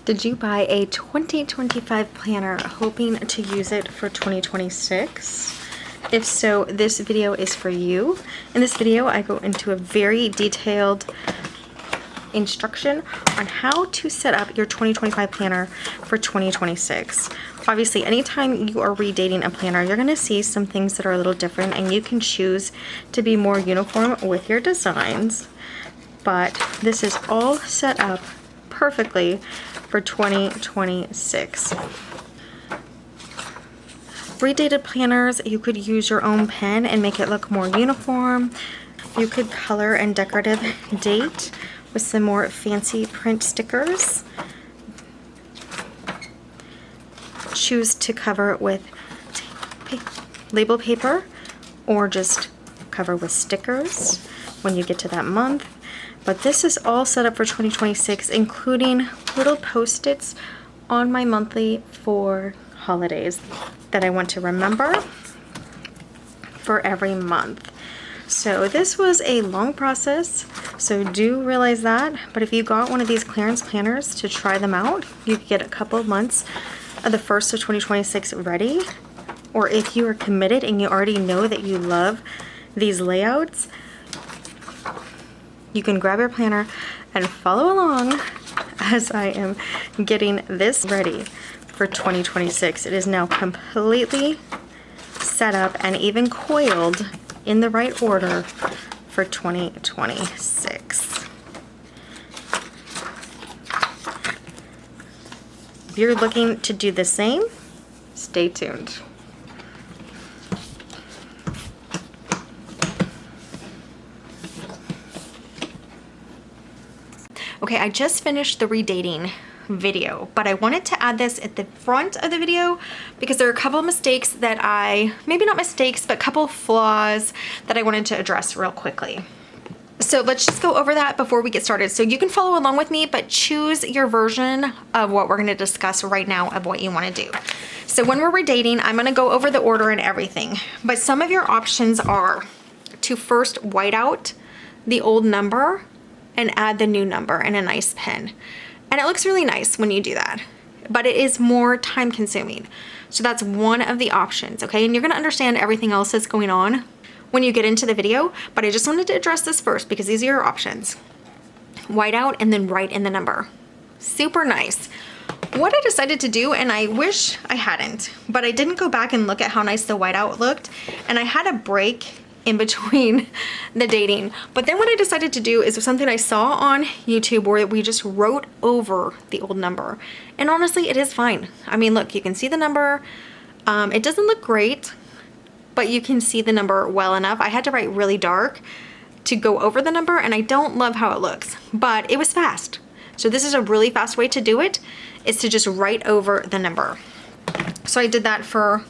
Did you buy a 2025 planner hoping to use it for 2026? If so, this video is for you. In this video, I go into a very detailed instruction on how to set up your 2025 planner for 2026. Obviously, anytime you are redating a planner, you're going to see some things that are a little different, and you can choose to be more uniform with your designs. But this is all set up perfectly for 2026. Redated planners, you could use your own pen and make it look more uniform. You could color and decorative date with some more fancy print stickers. Choose to cover it with label paper or just cover with stickers when you get to that month. But this is all set up for 2026, including little post-its on my monthly for holidays that I want to remember for every month. So this was a long process, so do realize that. But if you got one of these clearance planners to try them out, you could get a couple of months of the first of 2026 ready. Or if you are committed and you already know that you love these layouts, you can grab your planner and follow along as I am getting this ready for 2026. It is now completely set up and even coiled in the right order for 2026. If you're looking to do the same, stay tuned. Okay, I just finished the redating video, but I wanted to add this at the front of the video because there are a couple of mistakes that maybe not mistakes, but a couple of flaws that I wanted to address real quickly. So let's just go over that before we get started. So you can follow along with me, but choose your version of what we're going to discuss right now of what you want to do. So when we're redating, I'm going to go over the order and everything, but some of your options are to first white out the old number and add the new number in a nice pen. And it looks really nice when you do that, but it is more time consuming. So that's one of the options, okay? And you're gonna understand everything else that's going on when you get into the video, but I just wanted to address this first because these are your options. White out and then write in the number. Super nice. What I decided to do, and I wish I hadn't, but I didn't go back and look at how nice the whiteout looked, and I had a break in between the dating. But then what I decided to do is something I saw on YouTube where we just wrote over the old number. And honestly, it is fine. I mean, look, you can see the number. It doesn't look great, but you can see the number well enough. I had to write really dark to go over the number, and I don't love how it looks, but it was fast. So this is a really fast way to do it, is to just write over the number. So I did that for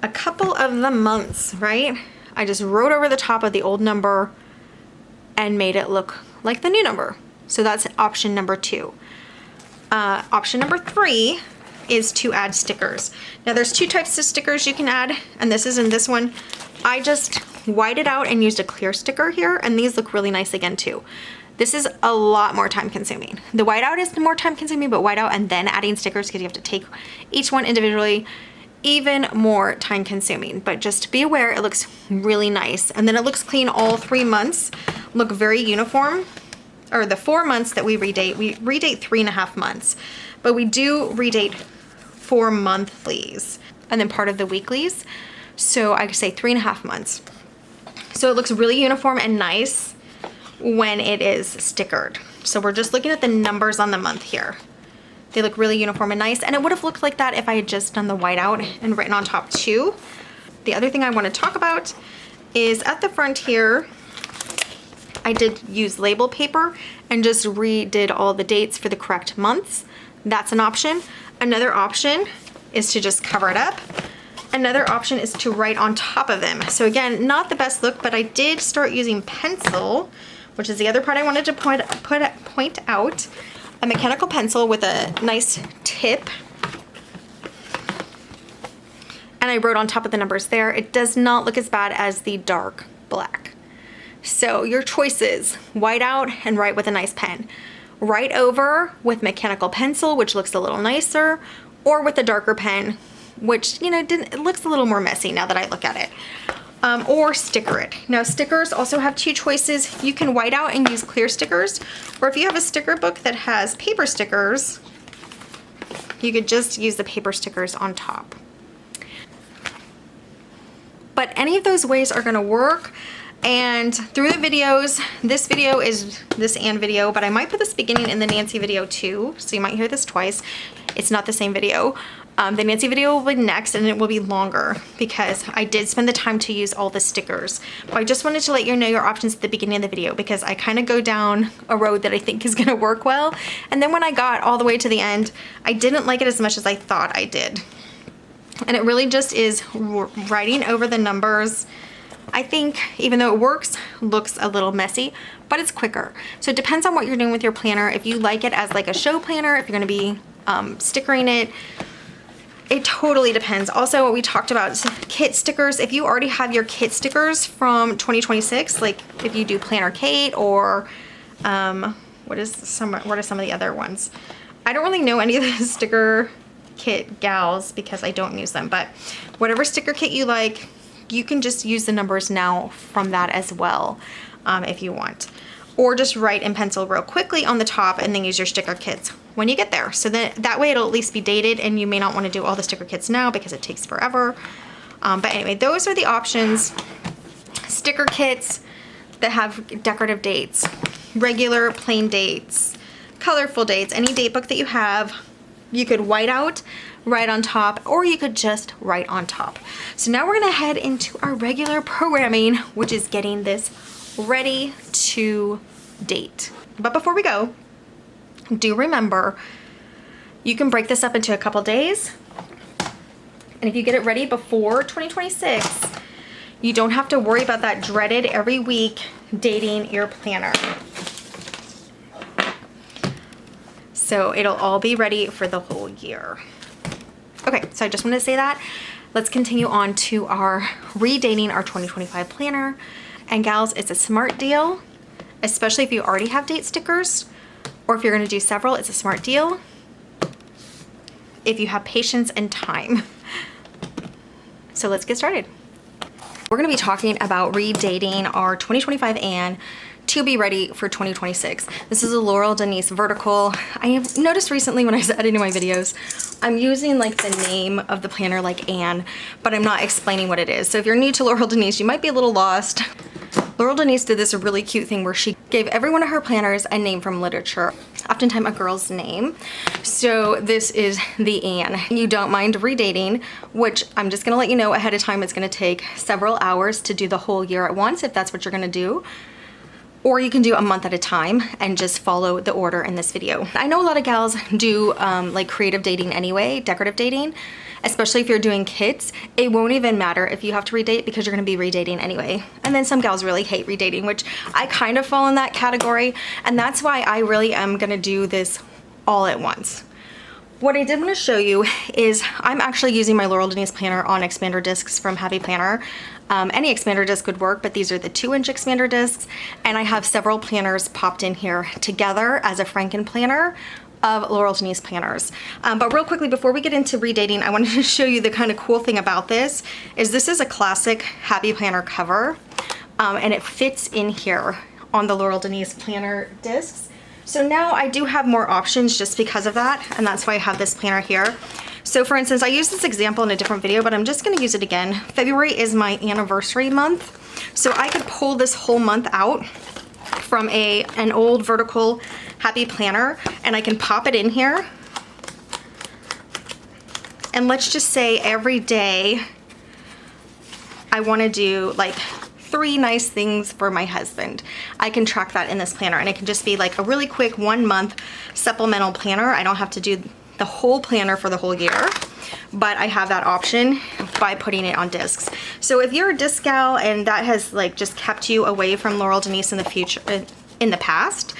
a couple of the months, right? I just wrote over the top of the old number and made it look like the new number. So that's option number 2. Option number 3 is to add stickers. Now there's 2 types of stickers you can add, and this is in this one. I just whited out and used a clear sticker here, and these look really nice again too. This is a lot more time consuming. The whiteout is more time consuming, but whiteout and then adding stickers, because you have to take each one individually, even more time consuming. But just be aware, it looks really nice. And then it looks clean. All 3 months look very uniform, or the 4 months that we redate 3.5 months, but we do redate 4 monthlies and then part of the weeklies. So I could say 3.5 months. So it looks really uniform and nice when it is stickered. So we're just looking at the numbers on the month here. They look really uniform and nice, and it would have looked like that if I had just done the whiteout and written on top too. The other thing I want to talk about is at the front here, I did use label paper and just redid all the dates for the correct months. That's an option. Another option is to just cover it up. Another option is to write on top of them. So again, not the best look, but I did start using pencil, which is the other part I wanted to point out. A mechanical pencil with a nice tip, and I wrote on top of the numbers there. It does not look as bad as the dark black. So your choices, white out and write with a nice pen. write over with mechanical pencil, which looks a little nicer, or with a darker pen, which, you know, it looks a little more messy now that I look at it. Or sticker it. Now stickers also have two choices. You can white out and use clear stickers, or if you have a sticker book that has paper stickers, you could just use the paper stickers on top. But any of those ways are gonna work. And through the videos, this video is this Anne video, but I might put this beginning in the Nancy video too, so you might hear this twice. It's not the same video. The Nancy video will be next, and it will be longer because I did spend the time to use all the stickers. But I just wanted to let you know your options at the beginning of the video because I kind of go down a road that I think is gonna work well. And then when I got all the way to the end, I didn't like it as much as I thought I did. And it really just is writing over the numbers. I think, even though it works, looks a little messy, but it's quicker. So it depends on what you're doing with your planner. If you like it as like a show planner, if you're gonna be stickering it, it totally depends. Also, what we talked about, kit stickers. If you already have your kit stickers from 2026, like if you do Planner Kate or what are some of the other ones? I don't really know any of the sticker kit gals because I don't use them, but whatever sticker kit you like, you can just use the numbers now from that as well if you want. Or just write in pencil real quickly on the top and then use your sticker kits when you get there. So that way it'll at least be dated, and you may not want to do all the sticker kits now because it takes forever. But anyway, those are the options. Sticker kits that have decorative dates, regular plain dates, colorful dates, any date book that you have. You could white out, write on top, or you could just write on top. So now we're gonna head into our regular programming, which is getting this ready to date. But before we go, do remember, you can break this up into a couple days. And if you get it ready before 2026, you don't have to worry about that dreaded every week dating your planner. So it'll all be ready for the whole year. Okay, so I just want to say that. Let's continue on to our redating our 2025 planner. And gals, it's a smart deal, especially if you already have date stickers, or if you're gonna do several, it's a smart deal if you have patience and time. So let's get started. We're gonna be talking about redating our 2025 Anne to be ready for 2026. This is a Laurel Denise vertical. I have noticed recently when I was editing my videos, I'm using like the name of the planner like Anne, but I'm not explaining what it is. So if you're new to Laurel Denise, you might be a little lost. Laurel Denise did this really cute thing where she gave every one of her planners a name from literature, oftentimes a girl's name. So this is the Anne. You don't mind redating, which I'm just gonna let you know ahead of time, it's gonna take several hours to do the whole year at once if that's what you're gonna do. Or you can do a month at a time and just follow the order in this video. I know a lot of gals do like creative dating anyway, decorative dating, especially if you're doing kits. It won't even matter if you have to redate because you're gonna be redating anyway. And then some gals really hate redating, which I kind of fall in that category. And that's why I really am gonna do this all at once. What I did want to show you is I'm actually using my Laurel Denise planner on expander discs from Happy Planner. Any expander disc would work, but these are the 2-inch expander discs, and I have several planners popped in here together as a Franken planner of Laurel Denise planners. But real quickly, before we get into redating, I wanted to show you the kind of cool thing about this is a classic Happy Planner cover, and it fits in here on the Laurel Denise planner discs. So now I do have more options just because of that, and that's why I have this planner here. So for instance, I used this example in a different video, but I'm just gonna use it again. February is my anniversary month, so I could pull this whole month out from an old vertical Happy Planner, and I can pop it in here. And let's just say every day I wanna do like 3 nice things for my husband. I can track that in this planner, and it can just be like a really quick 1-month supplemental planner. I don't have to do the whole planner for the whole year, but I have that option by putting it on discs. So if you're a disc gal and that has like just kept you away from Laurel Denise in the past,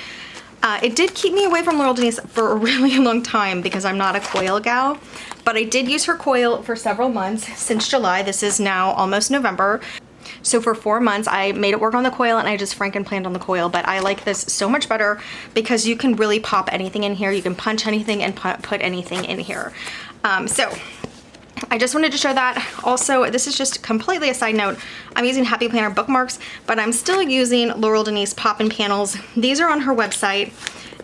it did keep me away from Laurel Denise for a really long time because I'm not a coil gal, but I did use her coil for several months since July. This is now almost November. So for 4 months, I made it work on the coil and I just franken planned on the coil, but I like this so much better because you can really pop anything in here. You can punch anything and put anything in here. So I just wanted to show that. Also, this is just completely a side note. I'm using Happy Planner bookmarks, but I'm still using Laurel Denise pop-in panels. These are on her website,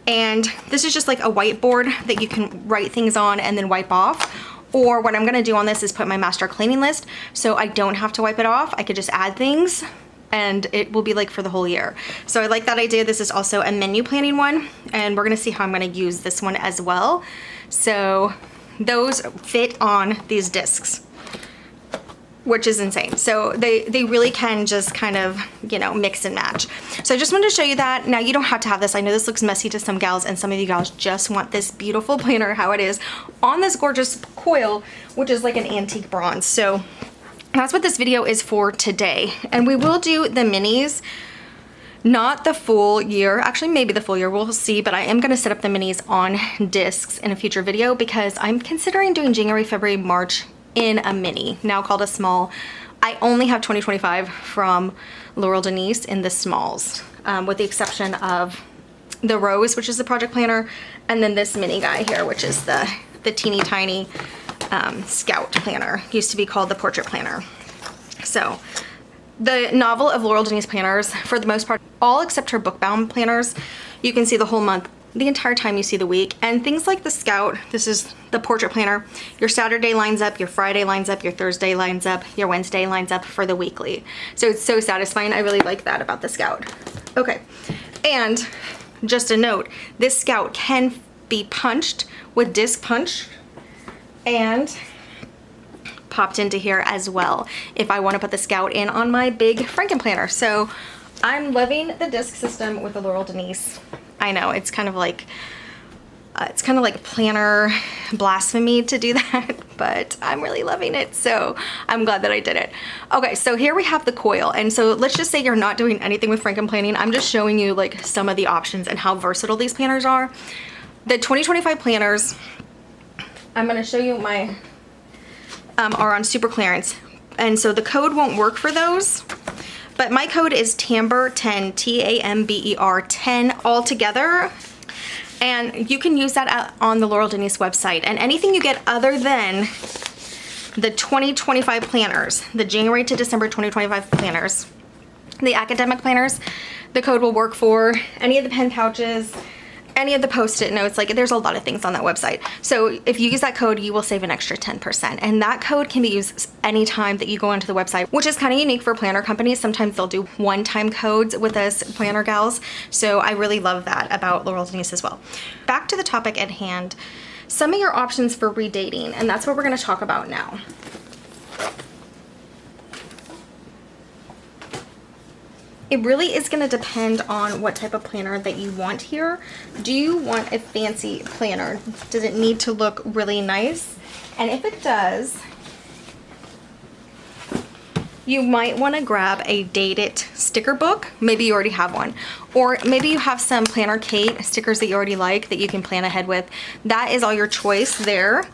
and this is just like a whiteboard that you can write things on and then wipe off. Or what I'm gonna do on this is put my master cleaning list, so I don't have to wipe it off. I could just add things and it will be like for the whole year. So I like that idea. This is also a menu planning one, and we're gonna see how I'm gonna use this one as well. So those fit on these discs, which is insane. So they really can just kind of, you know, mix and match. So I just wanted to show you that. Now you don't have to have this. I know this looks messy to some gals, and some of you gals just want this beautiful planner how it is on this gorgeous coil, which is like an antique bronze. So that's what this video is for today. And we will do the minis, not the full year, actually maybe the full year, we'll see, but I am gonna set up the minis on discs in a future video because I'm considering doing January, February, March in a mini, now called a small. I only have 2025 from Laurel Denise in the smalls, with the exception of the Rose, which is the project planner, and then this mini guy here, which is the teeny tiny Scout planner, used to be called the portrait planner. So the novel of Laurel Denise planners, for the most part, all except her bookbound planners, you can see the whole month, the entire time you see the week. And things like the Scout, this is the portrait planner, your Saturday lines up, your Friday lines up, your Thursday lines up, your Wednesday lines up for the weekly. So it's so satisfying. I really like that about the Scout. Okay, and just a note, this Scout can be punched with disc punch and popped into here as well if I want to put the Scout in on my big Franken planner. So I'm loving the disc system with the Laurel Denise. I know it's kind of like planner blasphemy to do that, but I'm really loving it, so I'm glad that I did it. Okay, so here we have the coil, and so let's just say you're not doing anything with Franken planning. I'm just showing you like some of the options and how versatile these planners are. The 2025 planners, I'm going to show you my are on super clearance, and so the code won't work for those, but my code is TAMBER10, T-A-M-B-E-R 10 all together, and you can use that on the Laurel Denise website. And anything you get other than the 2025 planners, the January to December 2025 planners, the academic planners, the code will work for any of the pen pouches, any of the post-it notes. Like, there's a lot of things on that website. So if you use that code, you will save an extra 10%. And that code can be used anytime that you go onto the website, which is kind of unique for planner companies. Sometimes they'll do one-time codes with us planner gals. So I really love that about Laurel Denise as well. Back to the topic at hand, some of your options for redating, and that's what we're going to talk about now. It really is going to depend on what type of planner that you want here. Do you want a fancy planner? Does it need to look really nice? And if it does, you might want to grab a Date It sticker book. Maybe you already have one. Or maybe you have some Planner Kate stickers that you already like that you can plan ahead with. That is all your choice there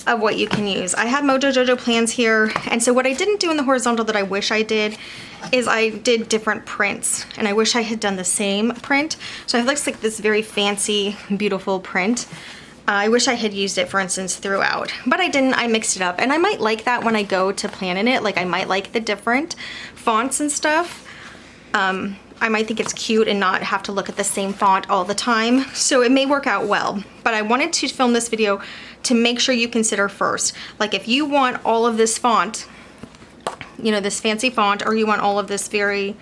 of what you can use. I have Mojo Jojo plans here, and so what I didn't do in the horizontal that I wish I did is I did different prints, and I wish I had done the same print. So I have like this very fancy, beautiful print. I wish I had used it, for instance, throughout, but I didn't. I mixed it up, and I might like that when I go to plan in it. Like, I might like the different fonts and stuff. I might think it's cute and not have to look at the same font all the time. So it may work out well, but I wanted to film this video to make sure you consider first. Like, if you want all of this font, you know, this fancy font, or you want all of this very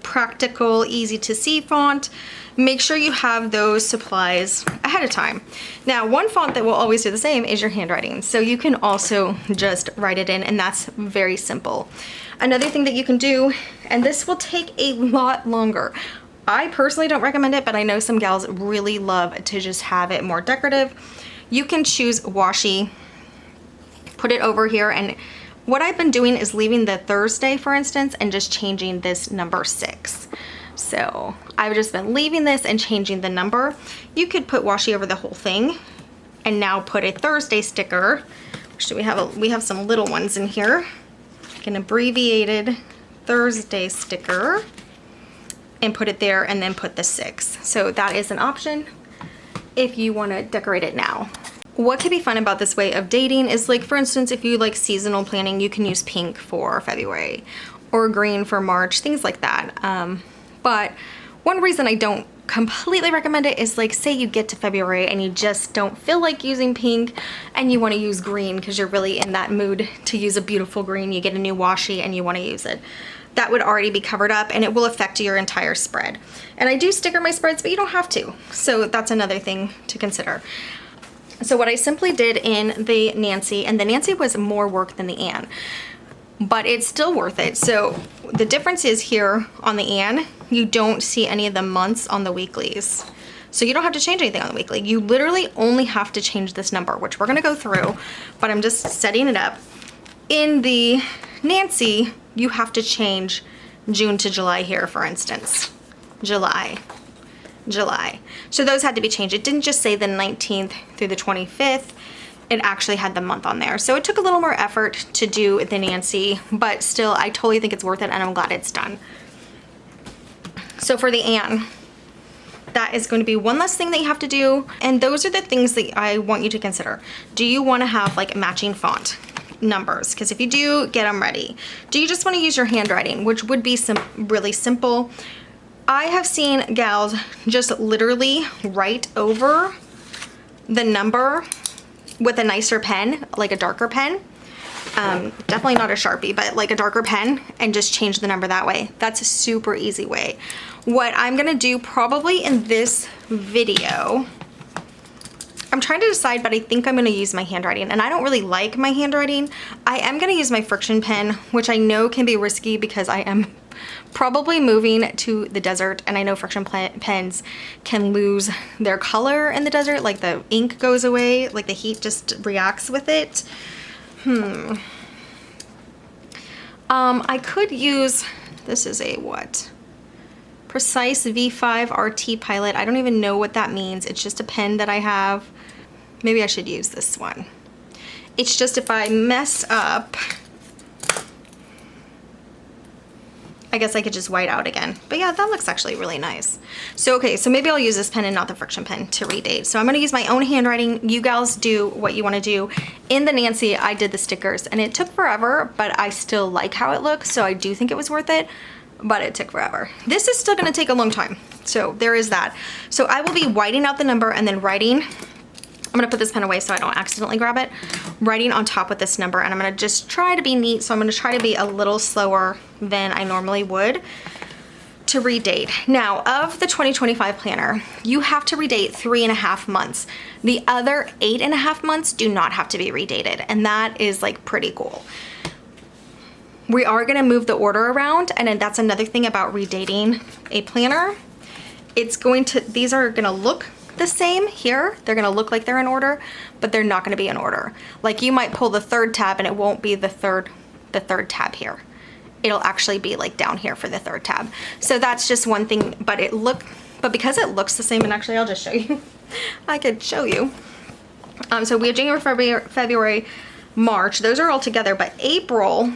practical, easy to see font, make sure you have those supplies ahead of time. Now, one font that will always do the same is your handwriting. So you can also just write it in, and that's very simple. Another thing that you can do, and this will take a lot longer. I personally don't recommend it, but I know some gals really love to just have it more decorative. You can choose washi, put it over here, and what I've been doing is leaving the Thursday, for instance, and just changing this number 6. So I've just been leaving this and changing the number. You could put washi over the whole thing and now put a Thursday sticker. Actually, we have some little ones in here. like an abbreviated Thursday sticker and put it there and then put the 6. So that is an option if you want to decorate it now. What could be fun about this way of dating is, like, for instance, if you like seasonal planning, you can use pink for February or green for March, things like that. But one reason I don't completely recommend it is, like, say you get to February and you just don't feel like using pink and you want to use green because you're really in that mood to use a beautiful green. You get a new washi and you want to use it. That would already be covered up and it will affect your entire spread. And I do sticker my spreads, but you don't have to. So that's another thing to consider. So what I simply did in the Nancy, and the Nancy was more work than the Anne, but it's still worth it. So the difference is here on the Anne, you don't see any of the months on the weeklies. So you don't have to change anything on the weekly. You literally only have to change this number, which we're gonna go through, but I'm just setting it up. In the Nancy, you have to change June to July here, for instance. July. So those had to be changed. It didn't just say the 19th through the 25th. It actually had the month on there. So it took a little more effort to do the Nancy, but still, I totally think it's worth it and I'm glad it's done. So for the Anne, that is going to be one less thing that you have to do. And those are the things that I want you to consider. Do you want to have like matching font numbers? Because if you do, get them ready. Do you just want to use your handwriting, which would be really simple? I have seen gals just literally write over the number with a nicer pen, like a darker pen. Definitely not a Sharpie, but like a darker pen, and just change the number that way. That's a super easy way. What I'm gonna do probably in this video, I'm trying to decide, but I think I'm gonna use my handwriting, and I don't really like my handwriting. I am gonna use my friction pen, which I know can be risky because I am probably moving to the desert, and I know friction pens can lose their color in the desert, like the ink goes away, like the heat just reacts with it. I could use, this is a what? Precise V5 RT Pilot. I don't even know what that means. It's just a pen that I have. Maybe I should use this one. It's just if I mess up, I guess I could just white out again. But yeah, that looks actually really nice. So okay, so maybe I'll use this pen and not the friction pen to redate. So I'm gonna use my own handwriting. You gals do what you wanna do. In the Nancy, I did the stickers and it took forever, but I still like how it looks. So I do think it was worth it, but it took forever. This is still gonna take a long time. So there is that. So I will be whiting out the number and then writing. I'm gonna put this pen away so I don't accidentally grab it. Writing on top with this number, and I'm gonna just try to be neat, so I'm gonna try to be a little slower than I normally would to redate. Now, of the 2025 planner, you have to redate 3.5 months. The other 8.5 months do not have to be redated, and that is like pretty cool. We are gonna move the order around, and then that's another thing about redating a planner. It's going to, these are gonna look the same here. They're gonna look like they're in order, but they're not gonna be in order. Like you might pull the 3rd tab and it won't be the third tab here. It'll actually be like down here for the 3rd tab. So that's just one thing, but because it looks the same, and actually I'll just show you. I could show you. So we have January, February, March. Those are all together, but April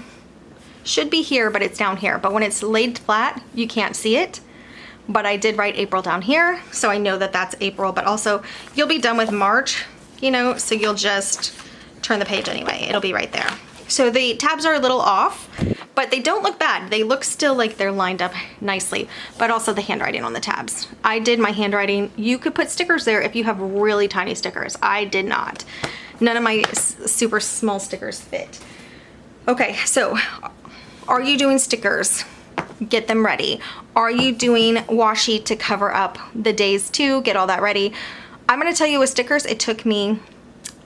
should be here, but it's down here. But when it's laid flat, you can't see it. But I did write April down here, so I know that that's April, but also you'll be done with March, you know, so you'll just turn the page anyway. It'll be right there. So the tabs are a little off, but they don't look bad. They look still like they're lined up nicely, but also the handwriting on the tabs. I did my handwriting. You could put stickers there if you have really tiny stickers. I did not. None of my super small stickers fit. Okay, so are you doing stickers? Get them ready. Are you doing washi to cover up the days too? Get all that ready. I'm gonna tell you with stickers, it took me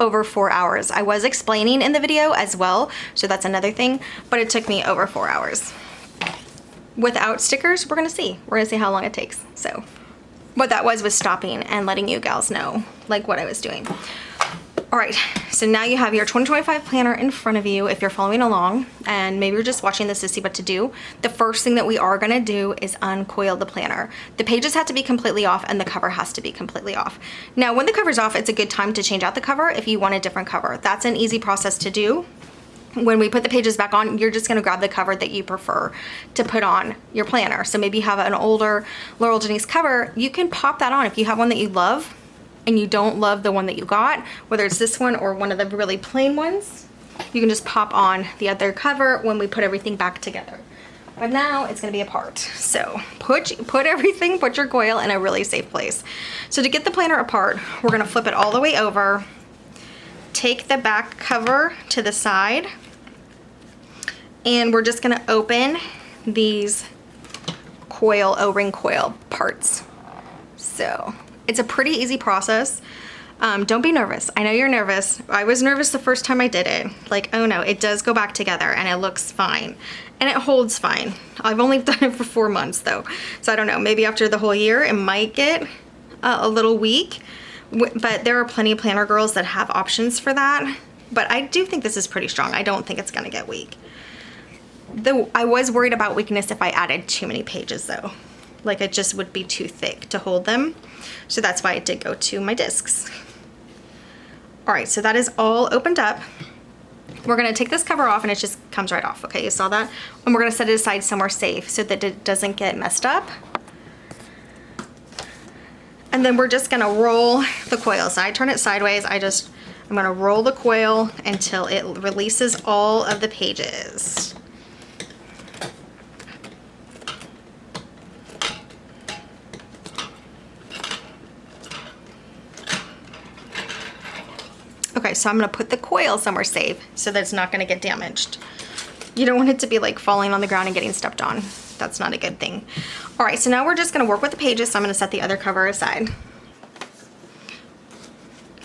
over 4 hours. I was explaining in the video as well, so that's another thing, but it took me over 4 hours. Without stickers, we're gonna see. We're gonna see how long it takes. So what that was stopping and letting you gals know like what I was doing. All right, so now you have your 2025 planner in front of you if you're following along, and maybe you're just watching this to see what to do. The first thing that we are gonna do is uncoil the planner. The pages have to be completely off and the cover has to be completely off. Now, when the cover's off, it's a good time to change out the cover if you want a different cover. That's an easy process to do. when we put the pages back on, you're just gonna grab the cover that you prefer to put on your planner. So maybe you have an older Laurel Denise cover, you can pop that on. If you have one that you love and you don't love the one that you got, whether it's this one or one of the really plain ones, you can just pop on the other cover when we put everything back together. But now it's gonna be apart. So put everything, put your coil in a really safe place. So to get the planner apart, we're gonna flip it all the way over, take the back cover to the side, and we're just gonna open these coil, O-ring coil parts. So it's a pretty easy process. Don't be nervous. I know you're nervous. I was nervous the first time I did it. Like, oh no, it does go back together and it looks fine. And it holds fine. I've only done it for 4 months though. So I don't know, maybe after the whole year, it might get a little weak. But there are plenty of planner girls that have options for that. But I do think this is pretty strong. I don't think it's gonna get weak. Though I was worried about weakness if I added too many pages though. Like it just would be too thick to hold them. So that's why I did go to my discs. All right, so that is all opened up. We're gonna take this cover off and it just comes right off, okay? You saw that? And we're gonna set it aside somewhere safe so that it doesn't get messed up. And then we're just gonna roll the coil. So I turn it sideways. I'm gonna roll the coil until it releases all of the pages. Okay, so I'm gonna put the coil somewhere safe so that it's not gonna get damaged. You don't want it to be like falling on the ground and getting stepped on. That's not a good thing. All right, so now we're just gonna work with the pages. So I'm gonna set the other cover aside.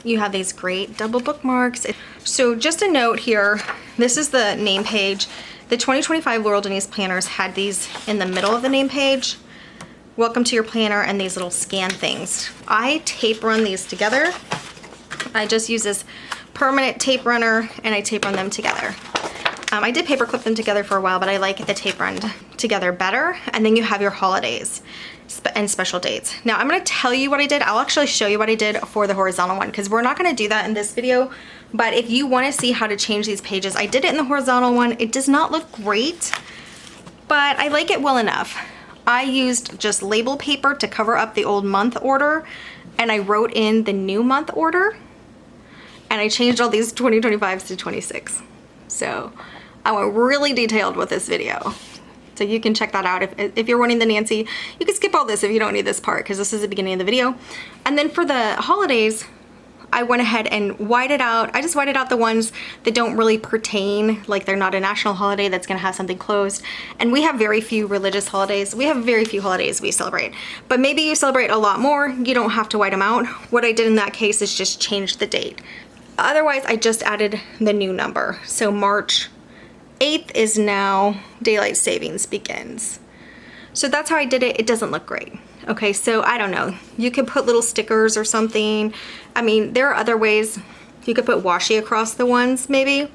You have these great double bookmarks. So just a note here, this is the name page. The 2025 Laurel Denise planners had these in the middle of the name page. Welcome to your planner, and these little scan things. I tape run these together. I just use this permanent tape runner and I tape run them together. I did paper clip them together for a while, but I like the tape run together better. And then you have your holidays and special dates. Now I'm gonna tell you what I did. I'll actually show you what I did for the horizontal one because we're not gonna do that in this video. But if you wanna see how to change these pages, I did it in the horizontal one. It does not look great, but I like it well enough. I used just label paper to cover up the old month order, and I wrote in the new month order, and I changed all these 2025s to 26. So I went really detailed with this video. So you can check that out. If you're wanting the Nancy, you can skip all this if you don't need this part because this is the beginning of the video. And then for the holidays, I went ahead and whited out. I just whited out the ones that don't really pertain, like they're not a national holiday that's gonna have something closed. And we have very few religious holidays. We have very few holidays we celebrate. But maybe you celebrate a lot more, you don't have to white them out. What I did in that case is just change the date. Otherwise, I just added the new number. So March 8th is now daylight savings begins. So that's how I did it. It doesn't look great. Okay, so I don't know. You could put little stickers or something. I mean, there are other ways. You could put washi across the ones maybe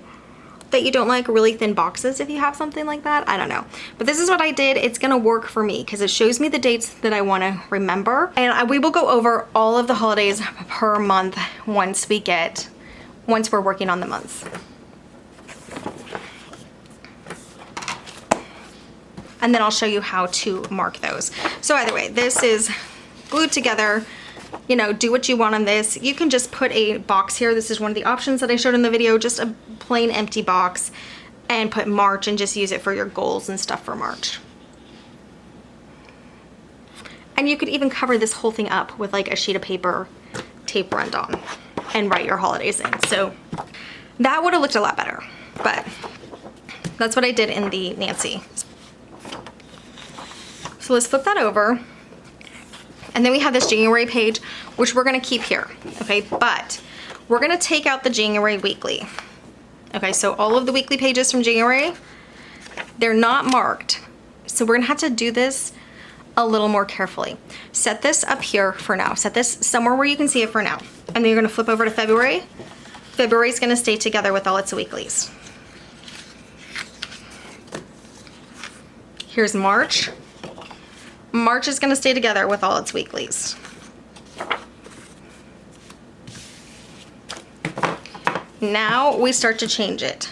that you don't like, really thin boxes if you have something like that. I don't know. But this is what I did. It's gonna work for me because it shows me the dates that I wanna remember. And we will go over all of the holidays per month once we're working on the months. And then I'll show you how to mark those. So either way, this is glued together. You know, do what you want on this. You can just put a box here. This is one of the options that I showed in the video, just a plain empty box, and put March and just use it for your goals and stuff for March. And you could even cover this whole thing up with like a sheet of paper tape run on and write your holidays in. So that would have looked a lot better, but that's what I did in the Nancy. So let's flip that over. And then we have this January page, which we're gonna keep here, okay? But we're gonna take out the January weekly. Okay, so all of the weekly pages from January, they're not marked. So we're gonna have to do this a little more carefully. Set this up here for now. Set this somewhere where you can see it for now. And then you're gonna flip over to February. February's gonna stay together with all its weeklies. Here's March. March is gonna stay together with all its weeklies. Now we start to change it.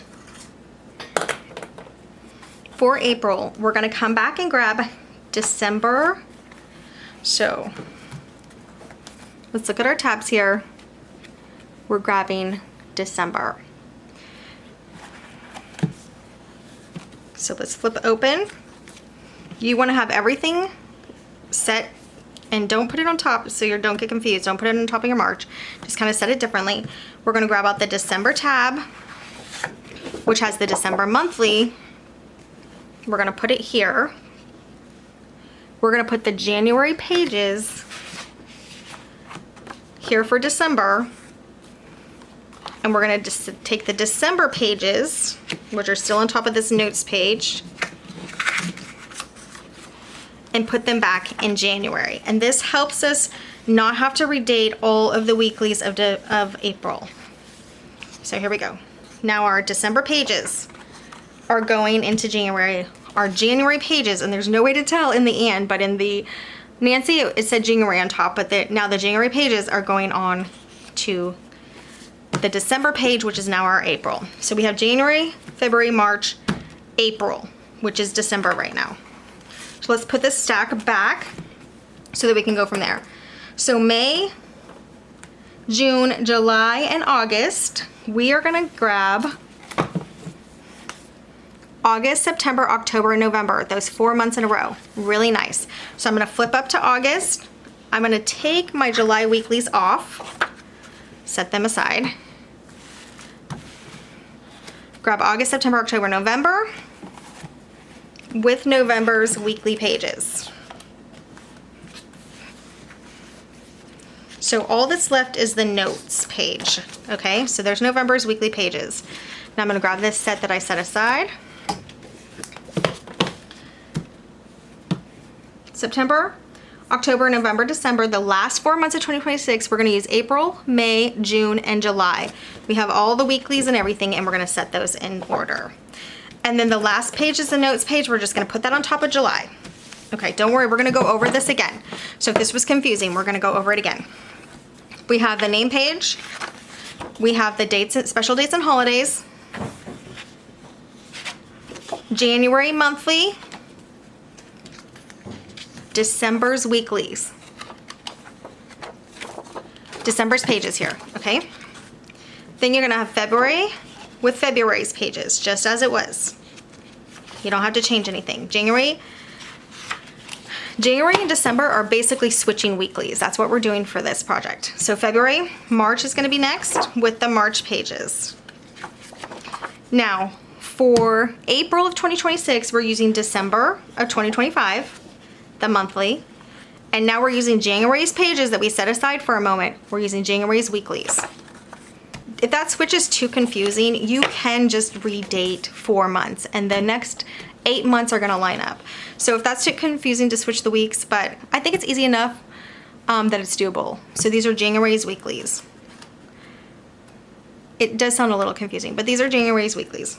for April, we're gonna come back and grab December. So let's look at our tabs here. We're grabbing December. So let's flip open. You wanna have everything set, and don't put it on top so you don't get confused. Don't put it on top of your March. Just kind of set it differently. We're gonna grab out the December tab, which has the December monthly. We're gonna put it here. We're gonna put the January pages here for December. And we're gonna just take the December pages, which are still on top of this notes page, and put them back in January. And this helps us not have to redate all of the weeklies of April. So here we go. Now our December pages are going into January. Our January pages, and there's no way to tell in the end, but in the Nancy, it said January on top, but now the January pages are going on to the December page, which is now our April. So we have January, February, March, April, which is December right now. So let's put this stack back so that we can go from there. So May, June, July, and August, we are gonna grab August, September, October, and November, those 4 months in a row. Really nice. So I'm gonna flip up to August. I'm gonna take my July weeklies off, set them aside. Grab August, September, October, November with November's weekly pages. So all that's left is the notes page, okay? So there's November's weekly pages. Now I'm gonna grab this set that I set aside. September, October, November, December, the last 4 months of 2026, we're gonna use April, May, June, and July. We have all the weeklies and everything, and we're gonna set those in order. And then the last page is the notes page. We're just gonna put that on top of July. Okay, don't worry, we're gonna go over this again. So if this was confusing, we're gonna go over it again. We have the name page. We have the dates, special dates and holidays. January monthly. December's weeklies. December's pages here, okay? Then you're gonna have February with February's pages, just as it was. You don't have to change anything. January and December are basically switching weeklies. That's what we're doing for this project. So February, March is gonna be next with the March pages. Now, for April of 2026, we're using December of 2025, the monthly, and now we're using January's pages that we set aside for a moment. We're using January's weeklies. If that switch is too confusing, you can just redate 4 months and the next 8 months are gonna line up. So if that's too confusing to switch the weeks, but I think it's easy enough that it's doable. So these are January's weeklies. It does sound a little confusing, but these are January's weeklies.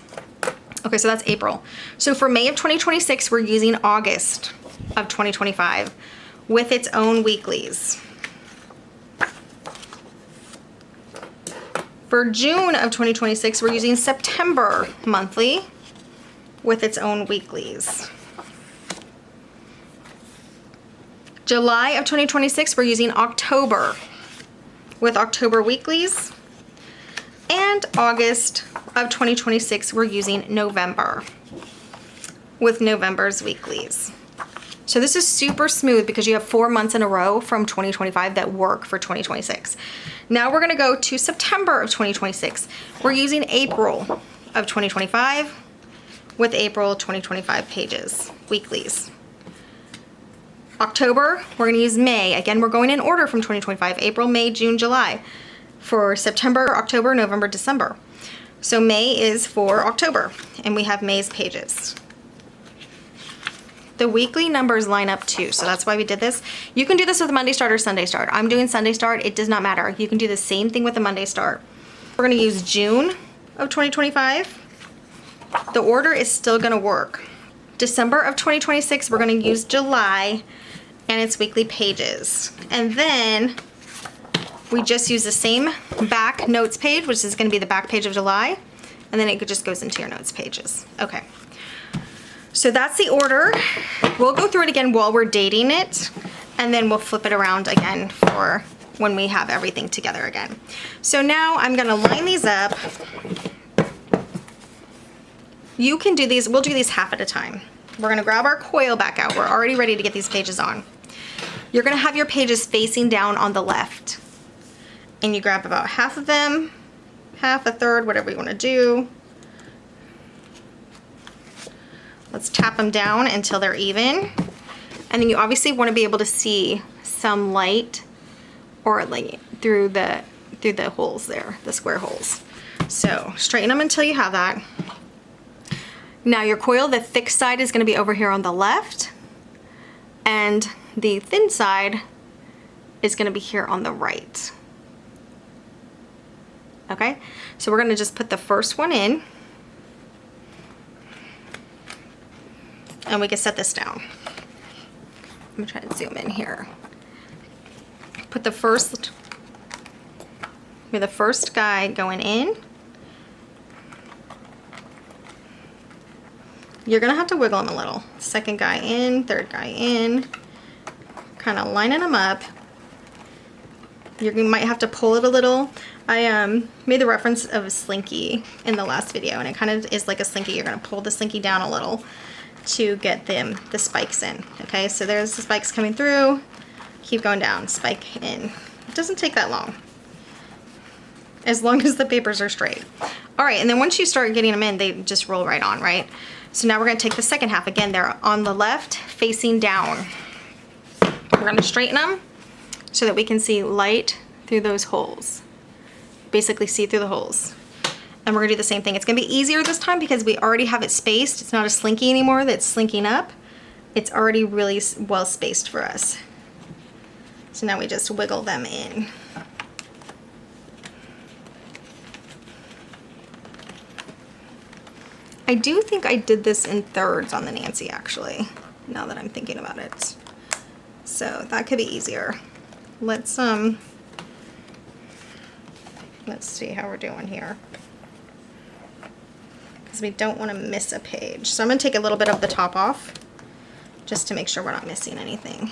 Okay, so that's April. So for May of 2026, we're using August of 2025 with its own weeklies. For June of 2026, we're using September monthly with its own weeklies. July of 2026, we're using October with October weeklies. And August of 2026, we're using November with November's weeklies. So this is super smooth because you have 4 months in a row from 2025 that work for 2026. Now we're gonna go to September of 2026. We're using April of 2025 with April 2025 pages, weeklies. October, we're gonna use May. Again, we're going in order from 2025, April, May, June, July. For September, October, November, December. So May is for October, and we have May's pages. The weekly numbers line up too, so that's why we did this. You can do this with Monday Start or Sunday Start. I'm doing Sunday Start, it does not matter. You can do the same thing with the Monday Start. We're gonna use June of 2025. The order is still gonna work. December of 2026, we're gonna use July and its weekly pages. And then we just use the same back notes page, which is gonna be the back page of July, and then it just goes into your notes pages. Okay. So that's the order. We'll go through it again while we're dating it, and then we'll flip it around again for when we have everything together again. So now I'm gonna line these up. You can do these, we'll do these half at a time. We're gonna grab our coil back out. We're already ready to get these pages on. You're gonna have your pages facing down on the left. And you grab about half of them, half, a third, whatever you wanna do. Let's tap them down until they're even. And then you obviously wanna be able to see some light or like through the holes there, the square holes. So straighten them until you have that. Now your coil, the thick side is gonna be over here on the left, and the thin side is gonna be here on the right. Okay, so we're gonna just put the first one in, and we can set this down. I'm gonna try to zoom in here. Put the first guy going in. You're gonna have to wiggle them a little. Second guy in, third guy in, kind of lining them up. You might have to pull it a little. I made the reference of a slinky in the last video, and it kind of is like a slinky. You're gonna pull the slinky down a little to get the spikes in. Okay, so there's the spikes coming through. Keep going down, spike in. It doesn't take that long, as long as the papers are straight. All right, and then once you start getting them in, they just roll right on, right? So now we're gonna take the second half. Again, they're on the left, facing down. We're gonna straighten them so that we can see light through those holes. Basically see through the holes. And we're gonna do the same thing. It's gonna be easier this time because we already have it spaced. It's not a slinky anymore that's slinking up. It's already really well spaced for us. So now we just wiggle them in. I do think I did this in thirds on the Nancy, actually, now that I'm thinking about it. So that could be easier. Let's see how we're doing here, because we don't want to miss a page. So I'm going to take a little bit of the top off just to make sure we're not missing anything.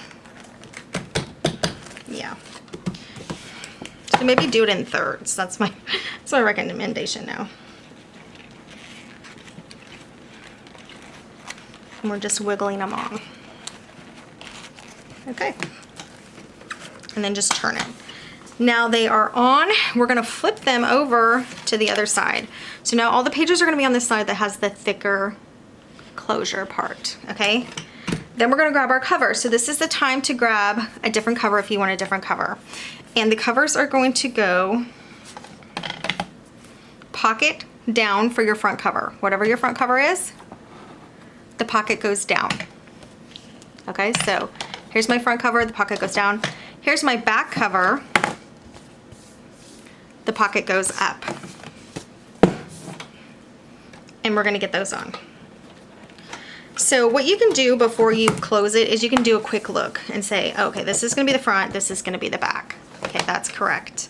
Yeah. So maybe do it in thirds. That's my recommendation now. And we're just wiggling them on. Okay. And then just turn it. Now they are on. We're gonna flip them over to the other side. So now all the pages are gonna be on this side that has the thicker closure part, okay? Then we're gonna grab our cover. So this is the time to grab a different cover if you want a different cover. And the covers are going to go pocket down for your front cover. Whatever your front cover is, the pocket goes down. Okay, so here's my front cover, the pocket goes down. Here's my back cover, the pocket goes up. And we're gonna get those on. So what you can do before you close it is you can do a quick look and say, okay, this is gonna be the front, this is gonna be the back. Okay, that's correct.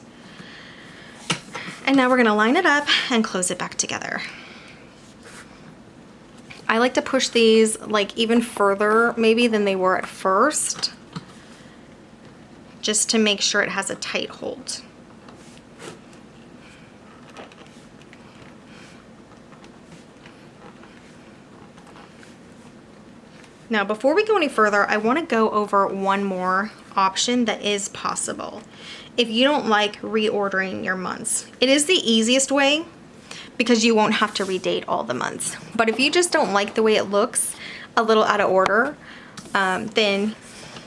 And now we're gonna line it up and close it back together. I like to push these like even further maybe than they were at first, just to make sure it has a tight hold. Now, before we go any further, I want to go over one more option that is possible. If you don't like reordering your months, it is the easiest way, because you won't have to redate all the months. But if you just don't like the way it looks a little out of order, then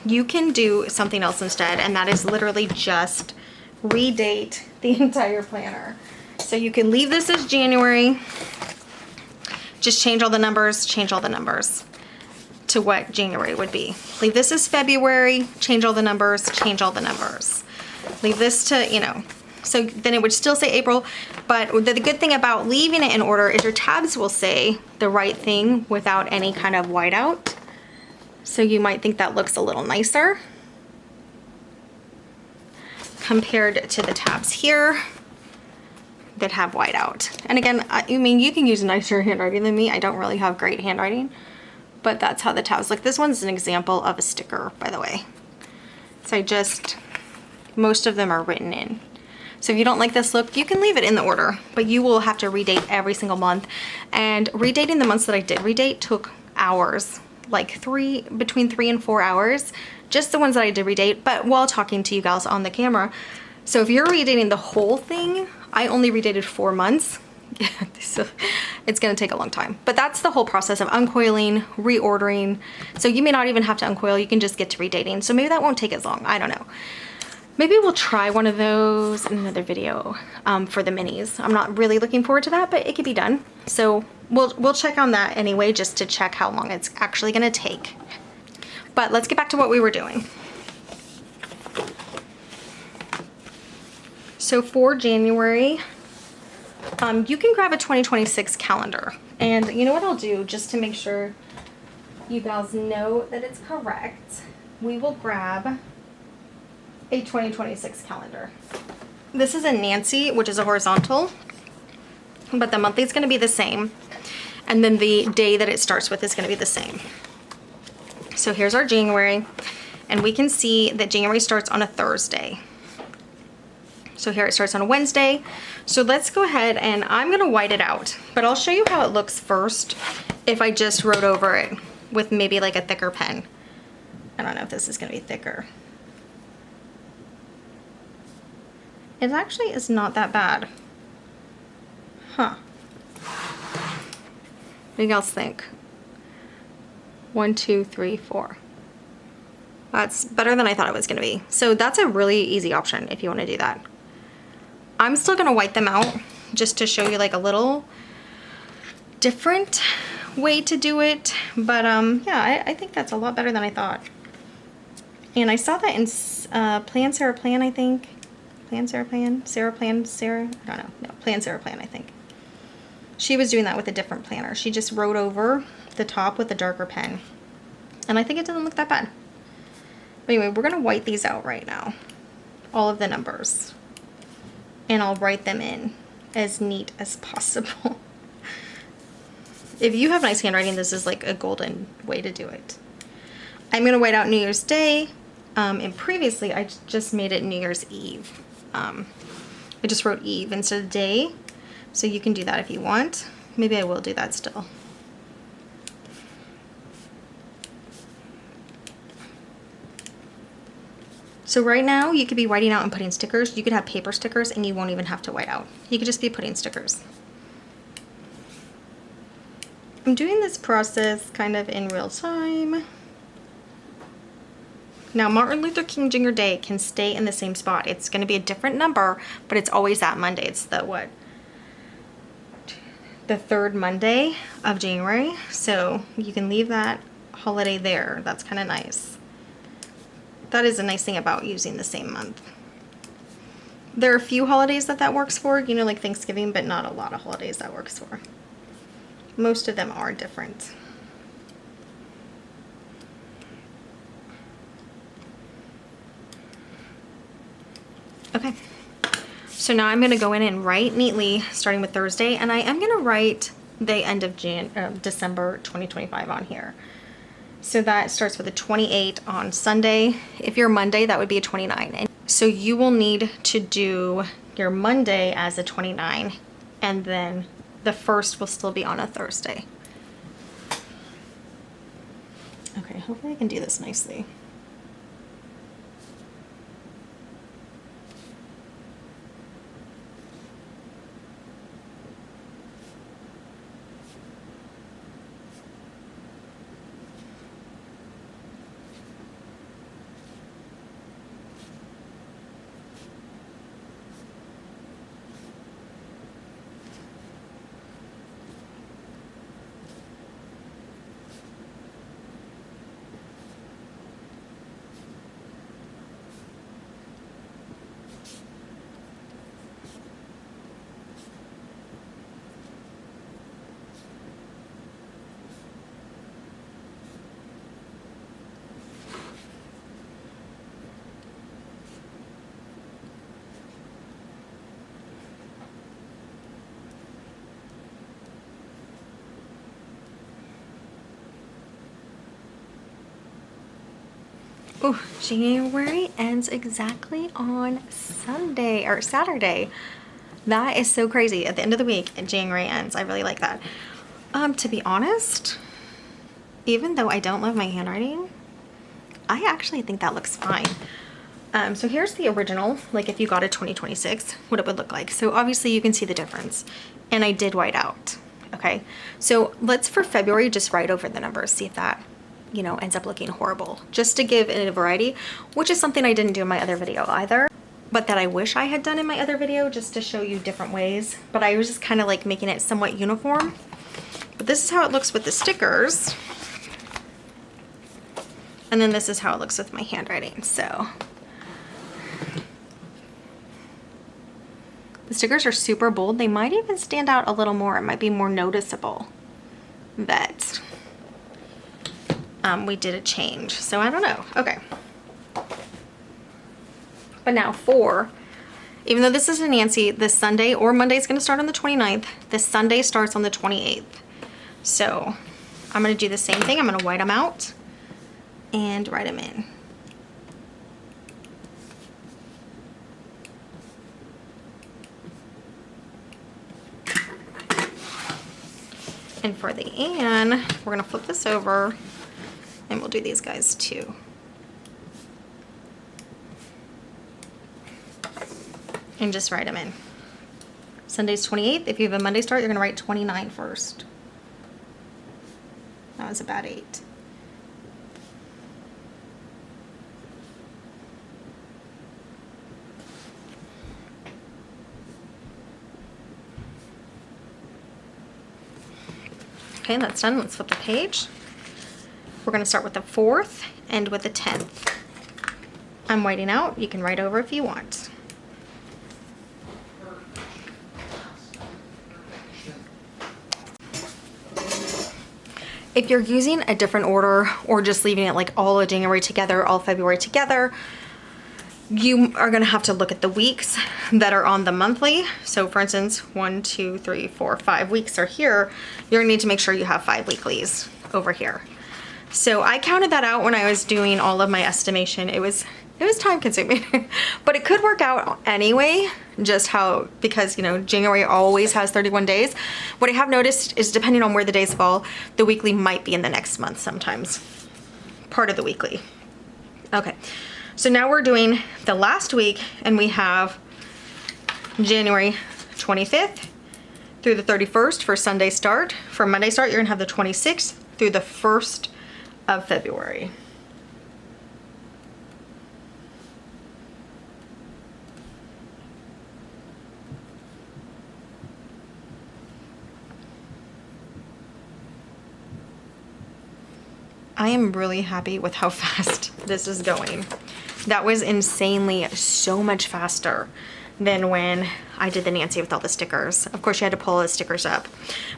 you can do something else instead, and that is literally just redate the entire planner. So you can leave this as January, just change all the numbers to what January would be. Leave this as February, change all the numbers, change all the numbers. Leave this to, you know, so then it would still say April, but the good thing about leaving it in order is your tabs will say the right thing without any kind of whiteout. So you might think that looks a little nicer compared to the tabs here that have whiteout. And again, I mean, you can use nicer handwriting than me. I don't really have great handwriting, but that's how the tabs look. This one's an example of a sticker, by the way. So most of them are written in. So if you don't like this look, you can leave it in the order, but you will have to redate every single month. And redating the months that I did redate took hours, like between 3 and 4 hours, just the ones that I did redate, but while talking to you guys on the camera. So if you're redating the whole thing, I only redated 4 months. So it's gonna take a long time, but that's the whole process of uncoiling, reordering. So you may not even have to uncoil, you can just get to redating. So maybe that won't take as long, I don't know. Maybe we'll try one of those in another video for the minis. I'm not really looking forward to that, but it could be done. So we'll check on that anyway, just to check how long it's actually gonna take. But let's get back to what we were doing. So for January, you can grab a 2026 calendar. And you know what I'll do, just to make sure you guys know that it's correct, we will grab a 2026 calendar. This is a Nancy, which is a horizontal, but the monthly is going to be the same. And then the day that it starts with is going to be the same. So here's our January, and we can see that January starts on a Thursday. So here it starts on a Wednesday. So let's go ahead and I'm gonna white it out, but I'll show you how it looks first if I just wrote over it with maybe like a thicker pen. I don't know if this is gonna be thicker. It actually is not that bad. Huh. What do you guys think? 1, 2, 3, 4. That's better than I thought it was gonna be. So that's a really easy option if you wanna do that. I'm still gonna white them out just to show you like a little different way to do it. But yeah, I think that's a lot better than I thought. And I saw that in Plan Sarah Plan, I think. Plan Sarah Plan? Sarah Plan Sarah? I don't know. No, Plan Sarah Plan, I think. She was doing that with a different planner. She just wrote over the top with a darker pen. And I think it doesn't look that bad. But anyway, we're gonna white these out right now. All of the numbers. And I'll write them in as neat as possible. If you have nice handwriting, this is like a golden way to do it. I'm gonna white out New Year's Day, and previously I just made it New Year's Eve. I just wrote Eve instead of day, so you can do that if you want. Maybe I will do that still. So right now you could be whiting out and putting stickers. You could have paper stickers and you won't even have to white out. You could just be putting stickers. I'm doing this process kind of in real time. Now Martin Luther King Jr. Day can stay in the same spot. It's going to be a different number, but it's always that Monday. It's the what? The 3rd Monday of January. So you can leave that holiday there. That's kind of nice. That is a nice thing about using the same month. There are a few holidays that works for, you know, like Thanksgiving, but not a lot of holidays that works for. Most of them are different. Okay, so now I'm gonna go in and write neatly, starting with Thursday, and I am gonna write the end of December 2025 on here. So that starts with a 28 on Sunday. If you're Monday, that would be a 29. And so you will need to do your Monday as a 29, and then the 1st will still be on a Thursday. Okay, hopefully I can do this nicely. Oh, January ends exactly on Sunday or Saturday. That is so crazy. At the end of the week, January ends. I really like that. To be honest, even though I don't love my handwriting, I actually think that looks fine. So here's the original, like if you got a 2026, what it would look like. So obviously you can see the difference, and I did white out. Okay, so let's for February just write over the numbers, see if that, you know, ends up looking horrible, just to give it a variety, which is something I didn't do in my other video either, but that I wish I had done in my other video, just to show you different ways. But I was just kind of like making it somewhat uniform. But this is how it looks with the stickers. And then this is how it looks with my handwriting. So the stickers are super bold. They might even stand out a little more. It might be more noticeable that we did a change. So I don't know. Okay. But now even though this is a Nancy, this Sunday or Monday is going to start on the 29th. This Sunday starts on the 28th. So I'm going to do the same thing. I'm going to white them out and write them in. And for the Anne, we're gonna flip this over and we'll do these guys too. And just write them in. Sunday's 28th. If you have a Monday start, you're gonna write 29 first. That was a bad 8. Okay, that's done. Let's flip the page. We're going to start with the 4th and with the 10th. I'm whiting out. You can write over if you want. If you're using a different order or just leaving it like all of January together, all February together, you are going to have to look at the weeks that are on the monthly. So for instance, 1, 2, 3, 4, 5 weeks are here. You're going to need to make sure you have 5 weeklies over here. So I counted that out when I was doing all of my estimation. It was time consuming, but it could work out anyway, just how, because you know, January always has 31 days. What I have noticed is depending on where the days fall, the weekly might be in the next month sometimes, part of the weekly. Okay, so now we're doing the last week and we have January 25th through the 31st for Sunday start. For Monday start, you're gonna have the 26th through the 1st of February. I am really happy with how fast this is going. That was insanely so much faster than when I did the Nancy with all the stickers. Of course, you had to pull the stickers up.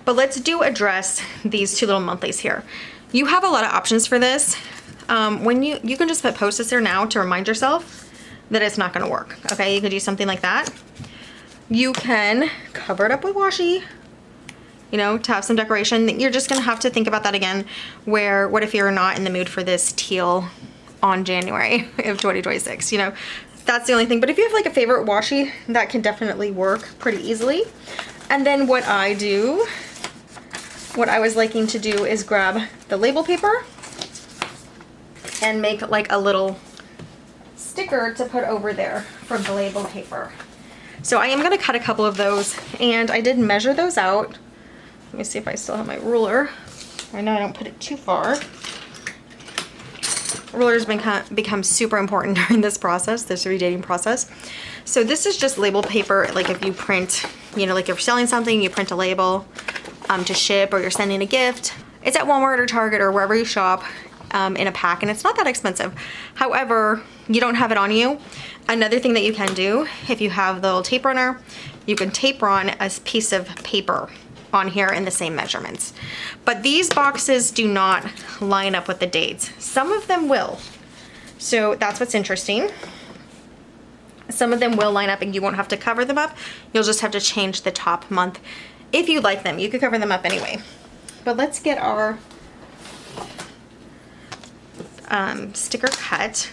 But let's address these 2 little monthlies here. You have a lot of options for this. When you can just put Post-its there now to remind yourself that it's not gonna work, okay? You could do something like that. You can cover it up with washi, you know, to have some decoration. You're just gonna have to think about that again, where what if you're not in the mood for this teal on January of 2026, you know? That's the only thing. But if you have like a favorite washi, that can definitely work pretty easily. And then what I was liking to do is grab the label paper and make like a little sticker to put over there from the label paper. So I am gonna cut a couple of those, and I did measure those out. Let me see if I still have my ruler. I know I don't put it too far. Rulers become super important during this process, this redating process. So this is just label paper, like if you print, you know, like if you're selling something, you print a label to ship, or you're sending a gift. It's at Walmart or Target or wherever you shop in a pack, and it's not that expensive. However, you don't have it on you. Another thing that you can do, if you have the little tape runner, you can tape run a piece of paper on here in the same measurements. But these boxes do not line up with the dates. Some of them will. So that's what's interesting. Some of them will line up and you won't have to cover them up. You'll just have to change the top month. If you like them, you could cover them up anyway. But let's get our sticker cut.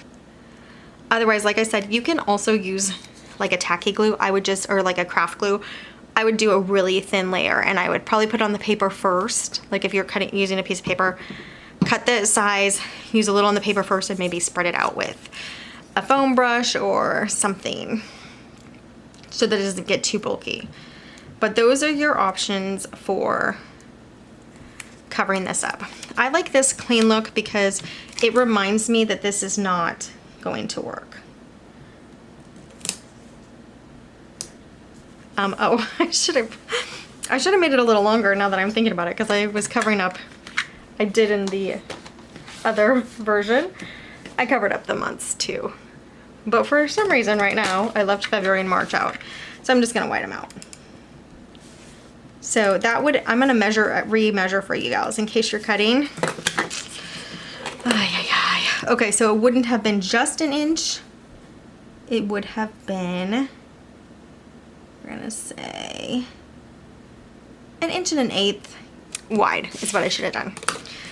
Otherwise, like I said, you can also use like a tacky glue. I would just, or like a craft glue. I would do a really thin layer and I would probably put it on the paper first. Like if you're using a piece of paper, cut the size, use a little on the paper first and maybe spread it out with a foam brush or something so that it doesn't get too bulky. But those are your options for covering this up. I like this clean look because it reminds me that this is not going to work. Oh, I should have made it a little longer now that I'm thinking about it, because I was covering up, I did in the other version, I covered up the months too. But for some reason right now, I left February and March out. So I'm just gonna white them out. So that would, I'm gonna re-measure for you guys in case you're cutting. Okay, so it wouldn't have been just an inch. It would have been, we're gonna say, 1 1/8 wide is what I should have done.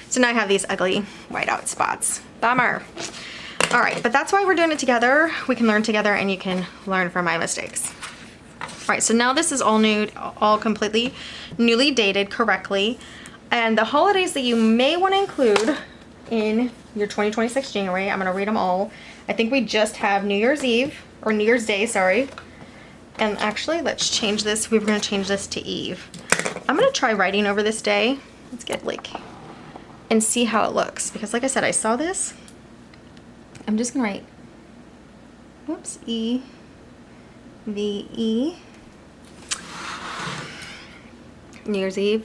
So now I have these ugly white out spots. Bummer. All right, but that's why we're doing it together. We can learn together and you can learn from my mistakes. All right, so now this is all new, all completely newly dated correctly. And the holidays that you may want to include in your 2026 January, I'm gonna read them all. I think we just have New Year's Eve, or New Year's Day, sorry. And actually, let's change this. We were gonna change this to Eve. I'm gonna try writing over this day. Let's get like, and see how it looks. Because like I said, I saw this. I'm just gonna write, whoops, E-V-E. New Year's Eve.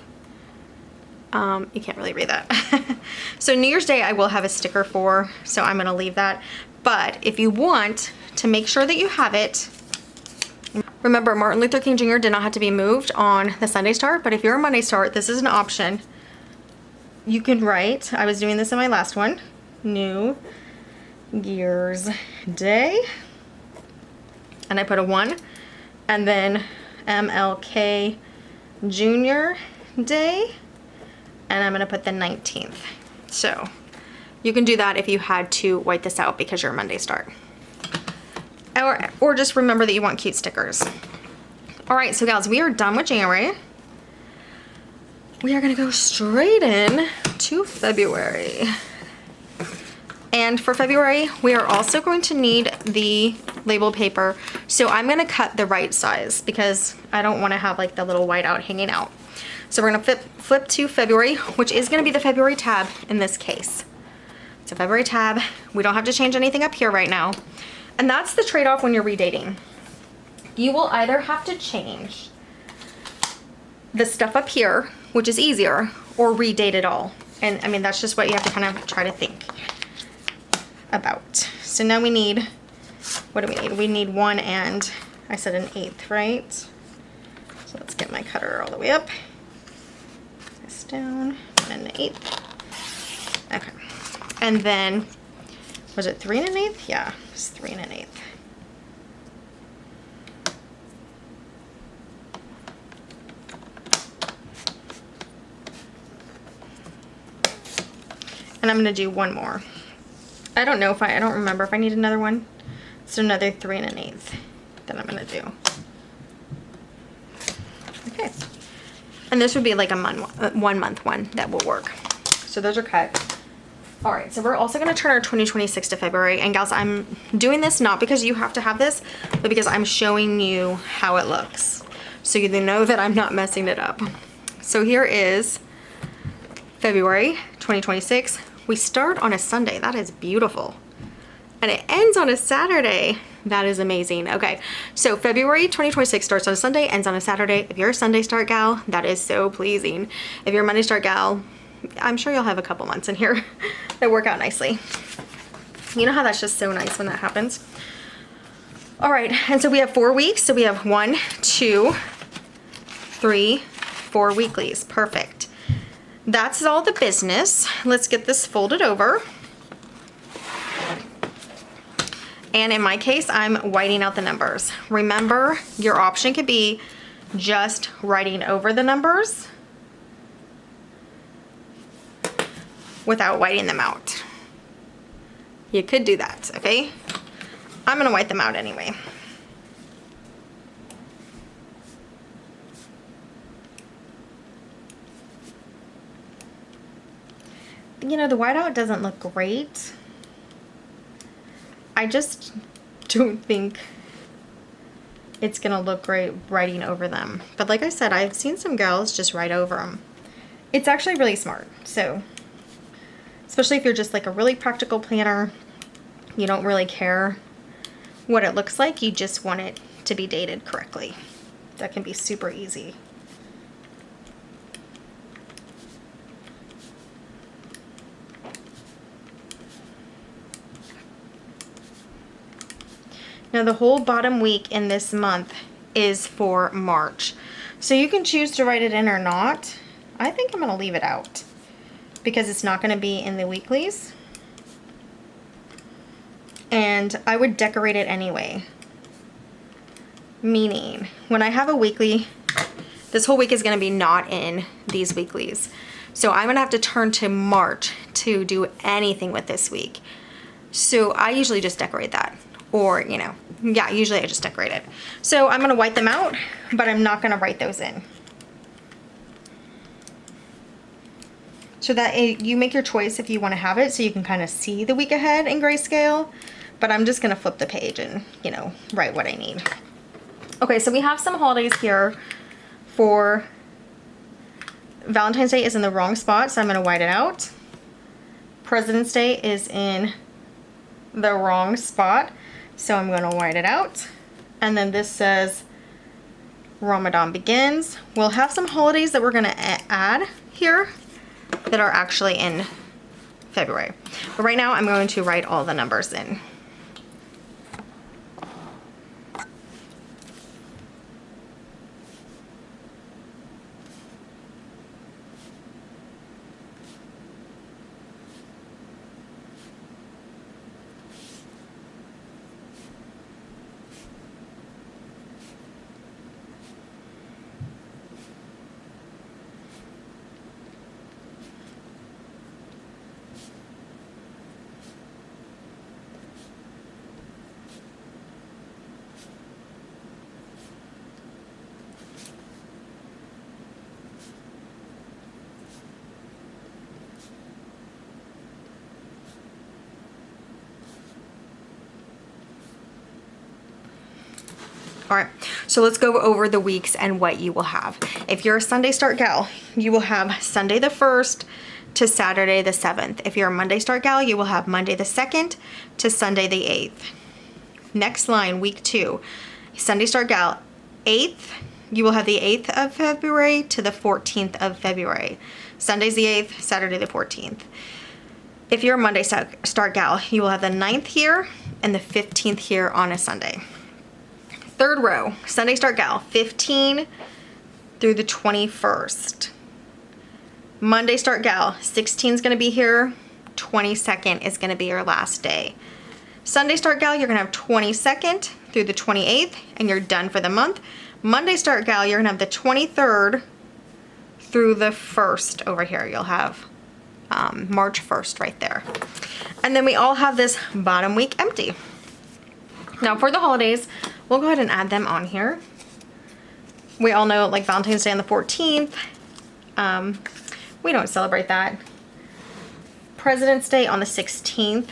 You can't really read that. So New Year's Day I will have a sticker for, so I'm gonna leave that. But if you want to make sure that you have it, remember Martin Luther King Jr. did not have to be moved on the Sunday start, but if you're a Monday start, this is an option. You can write, I was doing this in my last one, New Year's Day, and I put a 1, and then MLK Jr. Day, and I'm gonna put the 19th. So you can do that if you had to white this out because you're a Monday start. Or just remember that you want cute stickers. All right, so gals, we are done with January. We are gonna go straight in to February. And for February, we are also going to need the label paper. So I'm gonna cut the right size because I don't wanna have like the little white out hanging out. So we're gonna flip to February, which is gonna be the February tab in this case. It's a February tab. We don't have to change anything up here right now. And that's the trade-off when you're redating. You will either have to change the stuff up here, which is easier, or redate it all. And I mean, that's just what you have to kind of try to think about. So now we need, what do we need? We need 1 and, I said 1/8, right? So let's get my cutter all the way up. This down, 1 1/8. Okay. And then, was it 3 1/8? Yeah, it's 3 1/8. And I'm gonna do one more. I don't know if I don't remember if I need another one. So another 3 1/8 that I'm gonna do. Okay. And this would be like a 1 month one that will work. So those are cut. All right, so we're also gonna turn our 2026 to February. And gals, I'm doing this not because you have to have this, but because I'm showing you how it looks. So you know that I'm not messing it up. So here is February 2026. We start on a Sunday, that is beautiful. And it ends on a Saturday. That is amazing. Okay, so February 2026 starts on a Sunday, ends on a Saturday. If you're a Sunday start gal, that is so pleasing. If you're a Monday start gal, I'm sure you'll have a couple months in here that work out nicely. You know how that's just so nice when that happens? All right, and so we have 4 weeks. So we have 1, 2, 3, 4 weeklies. Perfect. That's all the business. Let's get this folded over. And in my case, I'm whiting out the numbers. Remember, your option could be just writing over the numbers without whiting them out. You could do that, okay? I'm gonna white them out anyway. You know, the whiteout doesn't look great. I just don't think it's gonna look great writing over them. But like I said, I've seen some gals just write over them. It's actually really smart. So, especially if you're just like a really practical planner, you don't really care what it looks like, you just want it to be dated correctly. That can be super easy. Now the whole bottom week in this month is for March. So you can choose to write it in or not. I think I'm gonna leave it out because it's not gonna be in the weeklies. And I would decorate it anyway. Meaning, when I have a weekly, this whole week is gonna be not in these weeklies. So I'm gonna have to turn to March to do anything with this week. So I usually just decorate that. Or, you know, yeah, usually I just decorate it. So I'm gonna white them out, but I'm not gonna write those in. So that you make your choice if you wanna have it so you can kind of see the week ahead in grayscale. But I'm just gonna flip the page and, you know, write what I need. Okay, so we have some holidays here for Valentine's Day is in the wrong spot, so I'm gonna white it out. President's Day is in the wrong spot, so I'm gonna white it out. And then this says Ramadan begins. We'll have some holidays that we're gonna add here that are actually in February. But right now I'm going to write all the numbers in. All right, so let's go over the weeks and what you will have. If you're a Sunday start gal, you will have Sunday the 1st to Saturday the 7th. If you're a Monday start gal, you will have Monday the 2nd to Sunday the 8th. Next line, week 2, Sunday start gal, 8th, you will have the 8th of February to the 14th of February. Sunday's the 8th, Saturday the 14th. If you're a Monday start gal, you will have the 9th here and the 15th here on a Sunday. Third row, Sunday start gal, 15 through the 21st. Monday start gal, 16 is gonna be here, 22nd is gonna be your last day. Sunday start gal, you're gonna have 22nd through the 28th and you're done for the month. Monday start gal, you're gonna have the 23rd through the 1st over here. You'll have March 1st right there. And then we all have this bottom week empty. Now for the holidays, we'll go ahead and add them on here. We all know like Valentine's Day on the 14th. We don't celebrate that. President's Day on the 16th.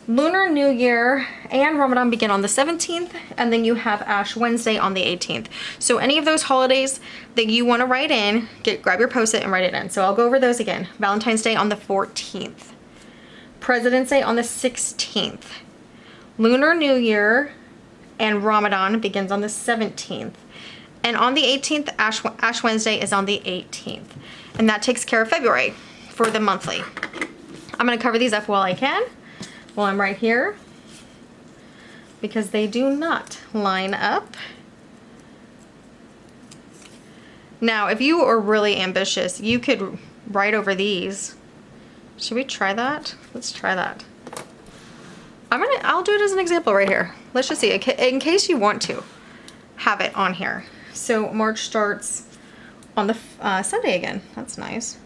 Lunar New Year and Ramadan begin on the 17th, and then you have Ash Wednesday on the 18th. So any of those holidays that you want to write in, grab your post-it and write it in. So I'll go over those again. Valentine's Day on the 14th. President's Day on the 16th. Lunar New Year and Ramadan begins on the 17th. And on the 18th, Ash Wednesday is on the 18th. And that takes care of February for the monthly. I'm going to cover these up while I can, while I'm right here, because they do not line up. Now, if you are really ambitious, you could write over these. Should we try that? Let's try that. I'll do it as an example right here. Let's just see, in case you want to have it on here. So March starts on the Sunday again. That's nice.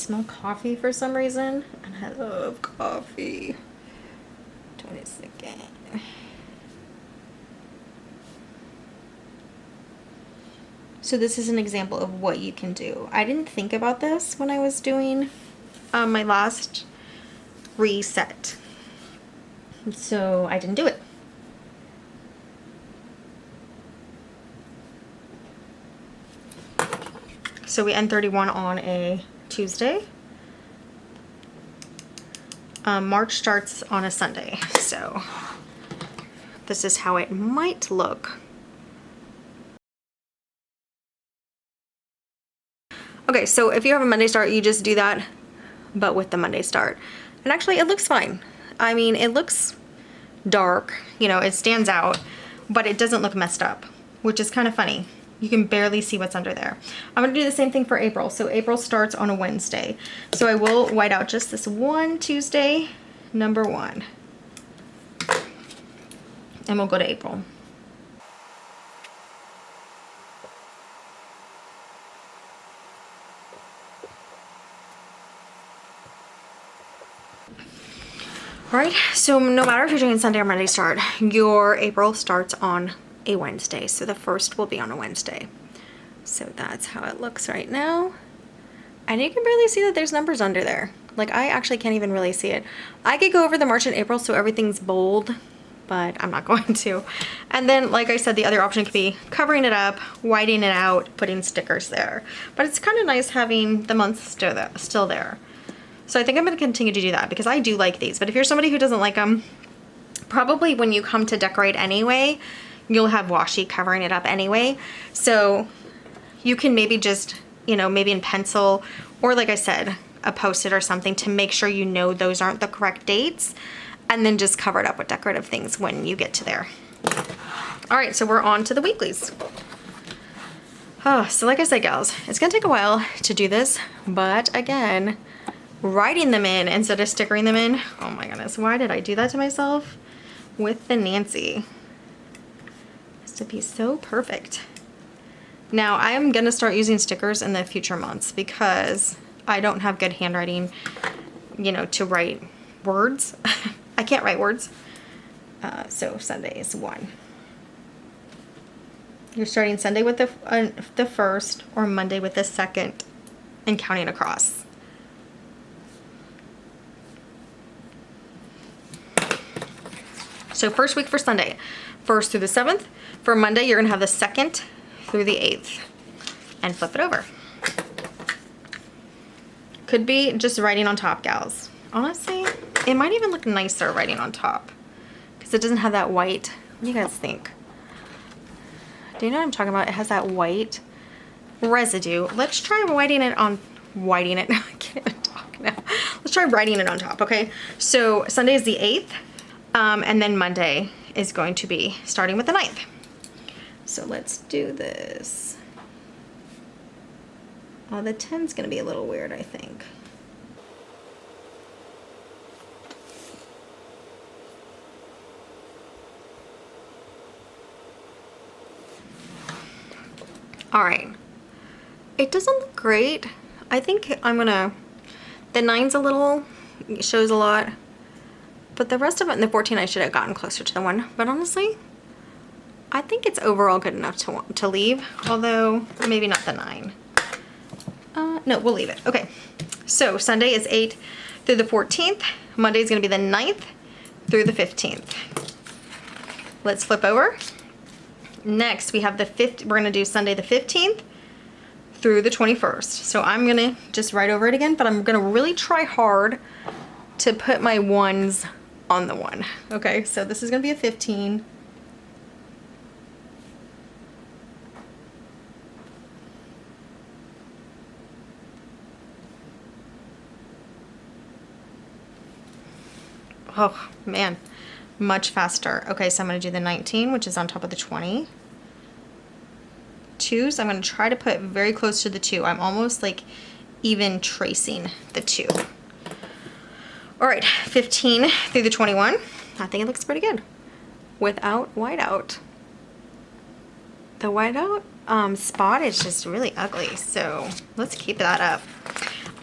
smell coffee for some reason, and I love coffee. 22nd. So this is an example of what you can do. I didn't think about this when I was doing my last reset, so I didn't do it. So we end 31 on a Tuesday. March starts on a Sunday, so this is how it might look. Okay, so if you have a Monday start, you just do that, but with the Monday start. And actually, it looks fine. I mean, it looks dark, you know, it stands out, but it doesn't look messed up, which is kind of funny. You can barely see what's under there. I'm gonna do the same thing for April. So April starts on a Wednesday. So I will white out just this one Tuesday, number 1. And we'll go to April. All right, so no matter if you're doing Sunday or Monday start, your April starts on a Wednesday. So the first will be on a Wednesday. So that's how it looks right now. And you can barely see that there's numbers under there. Like, I actually can't even really see it. I could go over the March and April so everything's bold, but I'm not going to. And then, like I said, the other option could be covering it up, whiting it out, putting stickers there. But it's kind of nice having the month still there. So I think I'm going to continue to do that because I do like these. But if you're somebody who doesn't like them, probably when you come to decorate anyway, you'll have washi covering it up anyway. So you can maybe just, you know, maybe in pencil or, like I said, a Post-it or something to make sure you know those aren't the correct dates, and then just cover it up with decorative things when you get to there. All right, so we're on to the weeklies. Oh, so like I said, gals, it's gonna take a while to do this, but again, writing them in instead of stickering them in. Oh my goodness, why did I do that to myself with the Nancy? It has to be so perfect. Now I'm gonna start using stickers in the future months because I don't have good handwriting, you know, to write words. I can't write words. So Sunday is 1. You're starting Sunday with the first or Monday with the second and counting across. So first week for Sunday, 1st through the 7th. For Monday, you're gonna have the 2nd through the 8th and flip it over. Could be just writing on top, gals. Honestly, it might even look nicer writing on top because it doesn't have that white. What do you guys think? Do you know what I'm talking about? It has that white residue. Let's try writing it on, I can't even talk now. Let's try writing it on top, okay? So Sunday is the 8th. And then Monday is going to be starting with the 9th. So let's do this. The 10's gonna be a little weird, I think. All right, it doesn't look great. I think I'm gonna, the 9's a little, shows a lot. But the rest of it in the 14, I should have gotten closer to the 1. But honestly, I think it's overall good enough to leave, although maybe not the 9. No, we'll leave it. Okay, so Sunday is 8th through the 14th. Monday is going to be the 9th through the 15th. Let's flip over. Next, we have the 5th. We're going to do Sunday the 15th through the 21st. So I'm going to just write over it again, but I'm going to really try hard to put my 1s on the 1. Okay, so this is gonna be a 15. Oh man, much faster. Okay, so I'm gonna do the 19, which is on top of the 20. 2s, I'm gonna try to put very close to the 2. I'm almost like even tracing the 2. All right, 15 through the 21. I think it looks pretty good without whiteout. The whiteout spot is just really ugly, so let's keep that up.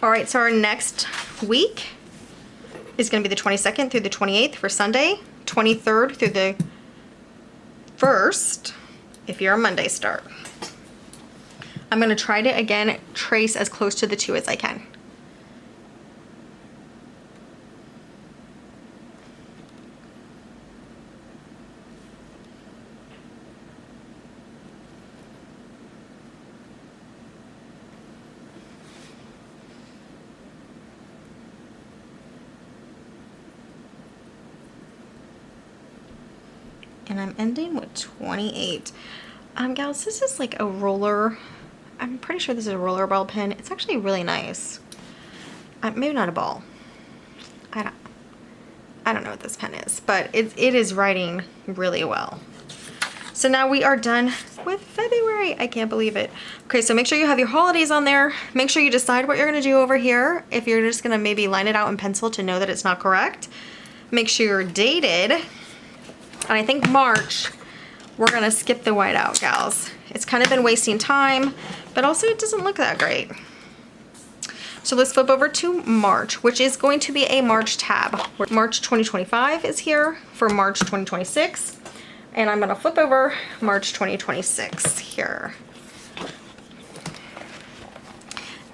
All right, so our next week is gonna be the 22nd through the 28th for Sunday, 23rd through the 1st, if you're a Monday start. I'm gonna try to, again, trace as close to the 2 as I can. And I'm ending with 28. Gals, this is like a roller. I'm pretty sure this is a roller ball pen. It's actually really nice. Maybe not a ball. I don't know what this pen is, but it is writing really well. So now we are done with February. I can't believe it. Okay, so make sure you have your holidays on there. Make sure you decide what you're gonna do over here. If you're just gonna maybe line it out in pencil to know that it's not correct. Make sure you're dated. And I think March, we're gonna skip the whiteout, gals. It's kind of been wasting time, but also it doesn't look that great. So let's flip over to March, which is going to be a March tab. March 2025 is here for March 2026. And I'm gonna flip over March 2026 here.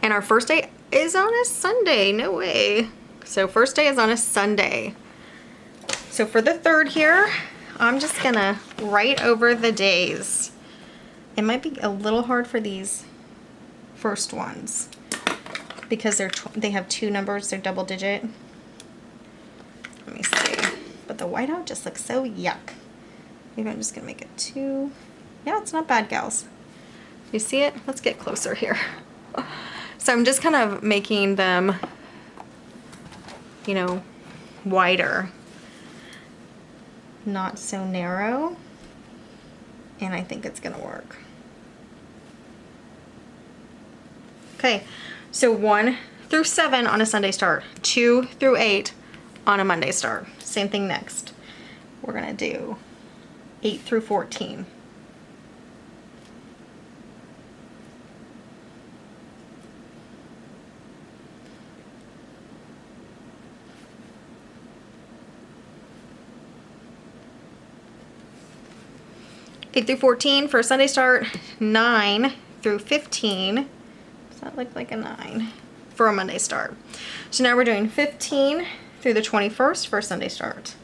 And our first day is on a Sunday, no way. So first day is on a Sunday. So for the 3rd here, I'm just gonna write over the days. It might be a little hard for these first ones because they have 2 numbers, they're double digit. Let me see. But the whiteout just looks so yuck. Maybe I'm just gonna make it 2. Yeah, it's not bad, gals. You see it? Let's get closer here. So I'm just kind of making them, you know, wider. Not so narrow, and I think it's gonna work. Okay, so 1 through 7 on a Sunday start, 2 through 8 on a Monday start. Same thing next. We're gonna do 8 through 14. Through 14 for a Sunday start, 9 through 15. Does that look like a 9 for a Monday start? So now we're doing 15 through the 21st for a Sunday start.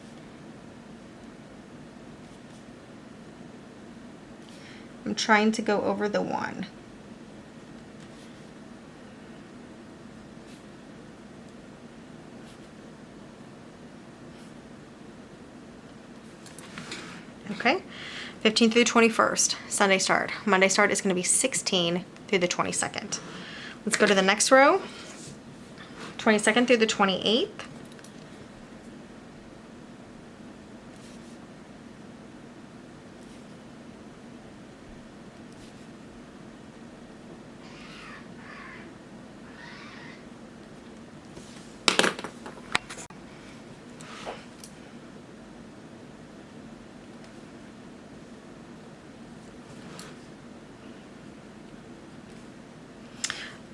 I'm trying to go over the 1. Okay. 15 through the 21st, Sunday start. Monday start is gonna be 16 through the 22nd. Let's go to the next row. 22nd through the 28th.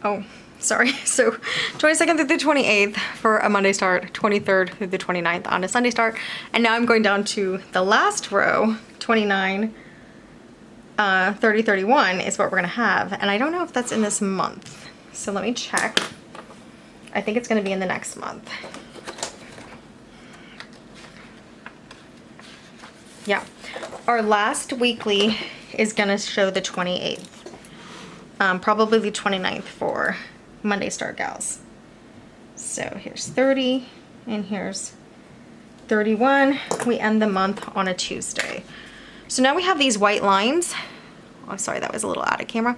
Oh, sorry. So 22nd through the 28th for a Monday start, 23rd through the 29th on a Sunday start. And now I'm going down to the last row, 29, 30, 31 is what we're gonna have. And I don't know if that's in this month. So let me check. I think it's gonna be in the next month. Yeah, our last weekly is gonna show the 28th. Probably the 29th for Monday start gals. So here's 30 and here's 31. We end the month on a Tuesday. So now we have these white lines. Oh, sorry, that was a little out of camera.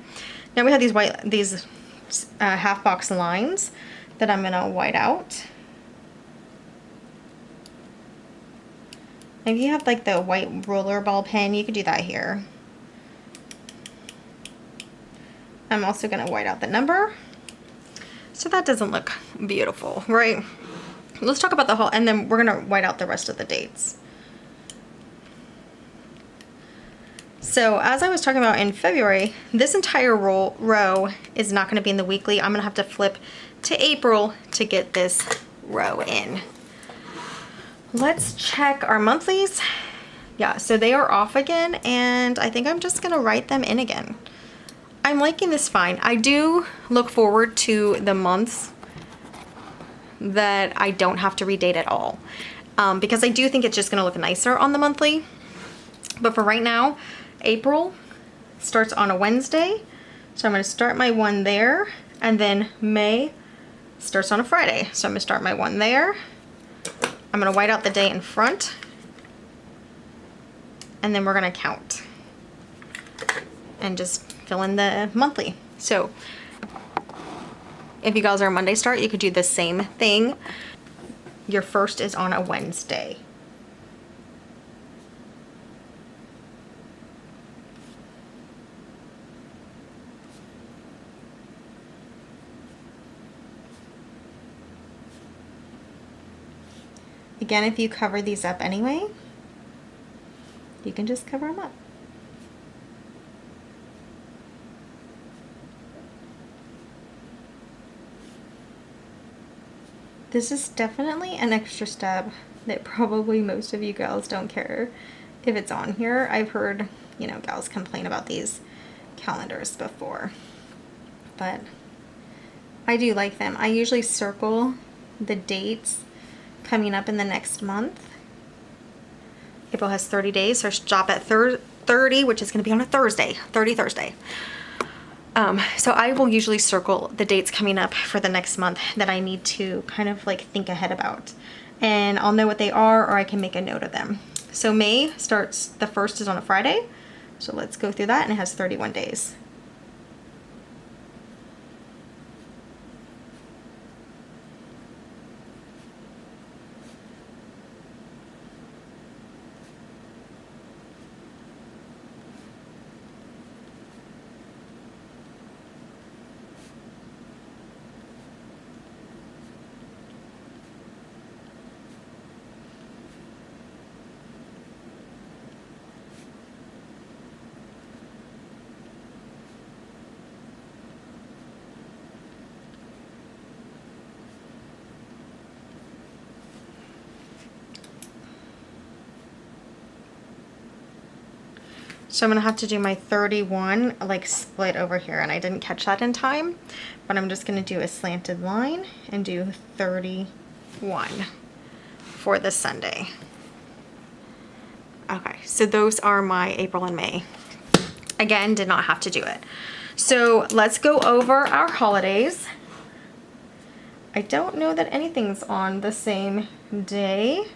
Now we have these half box lines that I'm gonna white out. If you have like the white roller ball pen, you could do that here. I'm also gonna white out the number. So that doesn't look beautiful, right? Let's talk about the whole, and then we're gonna white out the rest of the dates. So as I was talking about in February, this entire row is not gonna be in the weekly. I'm gonna have to flip to April to get this row in. Let's check our monthlies. Yeah, so they are off again, and I think I'm just gonna write them in again. I'm liking this fine. I do look forward to the months that I don't have to redate at all, because I do think it's just gonna look nicer on the monthly. But for right now, April starts on a Wednesday, so I'm gonna start my one there, and then May starts on a Friday. So I'm gonna start my one there. I'm gonna white out the day in front, and then we're gonna count and just fill in the monthly. So if you guys are a Monday start, you could do the same thing. Your first is on a Wednesday. Again, if you cover these up anyway, you can just cover them up. This is definitely an extra step that probably most of you gals don't care if it's on here. I've heard, you know, gals complain about these calendars before, but I do like them. I usually circle the dates coming up in the next month. April has 30 days, so stop at 30, which is going to be on a Thursday, 30 Thursday. So I will usually circle the dates coming up for the next month that I need to kind of like think ahead about, and I'll know what they are, or I can make a note of them. So May starts, the first is on a Friday, so let's go through that, and it has 31 days. So I'm gonna have to do my 31 like split over here, and I didn't catch that in time, but I'm just gonna do a slanted line and do 31 for this Sunday. Okay, so those are my April and May. Again, did not have to do it. So let's go over our holidays. I don't know that anything's on the same day.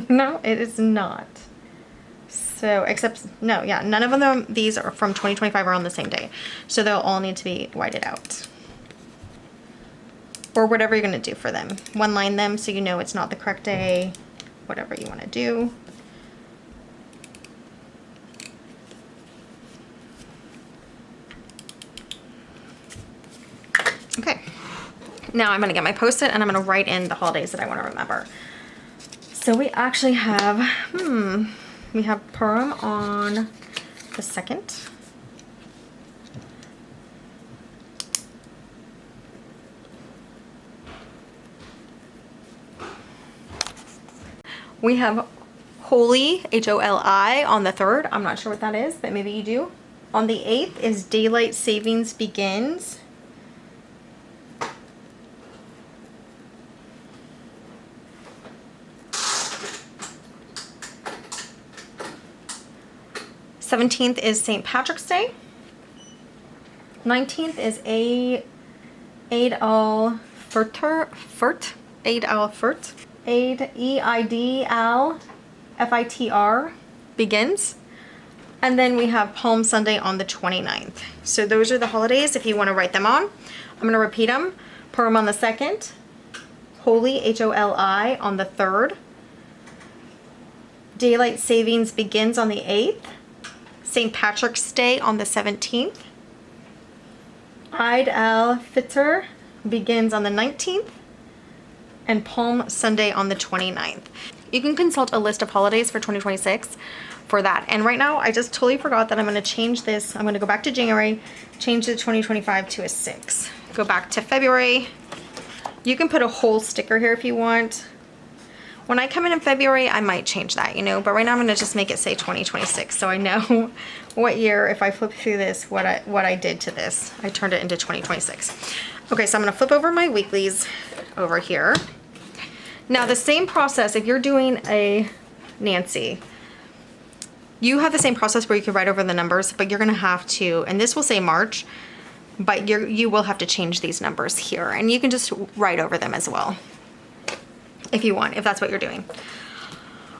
No, it is not. So, except, no, yeah, none of them, these are from 2025 are on the same day. So they'll all need to be whited out. Or whatever you're going to do for them. One line them so you know it's not the correct day. Whatever you want to do. Okay. Now I'm going to get my Post-it, and I'm going to write in the holidays that I want to remember. So we actually have, we have Purim on the 2nd. We have Holi, H-O-L-I, on the 3rd. I'm not sure what that is, but maybe you do. On the 8th is Daylight Savings Begins. th is St. Patrick's Day. 19th is Eid al-Fitr, Eid al-Fitr, E-I-D-L-F-I-T-R, begins. And then we have Palm Sunday on the 29th. So those are the holidays if you want to write them on. I'm going to repeat them. Purim on the 2nd, Holi, H-O-L-I, on the 3rd, Daylight Savings Begins on the 8th, St. Patrick's Day on the 17th, Eid al-Fitr begins on the 19th, and Palm Sunday on the 29th. You can consult a list of holidays for 2026 for that. And right now, I just totally forgot that I'm going to change this. I'm going to go back to January, change the 2025 to a 6. go back to February. You can put a whole sticker here if you want. When I come in February, I might change that, you know, but right now I'm gonna just make it say 2026 so I know what year, if I flip through this, what I did to this. I turned it into 2026. Okay, so I'm gonna flip over my weeklies over here. Now the same process, if you're doing a Nancy, you have the same process where you can write over the numbers, but you're gonna have to, and this will say March, but you will have to change these numbers here, and you can just write over them as well if you want, if that's what you're doing.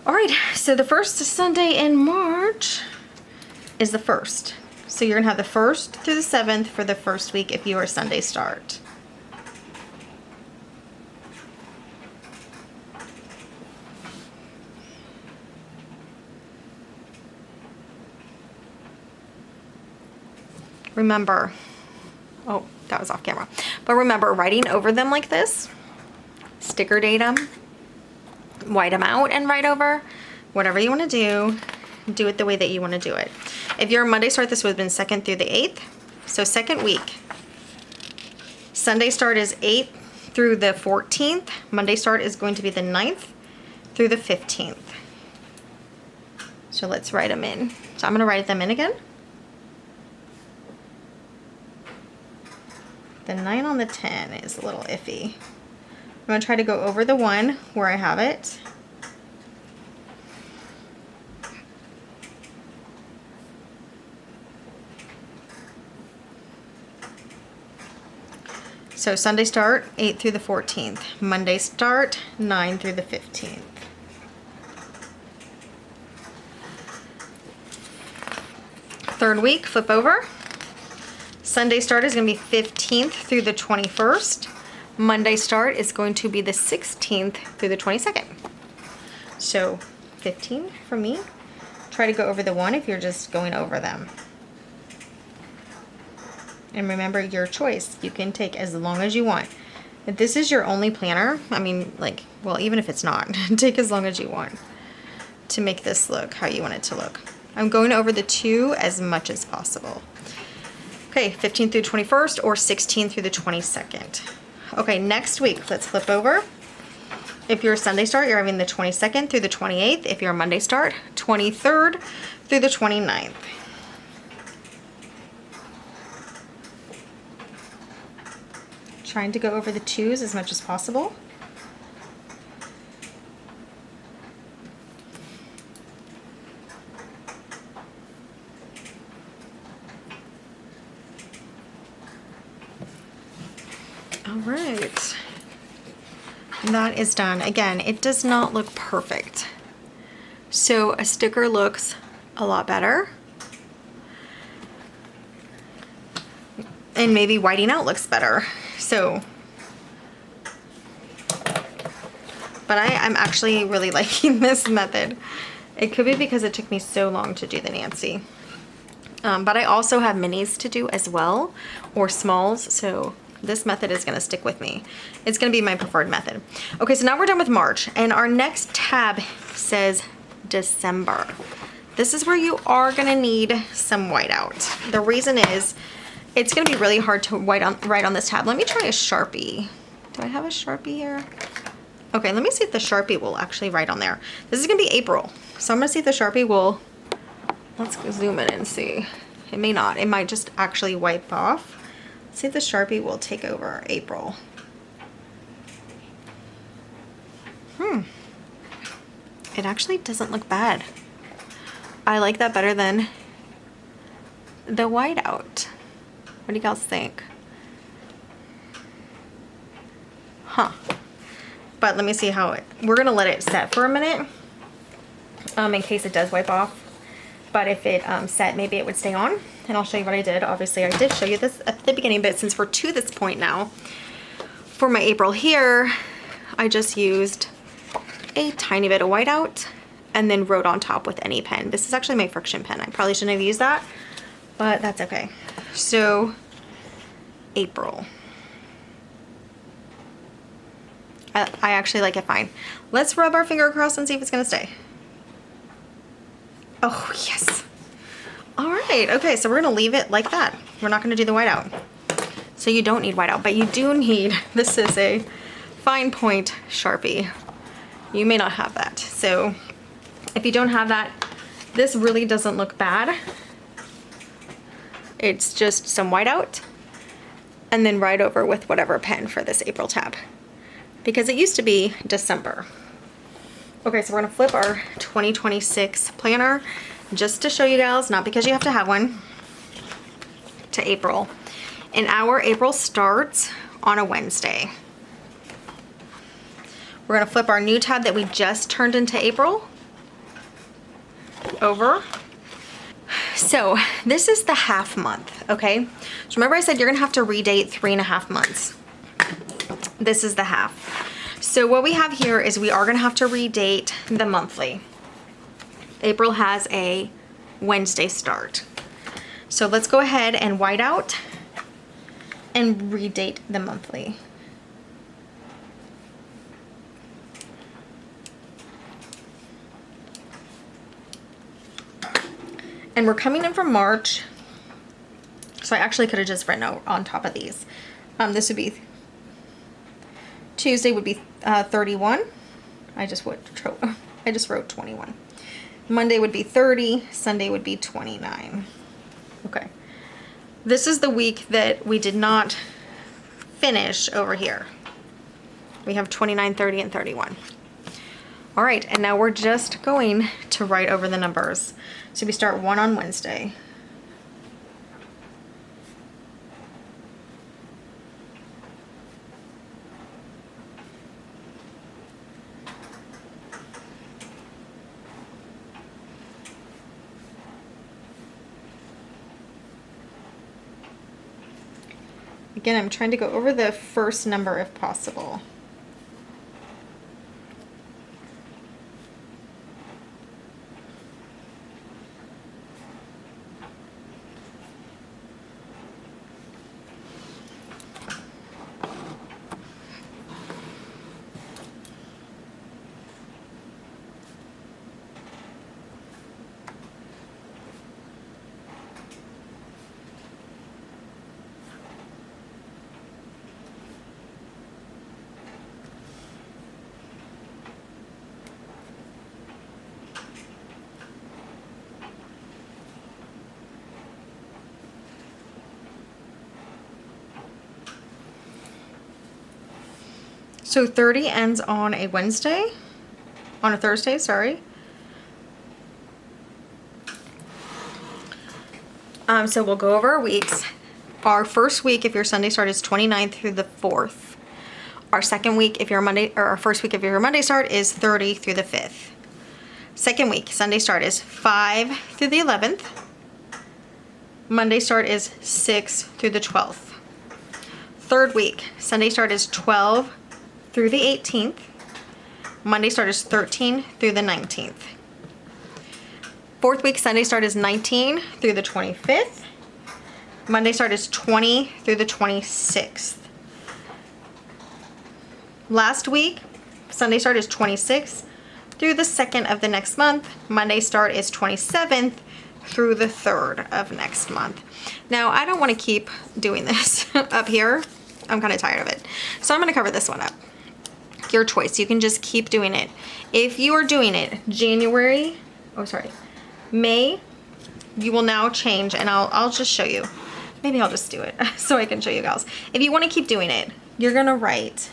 All right, so the first Sunday in March is the 1st. So you're gonna have the 1st through the 7th for the first week if you are Sunday start. Remember, oh, that was off camera. But remember, writing over them like this, sticker date them, white them out and write over, whatever you want to do it the way that you want to do it. If you're a Monday start, this would have been 2nd through the 8th. So second week. Sunday start is 8th through the 14th. Monday start is going to be the 9th through the 15th. So let's write them in. So I'm going to write them in again. The 9 on the 10 is a little iffy. I'm going to try to go over the 1 where I have it. So Sunday start, 8th through the 14th. Monday start, 9 through the 15th. Third week, flip over. Sunday start is going to be 15th through the 21st. Monday start is going to be the 16th through the 22nd. So 15 for me. Try to go over the 1 if you're just going over them. And remember, your choice. You can take as long as you want. If this is your only planner, I mean, like, well, even if it's not, take as long as you want to make this look how you want it to look. I'm going over the 2 as much as possible. Okay, 15th through 21st or 16th through the 22nd. Okay, next week, let's flip over. If you're a Sunday start, you're having the 22nd through the 28th. If you're a Monday start, 23rd through the 29th. Trying to go over the 2s as much as possible. All right, that is done. Again, it does not look perfect. So a sticker looks a lot better. And maybe whiting out looks better. So, but I'm actually really liking this method. It could be because it took me so long to do the Nancy. But I also have minis to do as well, or smalls, so this method is gonna stick with me. It's gonna be my preferred method. Okay, so now we're done with March, and our next tab says December. This is where you are gonna need some whiteout. The reason is, it's gonna be really hard to write on this tab. Let me try a Sharpie. Do I have a Sharpie here? Okay, let me see if the Sharpie will actually write on there. This is gonna be April, so I'm gonna see if the Sharpie will, let's zoom in and see. It may not, it might just actually wipe off. Let's see if the Sharpie will take over April. It actually doesn't look bad. I like that better than the whiteout. What do you guys think? Huh. But let me see how we're gonna let it set for a minute in case it does wipe off. But if it set, maybe it would stay on. And I'll show you what I did. Obviously, I did show you this at the beginning, but since we're to this point now, for my April here, I just used a tiny bit of whiteout and then wrote on top with any pen. This is actually my friction pen. I probably shouldn't have used that, but that's okay. So, April. I actually like it fine. Let's rub our finger across and see if it's gonna stay. Oh, yes. All right, okay, so we're gonna leave it like that. We're not gonna do the whiteout. So you don't need whiteout, but you do need, this is a fine point Sharpie. You may not have that. So if you don't have that, this really doesn't look bad. It's just some whiteout and then write over with whatever pen for this April tab, because it used to be December. Okay, so we're gonna flip our 2026 planner just to show you gals, not because you have to have one, to April. And our April starts on a Wednesday. We're gonna flip our new tab that we just turned into April over. So this is the half month, okay? So remember I said you're gonna have to redate 3.5 months. This is the half. So what we have here is we are gonna have to redate the monthly. April has a Wednesday start. So let's go ahead and white out and redate the monthly. And we're coming in from March. So I actually could have just written out on top of these. This would be, Tuesday would be 31. I just wrote 21. Monday would be 30. Sunday would be 29. Okay. This is the week that we did not finish over here. We have 29, 30, and 31. All right, and now we're just going to write over the numbers. So we start 1 on Wednesday. Again, I'm trying to go over the first number if possible. So 30 ends on a Wednesday, on a Thursday, sorry. So we'll go over our weeks. Our first week, if your Sunday start, is 29th through the 4th. Our second week, if your Monday, or our first week, if your Monday start, is 30 through the 5th. Second week, Sunday start is 5 through the 11th. Monday start is 6 through the 12th. Third week, Sunday start is 12 through the 18th. Monday start is 13 through the 19th. Fourth week, Sunday start is 19 through the 25th. Monday start is 20 through the 26th. Last week, Sunday start is 26 through the 2nd of the next month. Monday start is 27th through the 3rd of next month. Now, I don't want to keep doing this up here. I'm kind of tired of it. So I'm going to cover this one up. Your choice. You can just keep doing it. If you are doing it May, you will now change, and I'll just show you. Maybe I'll just do it so I can show you guys. If you want to keep doing it, you're gonna write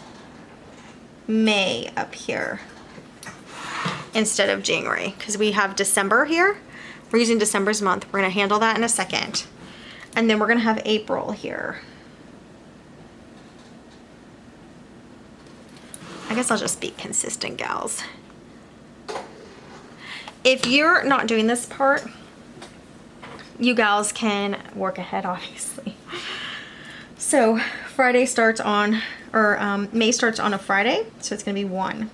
May up here instead of January, because we have December here. We're using December's month. We're gonna handle that in a second. And then we're gonna have April here. I guess I'll just be consistent, gals. If you're not doing this part, you gals can work ahead, obviously. So Friday starts on, or May starts on a Friday, so it's gonna be 1.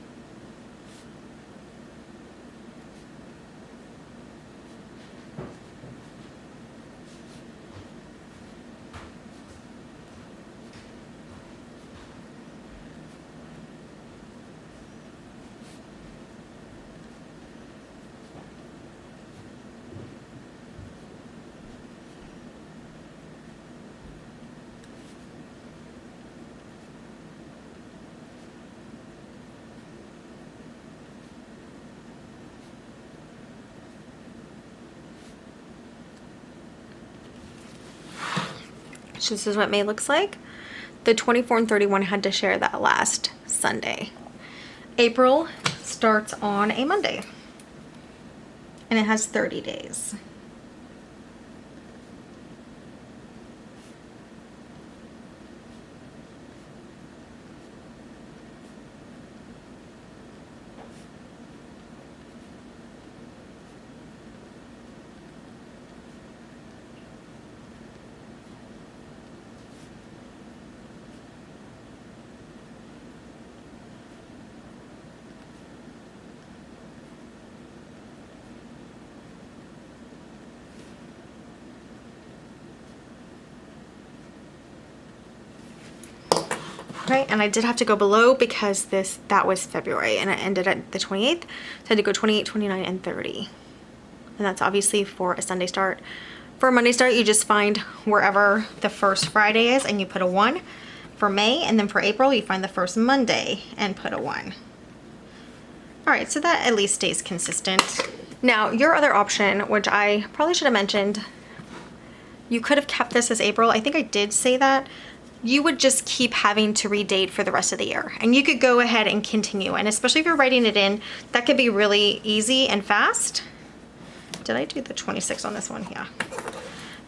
So this is what May looks like. The 24 and 31 had to share that last Sunday. April starts on a Monday, and it has 30 days. Right, and I did have to go below because that was February and it ended at the 28th. So I had to go 28, 29, and 30. And that's obviously for a Sunday start. For a Monday start, you just find wherever the first Friday is and you put a 1 for May, and then for April, you find the first Monday and put a 1. All right, so that at least stays consistent. Now, your other option, which I probably should have mentioned, you could have kept this as April. I think I did say that. You would just keep having to redate for the rest of the year. And you could go ahead and continue. And especially if you're writing it in, that could be really easy and fast. Did I do the 26 on this one? Yeah.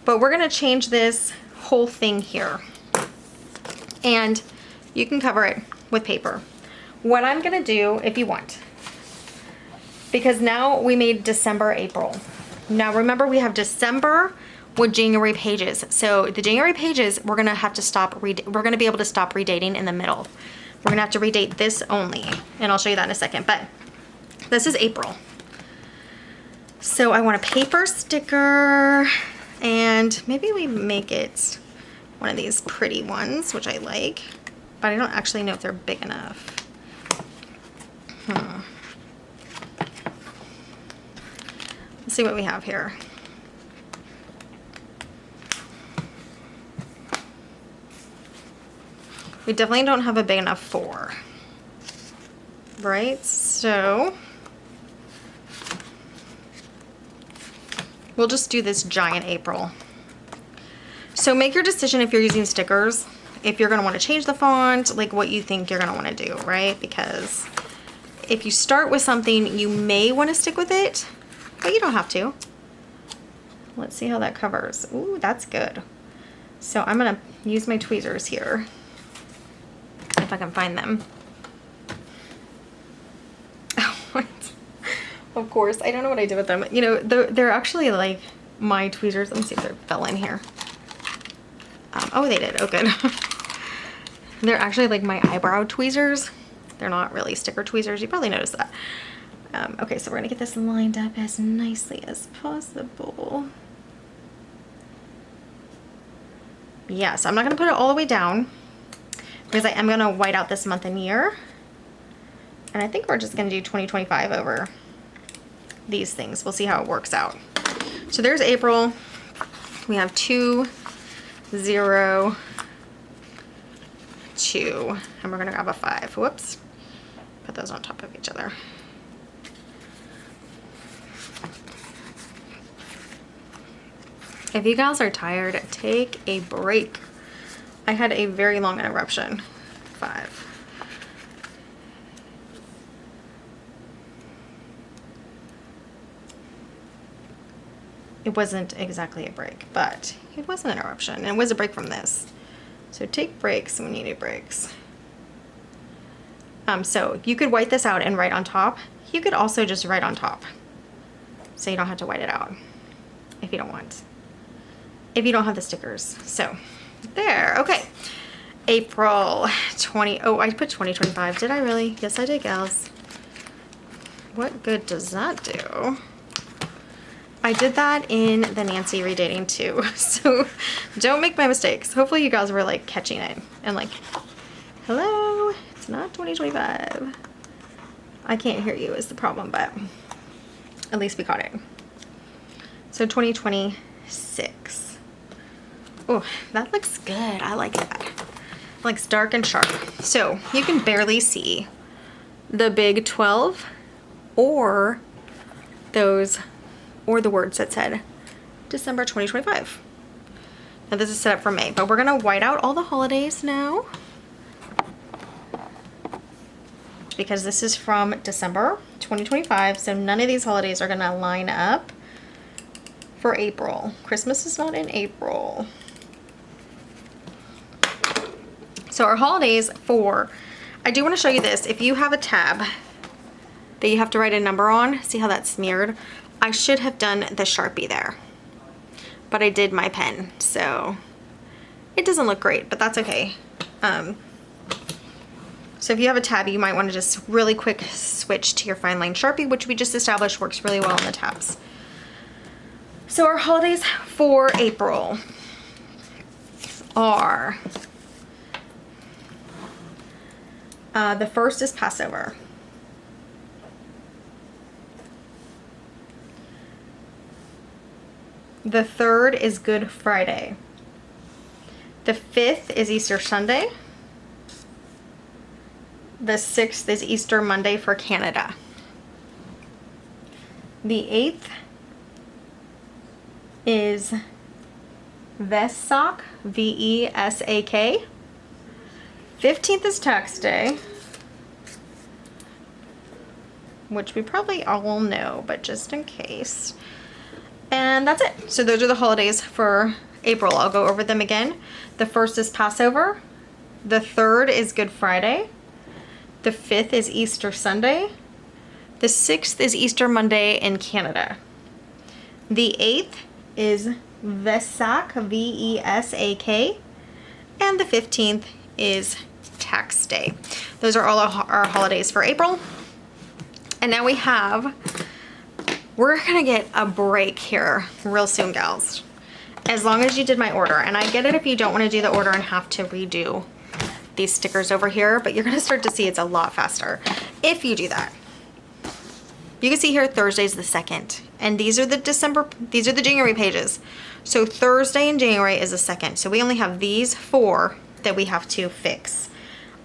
But we're gonna change this whole thing here. And you can cover it with paper. What I'm gonna do, if you want, because now we made December, April. Now remember, we have December with January pages. So the January pages, we're gonna have to stop, we're gonna be able to stop redating in the middle. We're gonna have to redate this only, and I'll show you that in a second, but this is April. So I want a paper sticker, and maybe we make it one of these pretty ones, which I like, but I don't actually know if they're big enough. Let's see what we have here. We definitely don't have a big enough 4, right? So we'll just do this giant April. So make your decision if you're using stickers, if you're gonna wanna change the font, like what you think you're gonna wanna do, right? Because if you start with something, you may wanna stick with it, but you don't have to. Let's see how that covers. Ooh, that's good. So I'm gonna use my tweezers here, if I can find them. Of course, I don't know what I did with them. You know, they're actually like my tweezers. Let me see if they fell in here. Oh, they did. Oh, good. They're actually like my eyebrow tweezers. They're not really sticker tweezers. You probably noticed that. Okay, so we're gonna get this lined up as nicely as possible. Yeah, so I'm not gonna put it all the way down because I am gonna white out this month and year. And I think we're just gonna do 2025 over these things. We'll see how it works out. So there's April. We have 2, 0, 2, and we're gonna grab a 5. Whoops. Put those on top of each other. If you guys are tired, take a break. I had a very long interruption. 5. It wasn't exactly a break, but it was an interruption, and it was a break from this. So take breaks when you need breaks. So you could white this out and write on top. You could also just write on top, so you don't have to white it out if you don't want. If you don't have the stickers. So there, okay. April 20, oh, I put 2025. Did I really? Yes, I did, gals. What good does that do? I did that in the Nancy redating too. So don't make my mistakes. Hopefully you guys were like catching it and like, hello, it's not 2025. I can't hear you is the problem, but at least we caught it. So 2026. Oh, that looks good. I like that. It looks dark and sharp. So you can barely see the big 12 or those, or the words that said December 2025. Now this is set up for May, but we're gonna white out all the holidays now because this is from December 2025, so none of these holidays are gonna line up for April. Christmas is not in April. So our holidays for, I do want to show you this. If you have a tab that you have to write a number on, see how that's smeared? I should have done the Sharpie there, but I did my pen, so it doesn't look great, but that's okay. So if you have a tab, you might want to just really quick switch to your fine line Sharpie, which we just established works really well on the tabs. So our holidays for April are, the first is Passover. The third is Good Friday. The 5th is Easter Sunday. The 6th is Easter Monday for Canada. The 8th is Vesak, V-E-S-A-K. 15th is Tax Day, which we probably all know, but just in case. And that's it. So those are the holidays for April. I'll go over them again. The first is Passover. The third is Good Friday. The 5th is Easter Sunday. The 6th is Easter Monday in Canada. The 8th is Vesak, V-E-S-A-K. And the 15th is Tax Day. Those are all our holidays for April. And now we're gonna get a break here real soon, gals. As long as you did my order. And I get it if you don't want to do the order and have to redo these stickers over here, but you're gonna start to see it's a lot faster if you do that. You can see here Thursday's the 2nd, and these are the January pages. So Thursday in January is the 2nd. So we only have these 4 that we have to fix.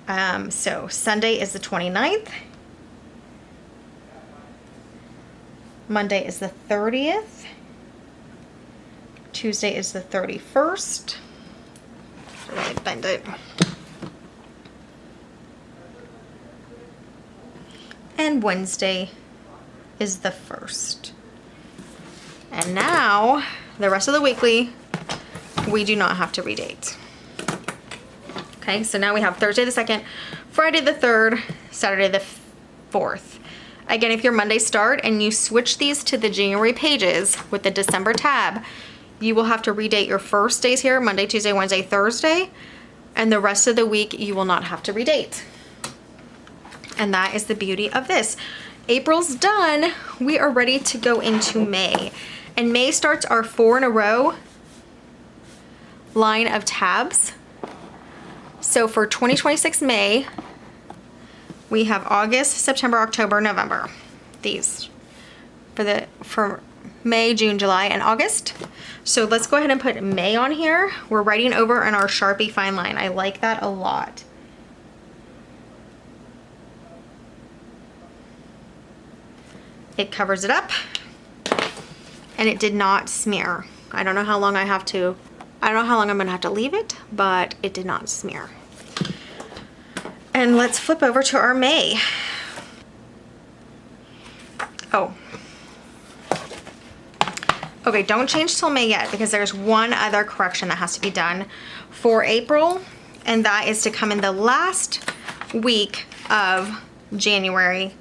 So Sunday is the 29th. Monday is the 30th. Tuesday is the 31st. Let me bend it. And Wednesday is the 1st. And now, the rest of the weekly, we do not have to redate. Okay, so now we have Thursday the 2nd, Friday the 3rd, Saturday the 4th. Again, if your Monday start and you switch these to the January pages with the December tab, you will have to redate your first days here, Monday, Tuesday, Wednesday, Thursday, and the rest of the week you will not have to redate. And that is the beauty of this. April's done. We are ready to go into May. And May starts our 4 in a row line of tabs. So for 2026 May, we have August, September, October, November. These for May, June, July, and August. So let's go ahead and put May on here. We're writing over in our Sharpie fine line. I like that a lot. It covers it up, and it did not smear. I don't know how long I'm gonna have to leave it, but it did not smear. And let's flip over to our May. Oh. Okay, don't change till May yet, because there's one other correction that has to be done for April, and that is to come in the last week of January.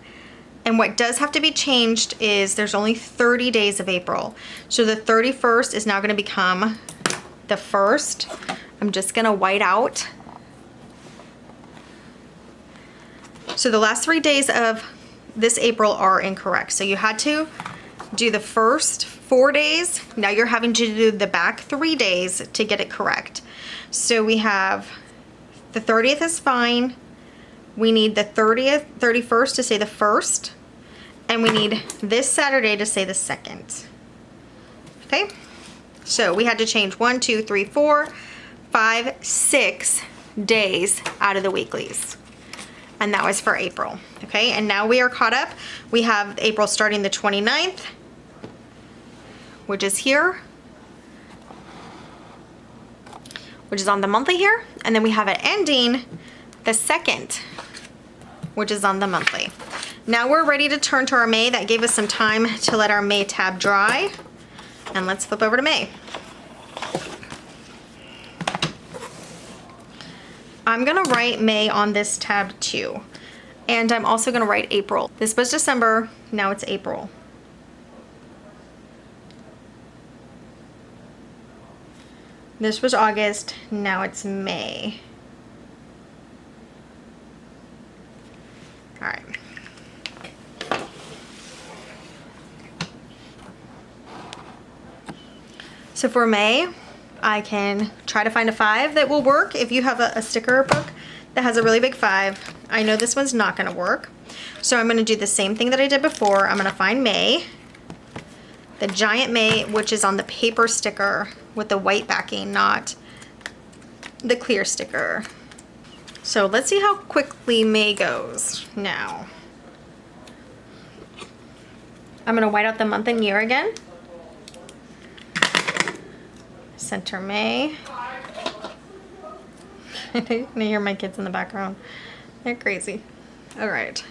And what does have to be changed is there's only 30 days of April. So the 31st is now gonna become the 1st. I'm just gonna white out. So the last 3 days of this April are incorrect. So you had to do the first 4 days. Now you're having to do the back 3 days to get it correct. So we have the 30th is fine. We need the 31st to say the 1st. And we need this Saturday to say the 2nd. Okay? So we had to change 1, 2, 3, 4, 5, 6 days out of the weeklies. And that was for April. Okay? And now we are caught up. We have April starting the 29th, which is here. which is on the monthly here. And then we have it ending the 2nd, which is on the monthly. Now we're ready to turn to our May. That gave us some time to let our May tab dry. And let's flip over to May. I'm gonna write May on this tab too. And I'm also gonna write April. This was December, now it's April. This was August, now it's May. All right. So for May, I can try to find a 5 that will work if you have a sticker book that has a really big 5. I know this one's not gonna work. So I'm gonna do the same thing that I did before. I'm gonna find May, the giant May, which is on the paper sticker with the white backing, not the clear sticker. So let's see how quickly May goes now. I'm gonna white out the month and year again. Center May. I can hear my kids in the background. They're crazy. All right.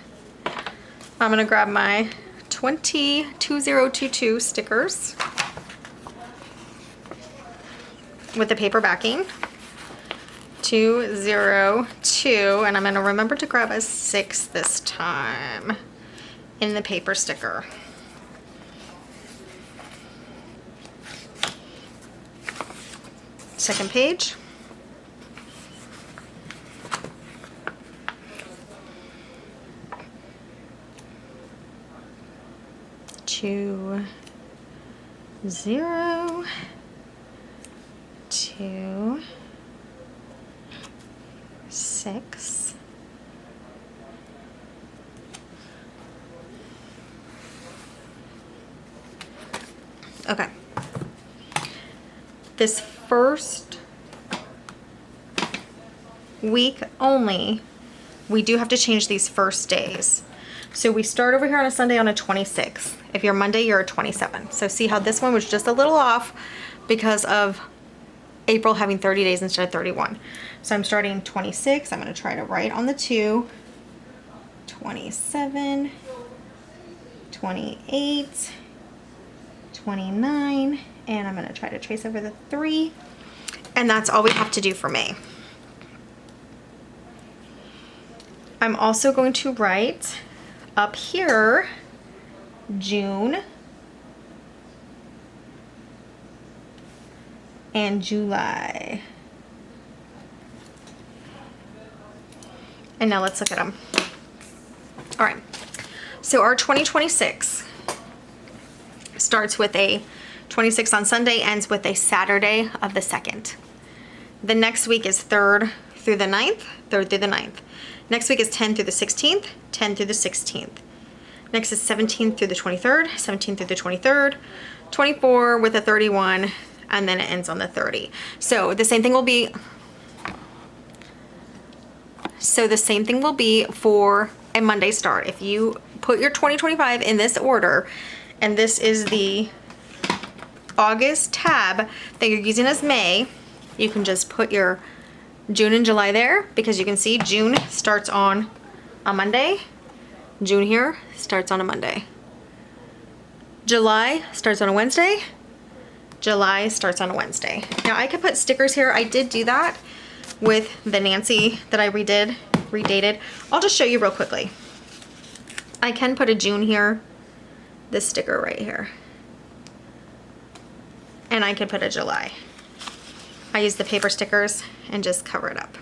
I'm gonna grab my 2022 stickers with the paper backing. 202, and I'm gonna remember to grab a 6 this time in the paper sticker. Second page. Two, 0, 2, 6. Okay. This first week only, we do have to change these first days. So we start over here on a Sunday on a 26th. If you're Monday, you're a 27. So see how this one was just a little off because of April having 30 days instead of 31. So I'm starting 26. I'm going to try to write on the 2, 27, 28, 29, and I'm going to try to trace over the 3. And that's all we have to do for May. I'm also going to write up here June and July. And now let's look at them. All right, so our 2026 starts with a 26 on Sunday, ends with a Saturday of the 2nd. The next week is 3rd through the 9th, 3rd through the 9th. Next week is 10 through the 16th, 10 through the 16th. Next is 17th through the 23rd, 17th through the 23rd, 24 with a 31, and then it ends on the 30. So the same thing will be for a Monday start. If you put your 2025 in this order, and this is the August tab that you're using as May, you can just put your June and July there, because you can see June starts on a Monday. June here starts on a Monday. July starts on a Wednesday. July starts on a Wednesday. Now I could put stickers here. I did do that with the Nancy that I redated. I'll just show you real quickly. I can put a June here, this sticker right here. And I can put a July. I use the paper stickers and just cover it up.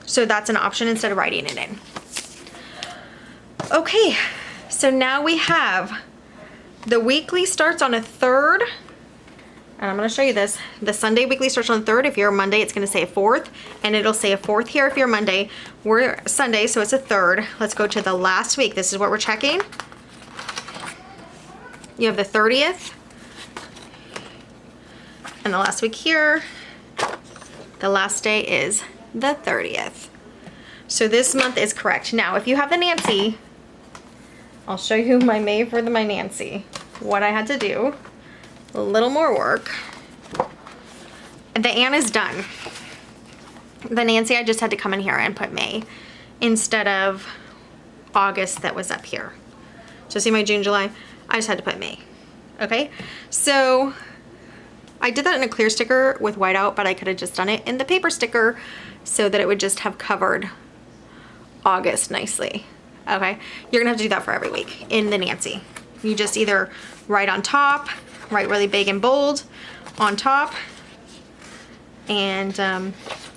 So that's an option instead of writing it in. Okay, so now we have the weekly starts on a 3rd. And I'm going to show you this. The Sunday weekly starts on the 3rd. If you're Monday, it's going to say a 4th. And it'll say a 4th here if you're Monday. We're Sunday, so it's a 3rd. Let's go to the last week. This is what we're checking. You have the 30th. And the last week here, the last day is the 30th. So this month is correct. Now, if you have the Nancy, I'll show you my May for my Nancy. What I had to do, a little more work. The Ann is done. The Nancy, I just had to come in here and put May instead of August that was up here. So see my June, July? I just had to put May. Okay, so I did that in a clear sticker with whiteout, but I could have just done it in the paper sticker so that it would just have covered August nicely. Okay, you're gonna have to do that for every week in the Nancy. You just either write on top, write really big and bold on top, and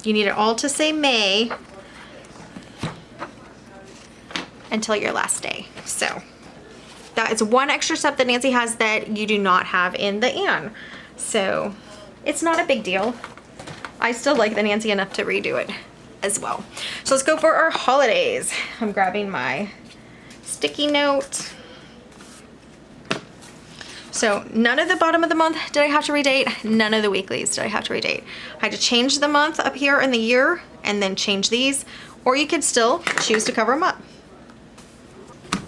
you need it all to say May until your last day. So that is one extra step that Nancy has that you do not have in the Ann. So it's not a big deal. I still like the Nancy enough to redo it as well. So let's go for our holidays. I'm grabbing my sticky note. So none of the bottom of the month did I have to redate. None of the weeklies did I have to redate. I had to change the month up here in the year and then change these, or you could still choose to cover them up.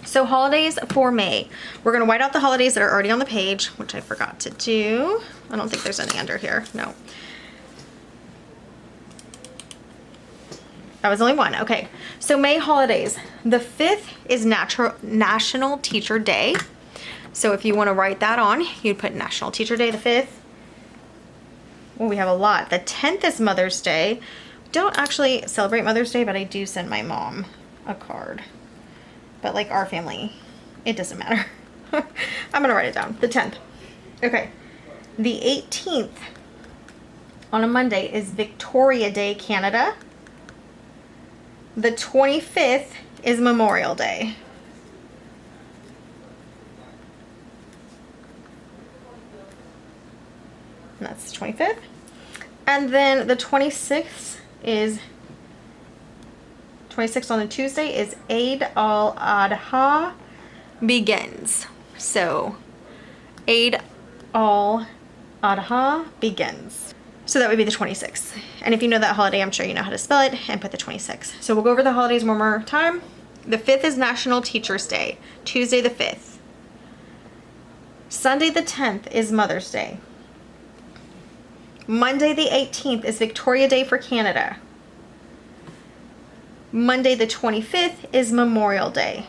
So holidays for May. We're gonna white out the holidays that are already on the page, which I forgot to do. I don't think there's any under here, no. That was only one, okay. So May holidays. The 5th is National Teacher Day. So if you wanna write that on, you'd put National Teacher Day the 5th. Well, we have a lot. The 10th is Mother's Day. Don't actually celebrate Mother's Day, but I do send my mom a card. But like our family, it doesn't matter. I'm gonna write it down, the 10th. Okay, the 18th on a Monday is Victoria Day, Canada. The 25th is Memorial Day. And that's the 25th. And then the 26th on a Tuesday is Eid al-Adha begins. So Eid al-Adha begins. So that would be the 26th. And if you know that holiday, I'm sure you know how to spell it and put the 26th. So we'll go over the holidays one more time. The 5th is National Teacher's Day, Tuesday the 5th. Sunday the 10th is Mother's Day. Monday the 18th is Victoria Day for Canada. Monday the 25th is Memorial Day.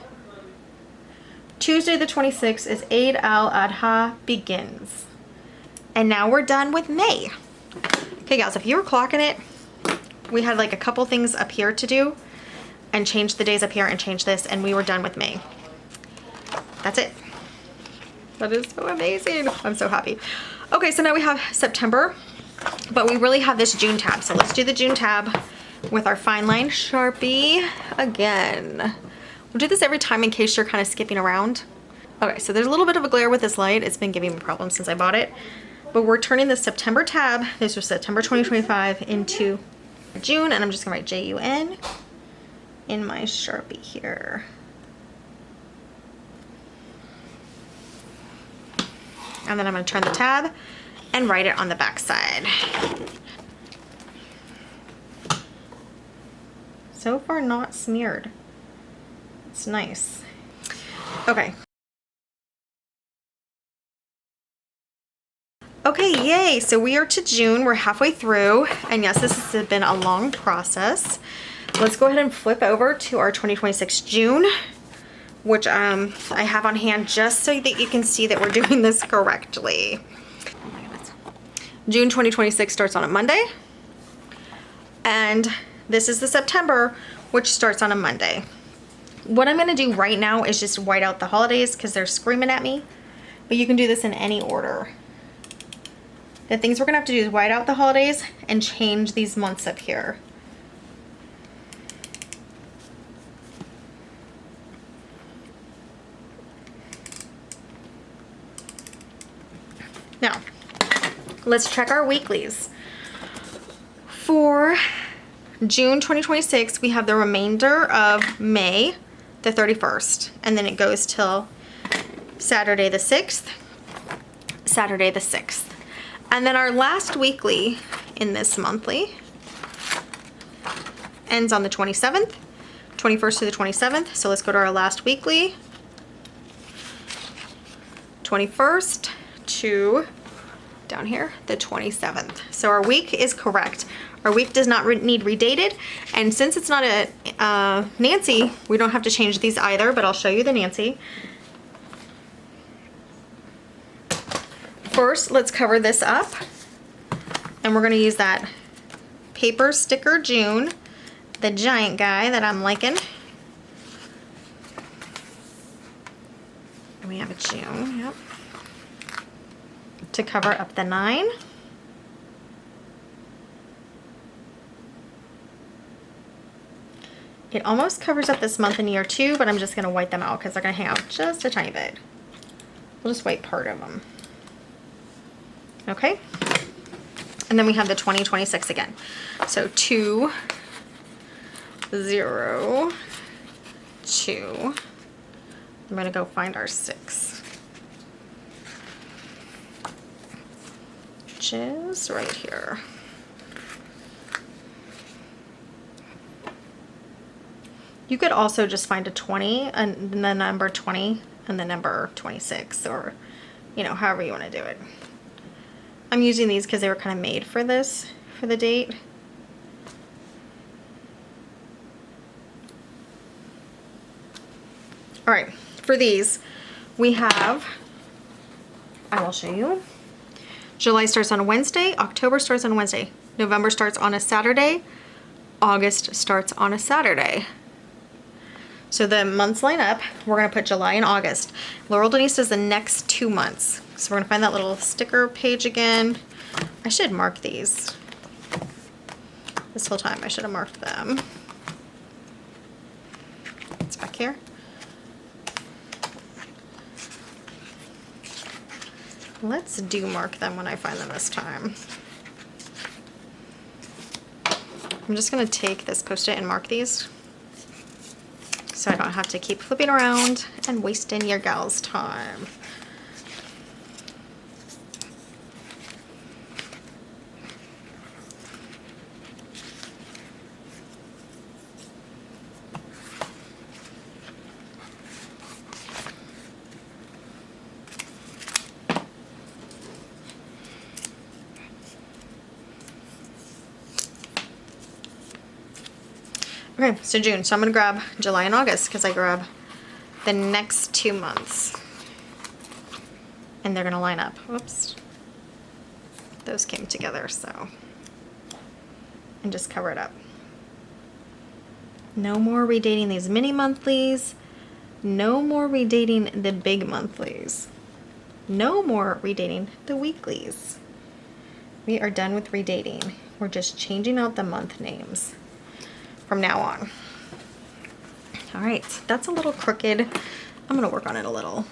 Tuesday the 26th is Eid al-Adha begins. And now we're done with May. Okay guys, if you were clocking it, we had like a couple things up here to do and change the days up here and change this, and we were done with May. That's it. That is so amazing. I'm so happy. Okay, so now we have September, but we really have this June tab. So let's do the June tab with our fine line Sharpie again. We'll do this every time in case you're kind of skipping around. Okay, so there's a little bit of a glare with this light. It's been giving me problems since I bought it. But we're turning the September tab, this was September 2025, into June, and I'm just gonna write J-U-N in my Sharpie here. And then I'm gonna turn the tab and write it on the back side. So far not smeared. It's nice. Okay. Okay, yay, so we are to June, we're halfway through, and yes, this has been a long process. Let's go ahead and flip over to our 2026 June, which I have on hand just so that you can see that we're doing this correctly. June 2026 starts on a Monday, and this is the September, which starts on a Monday. What I'm gonna do right now is just white out the holidays because they're screaming at me, but you can do this in any order. The things we're gonna have to do is white out the holidays and change these months up here. Now, let's check our weeklies. For June 2026, we have the remainder of May, the 31st, and then it goes till Saturday the 6th, Saturday the 6th. And then our last weekly in this monthly ends on the 27th, 21st to the 27th. So let's go to our last weekly, 21st to down here, the 27th. So our week is correct. Our week does not need redated, and since it's not a Nancy, we don't have to change these either, but I'll show you the Nancy. First, let's cover this up, and we're gonna use that paper sticker June, the giant guy that I'm liking. And we have a June, yep, to cover up the 9. It almost covers up this month and year too, but I'm just gonna white them out because they're gonna hang out just a tiny bit. We'll just white part of them. Okay. And then we have the 2026 again. So 2, 0, 2. I'm gonna go find our 6. Which is right here. You could also just find a 20 and the number 20 and the number 26, or, you know, however you want to do it. I'm using these because they were kind of made for this, for the date. All right, for these, we have, I will show you. July starts on a Wednesday, October starts on a Wednesday, November starts on a Saturday, August starts on a Saturday. So the months line up. We're gonna put July and August. Laurel Denise does the next 2 months. So we're gonna find that little sticker page again. I should mark these. This whole time I should have marked them. It's back here. Let's do mark them when I find them this time. I'm just gonna take this Post-it and mark these, so I don't have to keep flipping around and wasting your gal's time. Okay, so June. So I'm gonna grab July and August because I grab the next 2 months. And they're gonna line up. Whoops. Those came together, so. And just cover it up. No more redating these mini monthlies. No more redating the big monthlies. No more redating the weeklies. We are done with redating. We're just changing out the month names from now on. All right, that's a little crooked. I'm gonna work on it a little.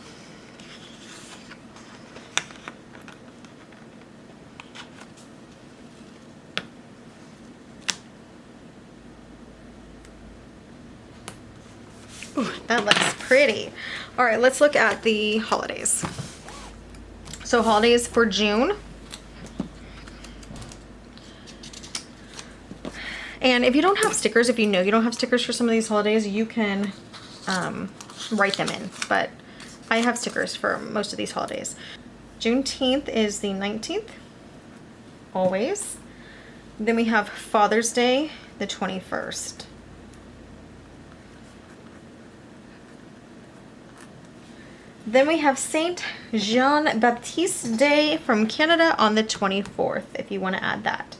Ooh, that looks pretty. All right, let's look at the holidays. So holidays for June. And if you don't have stickers, if you know you don't have stickers for some of these holidays, you can write them in. But I have stickers for most of these holidays. Juneteenth is the 19th, always. Then we have Father's Day, the 21st. Then we have Saint Jean Baptiste Day from Canada on the 24th, if you want to add that.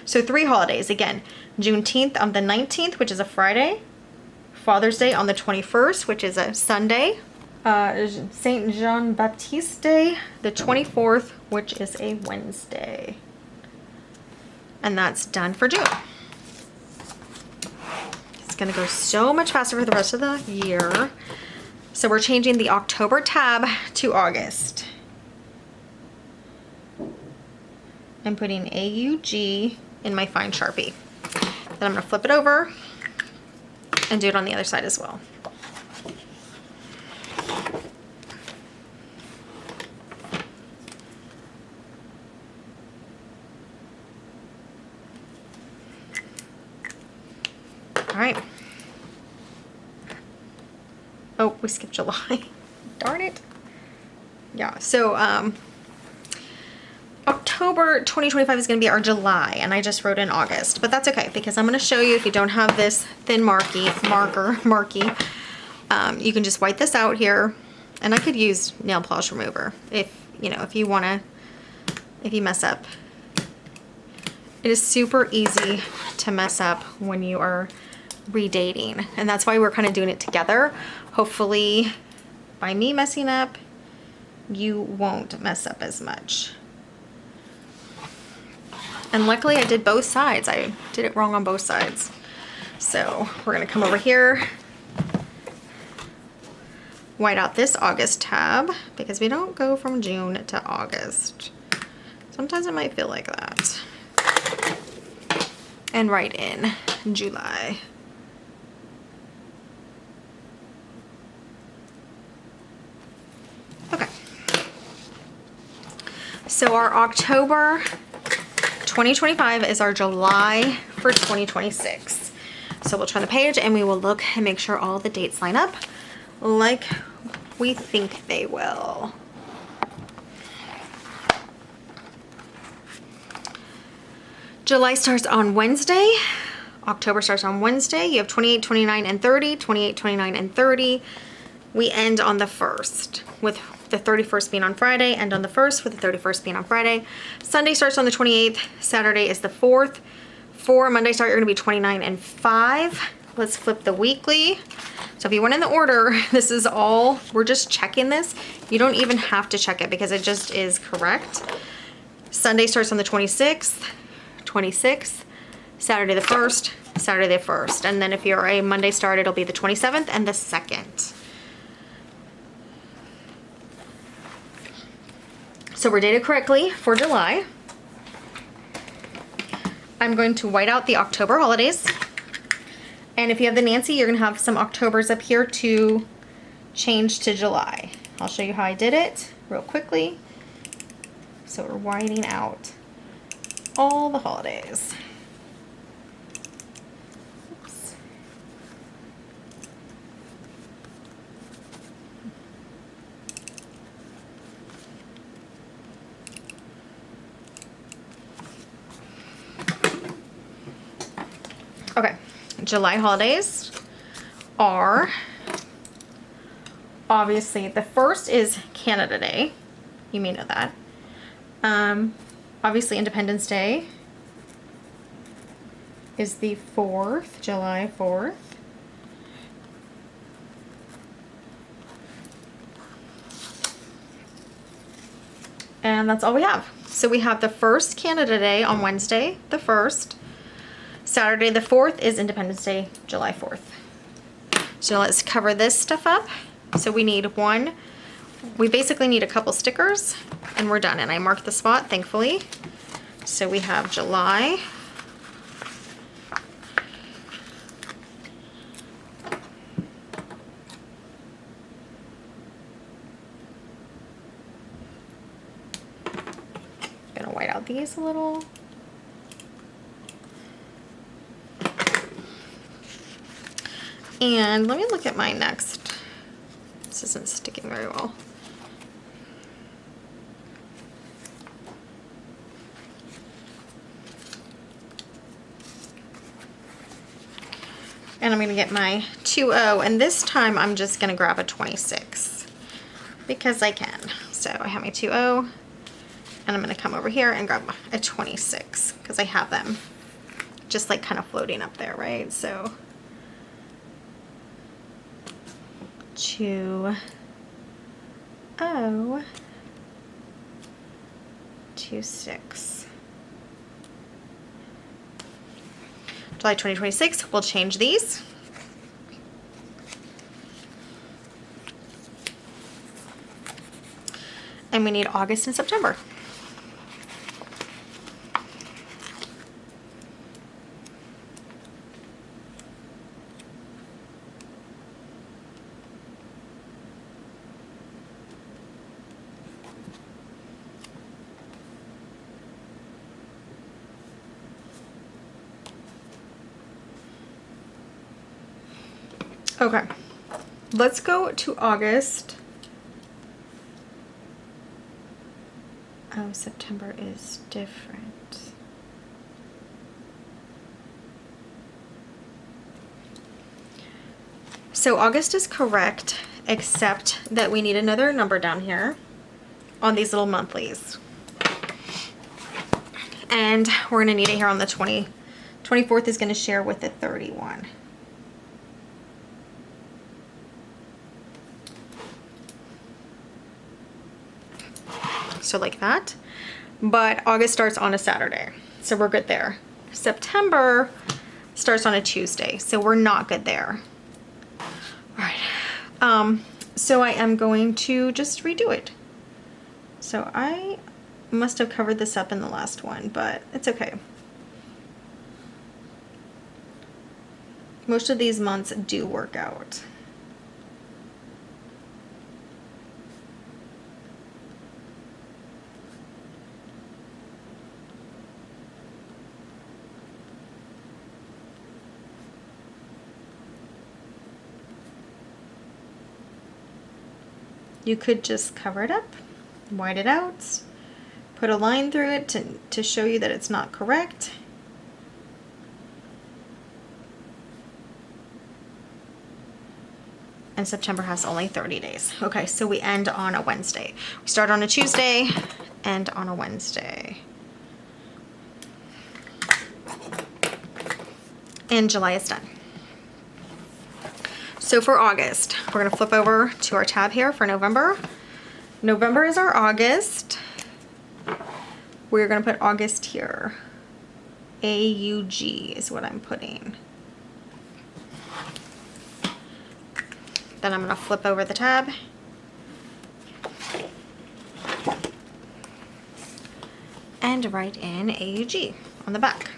So 3 holidays, again, Juneteenth on the 19th, which is a Friday, Father's Day on the 21st, which is a Sunday, Saint Jean Baptiste Day, the 24th, which is a Wednesday. And that's done for June. It's gonna go so much faster for the rest of the year. So we're changing the October tab to August. I'm putting AUG in my fine Sharpie. Then I'm gonna flip it over and do it on the other side as well. All right. Oh, we skipped July. Darn it. Yeah, so October 2025 is going to be our July, and I just wrote in August, but that's okay because I'm going to show you, if you don't have this thin marker, you can just white this out here, and I could use nail polish remover if you want to, if you mess up. It is super easy to mess up when you are redating, and that's why we're kind of doing it together. Hopefully by me messing up, you won't mess up as much. And luckily I did both sides. I did it wrong on both sides. So we're gonna come over here, white out this August tab because we don't go from June to August. Sometimes it might feel like that. And write in July. Okay. So our October 2025 is our July for 2026. So we'll turn the page and we will look and make sure all the dates line up like we think they will. July starts on Wednesday. October starts on Wednesday. You have 28, 29, and 30. 28, 29, and 30. We end on the 1st, with the 31st being on Friday, and on the 1st with the 31st being on Friday. Sunday starts on the 28th. Saturday is the 4th. For Monday start, you're going to be 29 and 5. Let's flip the weekly. So if you went in the order, this is all, we're just checking this. You don't even have to check it because it just is correct. Sunday starts on the 26th. 26th, Saturday the 1st, Saturday the 1st. And then if you're a Monday start, it'll be the 27th and the 2nd. So we're dated correctly for July. I'm going to white out the October holidays. And if you have the Nancy, you're gonna have some Octobers up here to change to July. I'll show you how I did it real quickly. So we're whiting out all the holidays. Oops. Okay, July holidays are, obviously the 1st is Canada Day. You may know that. Obviously Independence Day is the 4th, July 4th. And that's all we have. So we have the 1st Canada Day on Wednesday, the 1st. Saturday the 4th is Independence Day, July 4th. So let's cover this stuff up. So we need we basically need a couple stickers and we're done. And I marked the spot, thankfully. So we have July. Gonna white out these a little. And let me look at mine next. This isn't sticking very well. And I'm gonna get my 2O, and this time I'm just gonna grab a 26 because I can. So I have my 2O, and I'm gonna come over here and grab a 26 because I have them just like kind of floating up there, right? So 2O, 26. July 2026, we'll change these. And we need August and September. Okay, let's go to August. Oh, September is different. So August is correct, except that we need another number down here on these little monthlies. And we're gonna need it here on the 24th is gonna share with the 31. So like that. But August starts on a Saturday, so we're good there. September starts on a Tuesday, so we're not good there. All right, so I am going to just redo it. So I must have covered this up in the last one, but it's okay. Most of these months do work out. You could just cover it up, white it out, put a line through it to show you that it's not correct. And September has only 30 days. Okay, so we end on a Wednesday. We start on a Tuesday, end on a Wednesday. And July is done. So for August, we're gonna flip over to our tab here for November. November is our August. We're gonna put August here. AUG is what I'm putting. Then I'm gonna flip over the tab. And write in AUG on the back.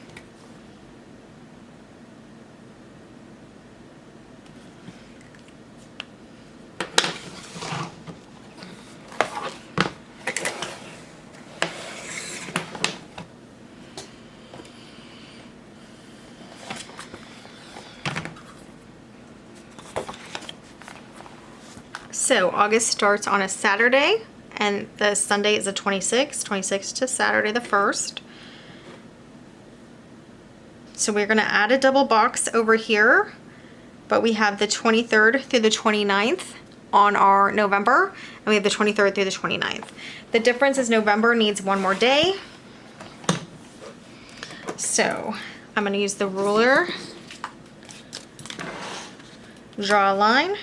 So August starts on a Saturday and the Sunday is the 26th to Saturday the 1st. So we're gonna add a double box over here, but we have the 23rd through the 29th on our November, and we have the 23rd through the 29th. The difference is November needs one more day. So I'm gonna use the ruler, draw a line.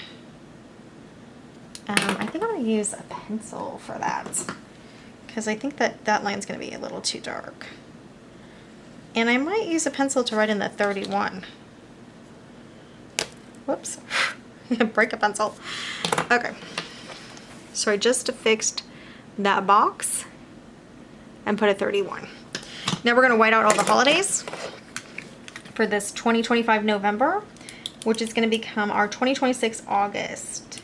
I think I'm gonna use a pencil for that because I think that that line's gonna be a little too dark. And I might use a pencil to write in the 31. Whoops, break a pencil. Okay, so I just affixed that box and put a 31. Now we're gonna white out all the holidays for this 2025 November, which is gonna become our 2026 August.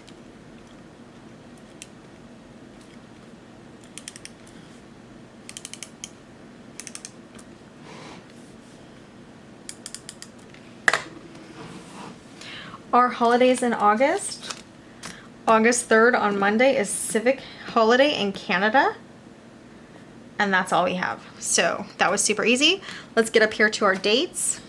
Our holidays in August. August 3rd on Monday is civic holiday in Canada. And that's all we have. So that was super easy. Let's get up here to our dates.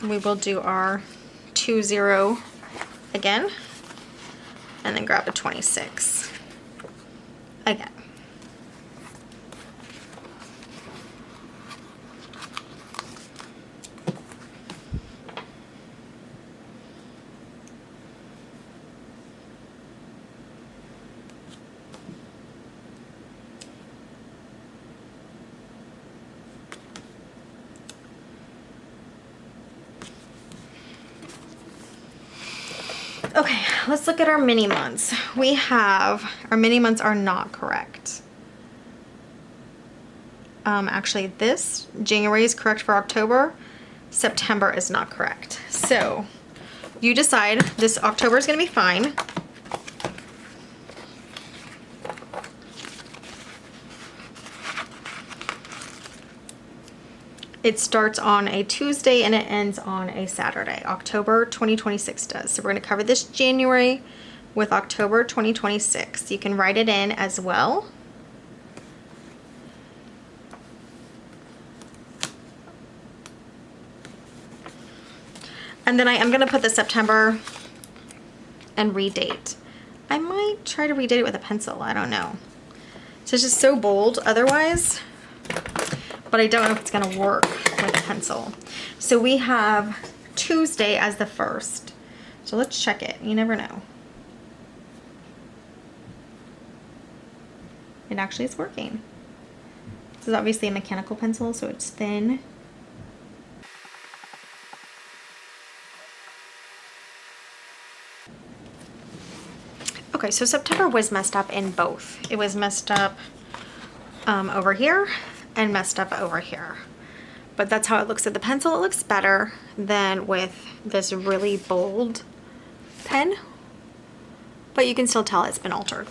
We will do our 20 again, and then grab a 26 again. Okay, let's look at our mini months. We have, our mini months are not correct. Actually, this January is correct for October. September is not correct. So you decide. This October is going to be fine. It starts on a Tuesday and it ends on a Saturday. October 2026 does. So we're going to cover this January with October 2026. You can write it in as well. And then I am going to put the September and redate. I might try to redate it with a pencil. I don't know. So it's just so bold otherwise. But I don't know if it's going to work with a pencil. So we have Tuesday as the 1st. So let's check it. You never know. It actually is working. This is obviously a mechanical pencil, so it's thin. Okay, so September was messed up in both. It was messed up over here and messed up over here. But that's how it looks at the pencil. It looks better than with this really bold pen. But you can still tell it's been altered.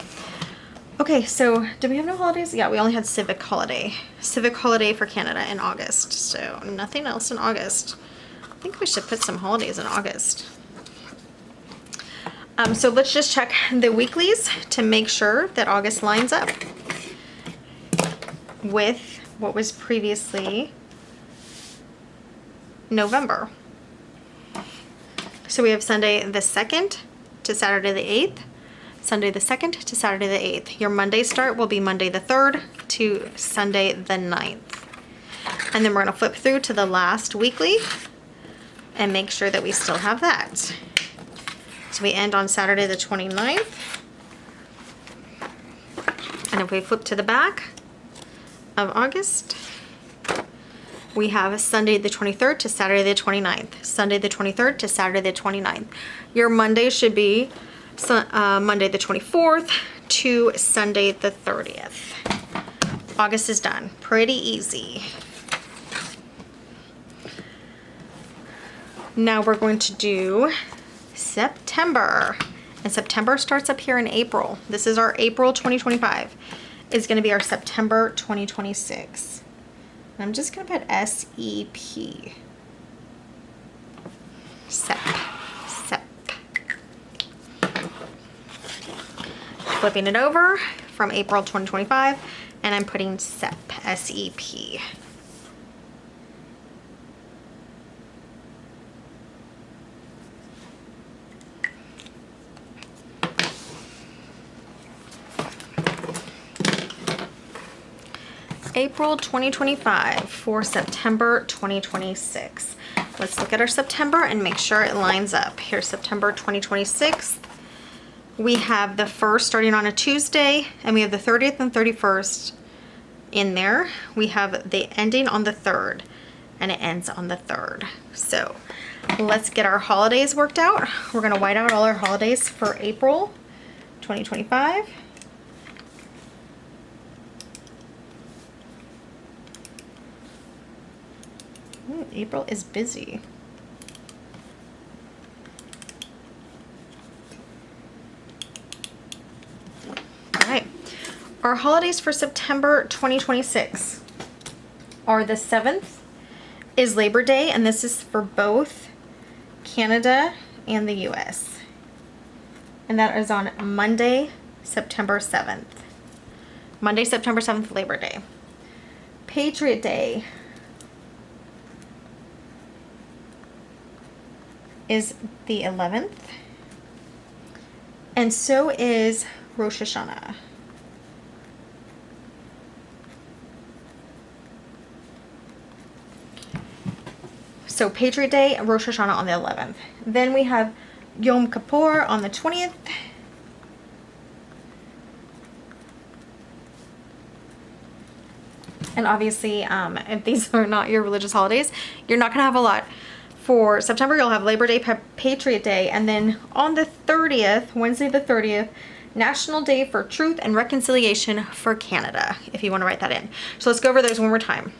Okay, so do we have no holidays? Yeah, we only had civic holiday. Civic holiday for Canada in August. So nothing else in August. I think we should put some holidays in August. So let's just check the weeklies to make sure that August lines up with what was previously November. So we have Sunday the 2nd to Saturday the 8th, Sunday the 2nd to Saturday the 8th. Your Monday start will be Monday the 3rd to Sunday the 9th. And then we're going to flip through to the last weekly and make sure that we still have that. So we end on Saturday the 29th. And if we flip to the back of August, we have Sunday the 23rd to Saturday the 29th. Sunday the 23rd to Saturday the 29th. Your Monday should be Monday the 24th to Sunday the 30th. August is done. Pretty easy. Now we're going to do September. And September starts up here in April. This is our April 2025. It's going to be our September 2026. And I'm just going to put S-E-P. Sep. Sep. Flipping it over from April 2025, and I'm putting Sep. S-E-P. April 2025 for September 2026. Let's look at our September and make sure it lines up. Here's September 2026. We have the 1st starting on a Tuesday, and we have the 30th and 31st in there. We have the ending on the 3rd, and it ends on the 3rd. So let's get our holidays worked out. We're going to white out all our holidays for April 2025. Ooh, April is busy. All right. Our holidays for September 2026 are the 7th is Labor Day, and this is for both Canada and the US. And that is on Monday, September 7th. Monday, September 7th, Labor Day. Patriot Day is the 11th, and so is Rosh Hashanah. So Patriot Day and Rosh Hashanah on the 11th. Then we have Yom Kippur on the 20th. And obviously, if these are not your religious holidays, you're not going to have a lot. For September, you'll have Labor Day, Patriot Day, and then on the 30th, Wednesday the 30th, National Day for Truth and Reconciliation for Canada, if you want to write that in. So let's go over those one more time.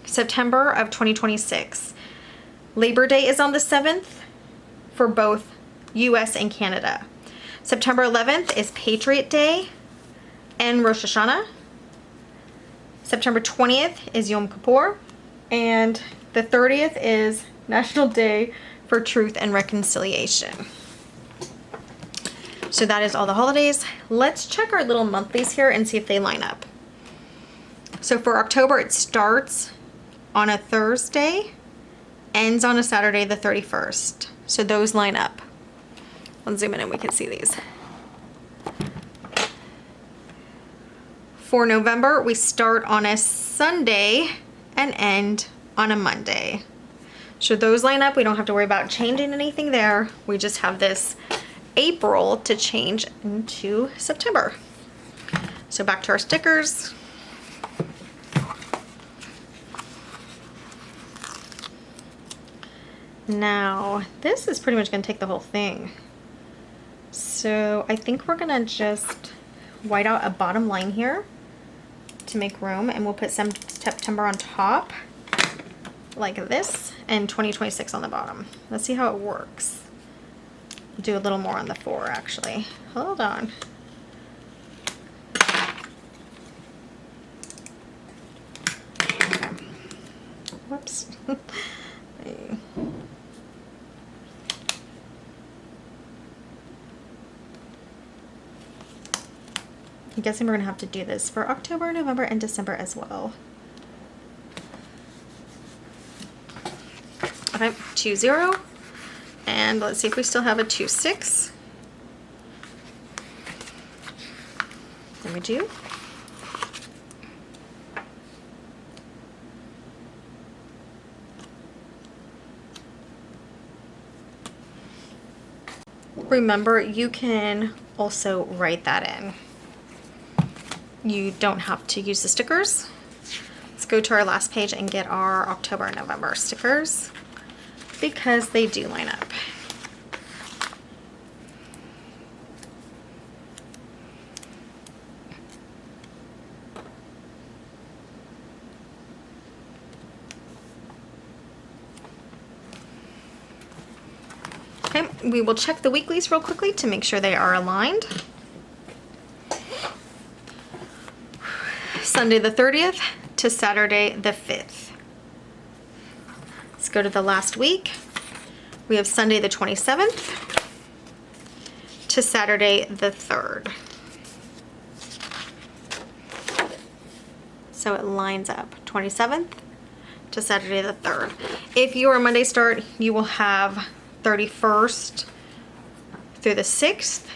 September of 2026. Labor Day is on the 7th for both US and Canada. September 11th is Patriot Day and Rosh Hashanah. September 20th is Yom Kippur. And the 30th is National Day for Truth and Reconciliation. So that is all the holidays. Let's check our little monthlies here and see if they line up. So for October, it starts on a Thursday, ends on a Saturday the 31st. So those line up. Let's zoom in and we can see these. For November, we start on a Sunday and end on a Monday. So those line up. We don't have to worry about changing anything there. We just have this April to change into September. So back to our stickers. Now, this is pretty much going to take the whole thing. So I think we're going to just white out a bottom line here to make room, and we'll put some September on top like this and 2026 on the bottom. Let's see how it works. We'll do a little more on the 4 actually. Hold on. Okay. Whoops. I'm guessing we're going to have to do this for October, November, and December as well. Okay, 2, 0. And let's see if we still have a 2, 6. There we do. Remember, you can also write that in. You don't have to use the stickers. Let's go to our last page and get our October and November stickers because they do line up. Okay, we will check the weeklies real quickly to make sure they are aligned. Sunday the 30th to Saturday the 5th. Let's go to the last week. We have Sunday the 27th to Saturday the 3rd. So it lines up 27th to Saturday the 3rd. If you are a Monday start, you will have 31st through the 6th,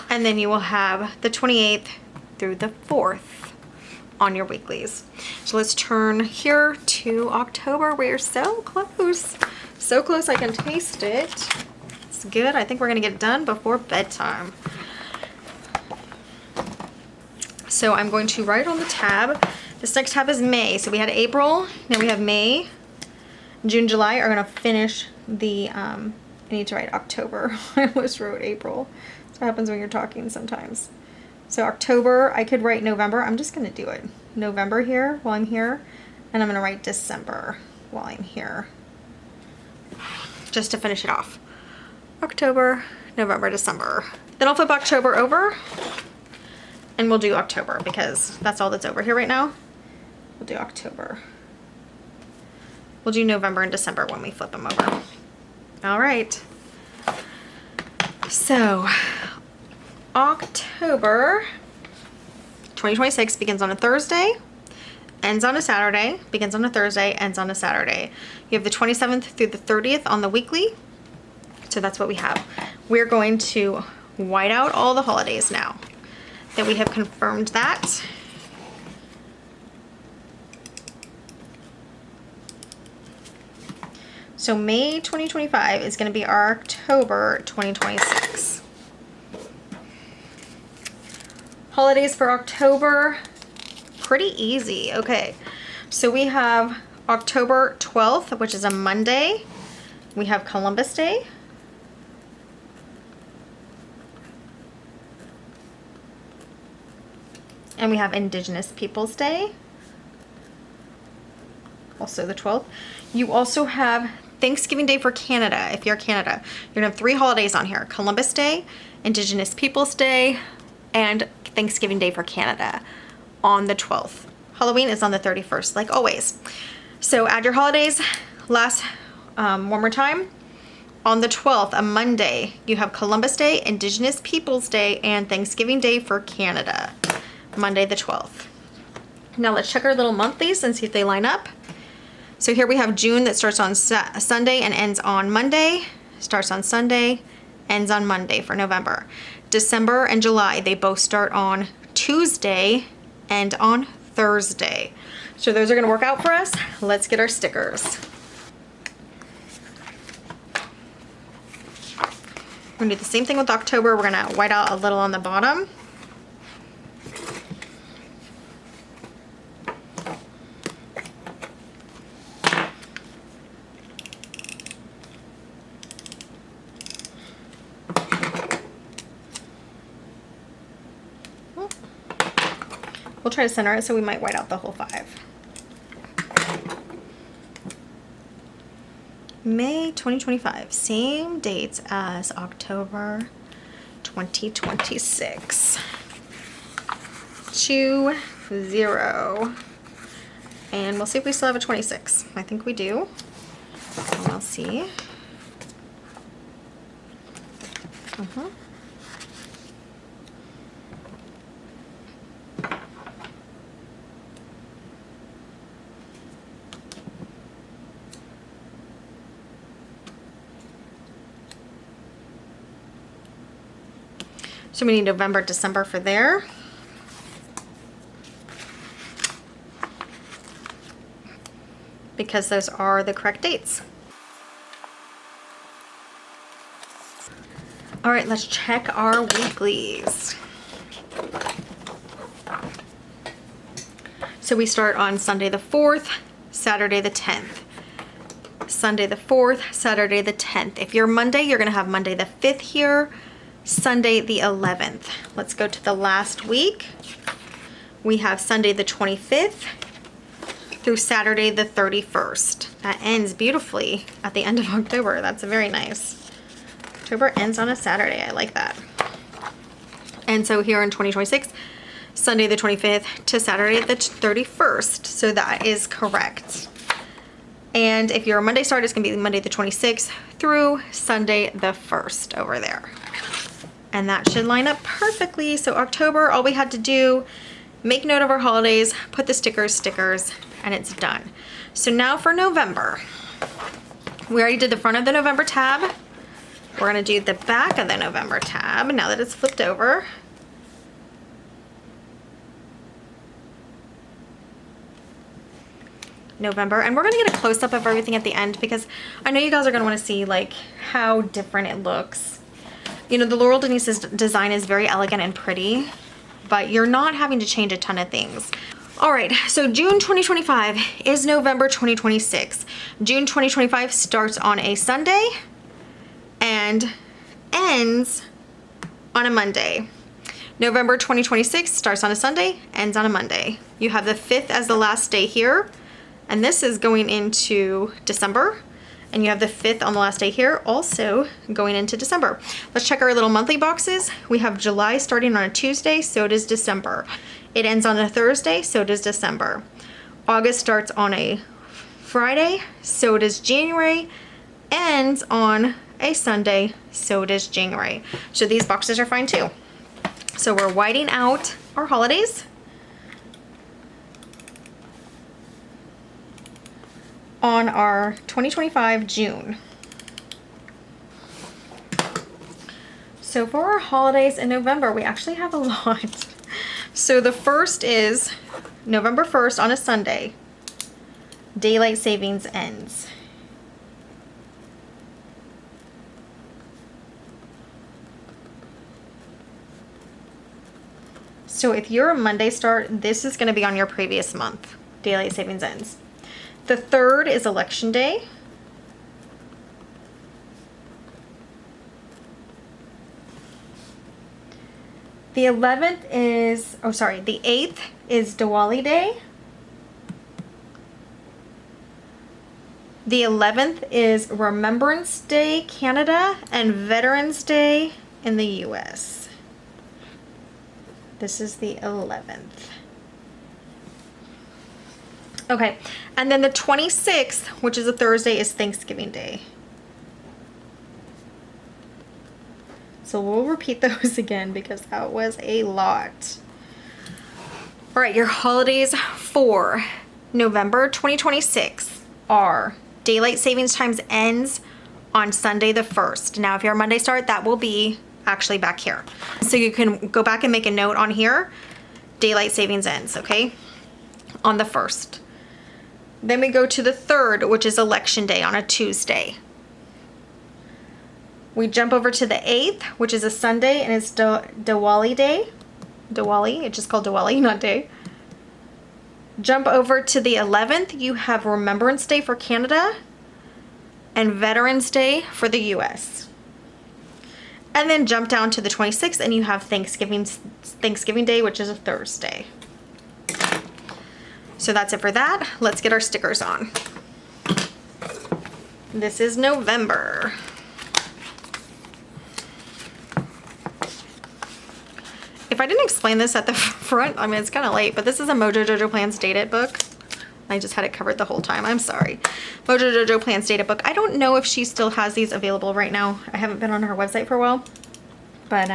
and then you will have the 28th through the 4th on your weeklies. So let's turn here to October. We are so close. So close I can taste it. It's good. I think we're gonna get it done before bedtime. So I'm going to write on the tab. This next tab is May. So we had April, now we have May. June, July are gonna finish the, I need to write October. I almost wrote April. That's what happens when you're talking sometimes. So October, I could write November. I'm just gonna do it. November here while I'm here, and I'm gonna write December while I'm here. Just to finish it off. October, November, December. Then I'll flip October over, and we'll do October because that's all that's over here right now. We'll do October. We'll do November and December when we flip them over. All right. So, October 2026 begins on a Thursday, ends on a Saturday, begins on a Thursday, ends on a Saturday. You have the 27th through the 30th on the weekly. So that's what we have. We're going to white out all the holidays now that we have confirmed that. So May 2025 is going to be our October 2026. Holidays for October, pretty easy. Okay, so we have October 12th, which is a Monday. We have Columbus Day. And we have Indigenous Peoples Day, also the 12th. You also have Thanksgiving Day for Canada. If you're Canada, you're gonna have 3 holidays on here: Columbus Day, Indigenous Peoples Day, and Thanksgiving Day for Canada on the 12th. Halloween is on the 31st, like always. So add your holidays. Last, one more time. On the 12th, a Monday, you have Columbus Day, Indigenous Peoples Day, and Thanksgiving Day for Canada. Monday the 12th. Now let's check our little monthlies and see if they line up. So here we have June that starts on Sunday and ends on Monday. Starts on Sunday, ends on Monday for November. December and July, they both start on Tuesday and on Thursday. So those are gonna work out for us. Let's get our stickers. We're gonna do the same thing with October. We're gonna white out a little on the bottom. We'll try to center it, so we might white out the whole 5. May 2025, same dates as October 2026. 2, 0. And we'll see if we still have a 26. I think we do. And we'll see. So we need November, December for there. Because those are the correct dates. All right, let's check our weeklies. So we start on Sunday the 4th, Saturday the 10th. Sunday the 4th, Saturday the 10th. If you're Monday, you're gonna have Monday the 5th here, Sunday the 11th. Let's go to the last week. We have Sunday the 25th through Saturday the 31st. That ends beautifully at the end of October. That's very nice. October ends on a Saturday. I like that. And so here in 2026, Sunday the 25th to Saturday the 31st. So that is correct. And if you're a Monday start, it's gonna be Monday the 26th through Sunday the 1st over there. And that should line up perfectly. So October, all we had to do, make note of our holidays, put the stickers, and it's done. So now for November. We already did the front of the November tab. We're gonna do the back of the November tab now that it's flipped over. November, and we're gonna get a close-up of everything at the end because I know you guys are gonna wanna see like how different it looks. You know, the Laurel Denise's design is very elegant and pretty, but you're not having to change a ton of things. All right, so June 2025 is November 2026. June 2025 starts on a Sunday and ends on a Monday. November 2026 starts on a Sunday, ends on a Monday. You have the 5th as the last day here, and this is going into December. And you have the 5th on the last day here, also going into December. Let's check our little monthly boxes. We have July starting on a Tuesday, so does December. It ends on a Thursday, so does December. August starts on a Friday, so does January. Ends on a Sunday, so does January. So these boxes are fine too. So we're whiting out our holidays. On our 2025 June. So for our holidays in November, we actually have a lot. So the first is November 1st on a Sunday. Daylight savings ends. So if you're a Monday start, this is going to be on your previous month. Daylight savings ends. The 3rd is Election Day. The 11th is, oh sorry, the 8th is Diwali Day. The 11th is Remembrance Day, Canada, and Veterans Day in the US. This is the 11th. Okay, and then the 26th, which is a Thursday, is Thanksgiving Day. So we'll repeat those again because that was a lot. All right, your holidays for November 2026 are Daylight Savings Times ends on Sunday the 1st. Now, if you're a Monday start, that will be actually back here. So you can go back and make a note on here. Daylight Savings ends, okay? On the 1st. Then we go to the 3rd, which is Election Day on a Tuesday. We jump over to the 8th, which is a Sunday, and it's Diwali Day. Diwali, it's just called Diwali, not day. Jump over to the 11th, you have Remembrance Day for Canada and Veterans Day for the US. And then jump down to the 26th and you have Thanksgiving Day, which is a Thursday. So that's it for that. Let's get our stickers on. This is November. If I didn't explain this at the front, I mean, it's kind of late, but this is a Mojo Jojo Plans Date It book. I just had it covered the whole time. I'm sorry. Mojo Jojo Plans Date It book. I don't know if she still has these available right now. I haven't been on her website for a while, but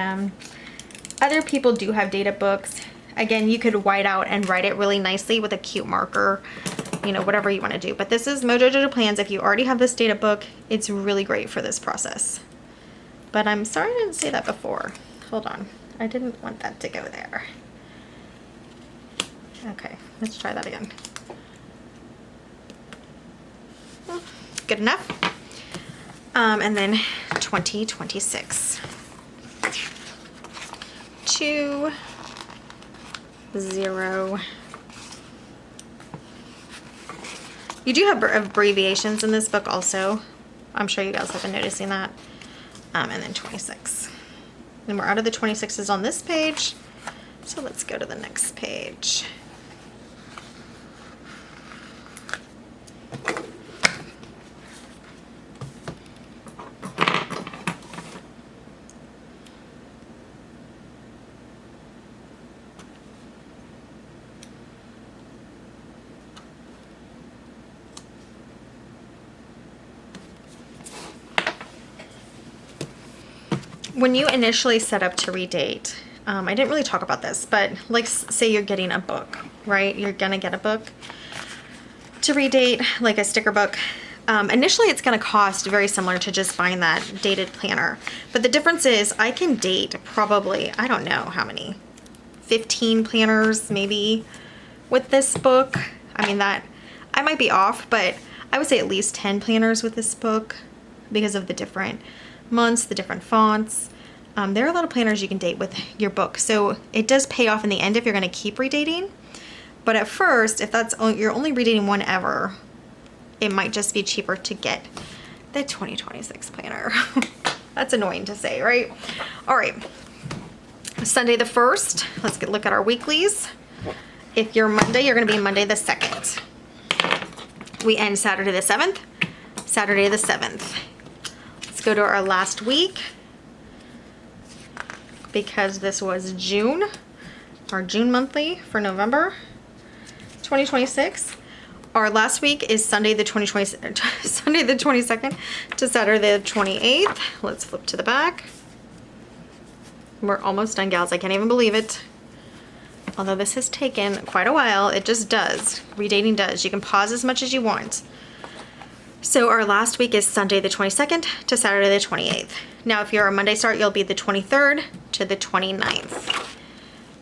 other people do have data books. Again, you could white out and write it really nicely with a cute marker, you know, whatever you want to do. But this is Mojo Jojo Plans. If you already have this data book, it's really great for this process. But I'm sorry I didn't say that before. Hold on. I didn't want that to go there. Okay, let's try that again. Good enough. And then 2026. 2, 0. You do have abbreviations in this book also. I'm sure you guys have been noticing that. And then 26. And we're out of the 26s on this page. So let's go to the next page. When you initially set up to redate, I didn't really talk about this, but like say you're getting a book, right? You're gonna get a book to redate, like a sticker book. Initially it's gonna cost very similar to just buying that dated planner. But the difference is I can date probably, I don't know how many, 15 planners maybe with this book. I mean that, I might be off, but I would say at least 10 planners with this book because of the different months, the different fonts. There are a lot of planners you can date with your book. So it does pay off in the end if you're going to keep redating. But at first, if that's you're only redating one ever, it might just be cheaper to get the 2026 planner. That's annoying to say, right? All right. Sunday the 1st. Let's look at our weeklies. If you're Monday, you're going to be Monday the 2nd. We end Saturday the 7th. Saturday the 7th. Let's go to our last week because this was June, our June monthly for November 2026. Our last week is Sunday the 22nd to Saturday the 28th. Let's flip to the back. We're almost done, gals. I can't even believe it. Although this has taken quite a while, it just does. Redating does. You can pause as much as you want. So our last week is Sunday the 22nd to Saturday the 28th. Now if you're a Monday start, you'll be the 23rd to the 29th.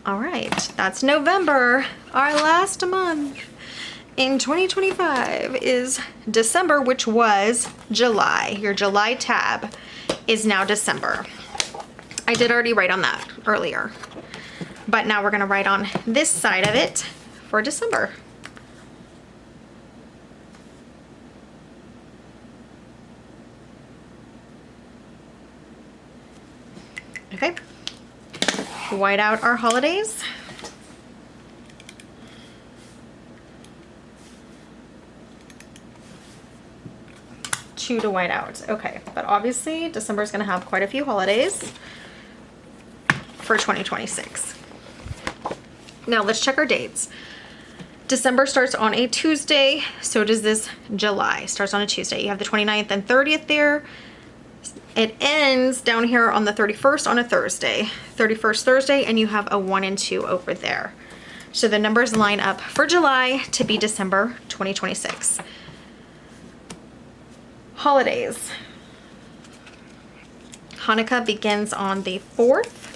All right, that's November. Our last month in 2025 is December, which was July. Your July tab is now December. I did already write on that earlier, but now we're gonna write on this side of it for December. Okay, white out our holidays. Two to white out. Okay, but obviously December is going to have quite a few holidays for 2026. Now let's check our dates. December starts on a Tuesday, so does this July. Starts on a Tuesday. You have the 29th and 30th there. It ends down here on the 31st on a Thursday. 31st Thursday, and you have a 1 and 2 over there. So the numbers line up for July to be December 2026. Holidays. Hanukkah begins on the 4th.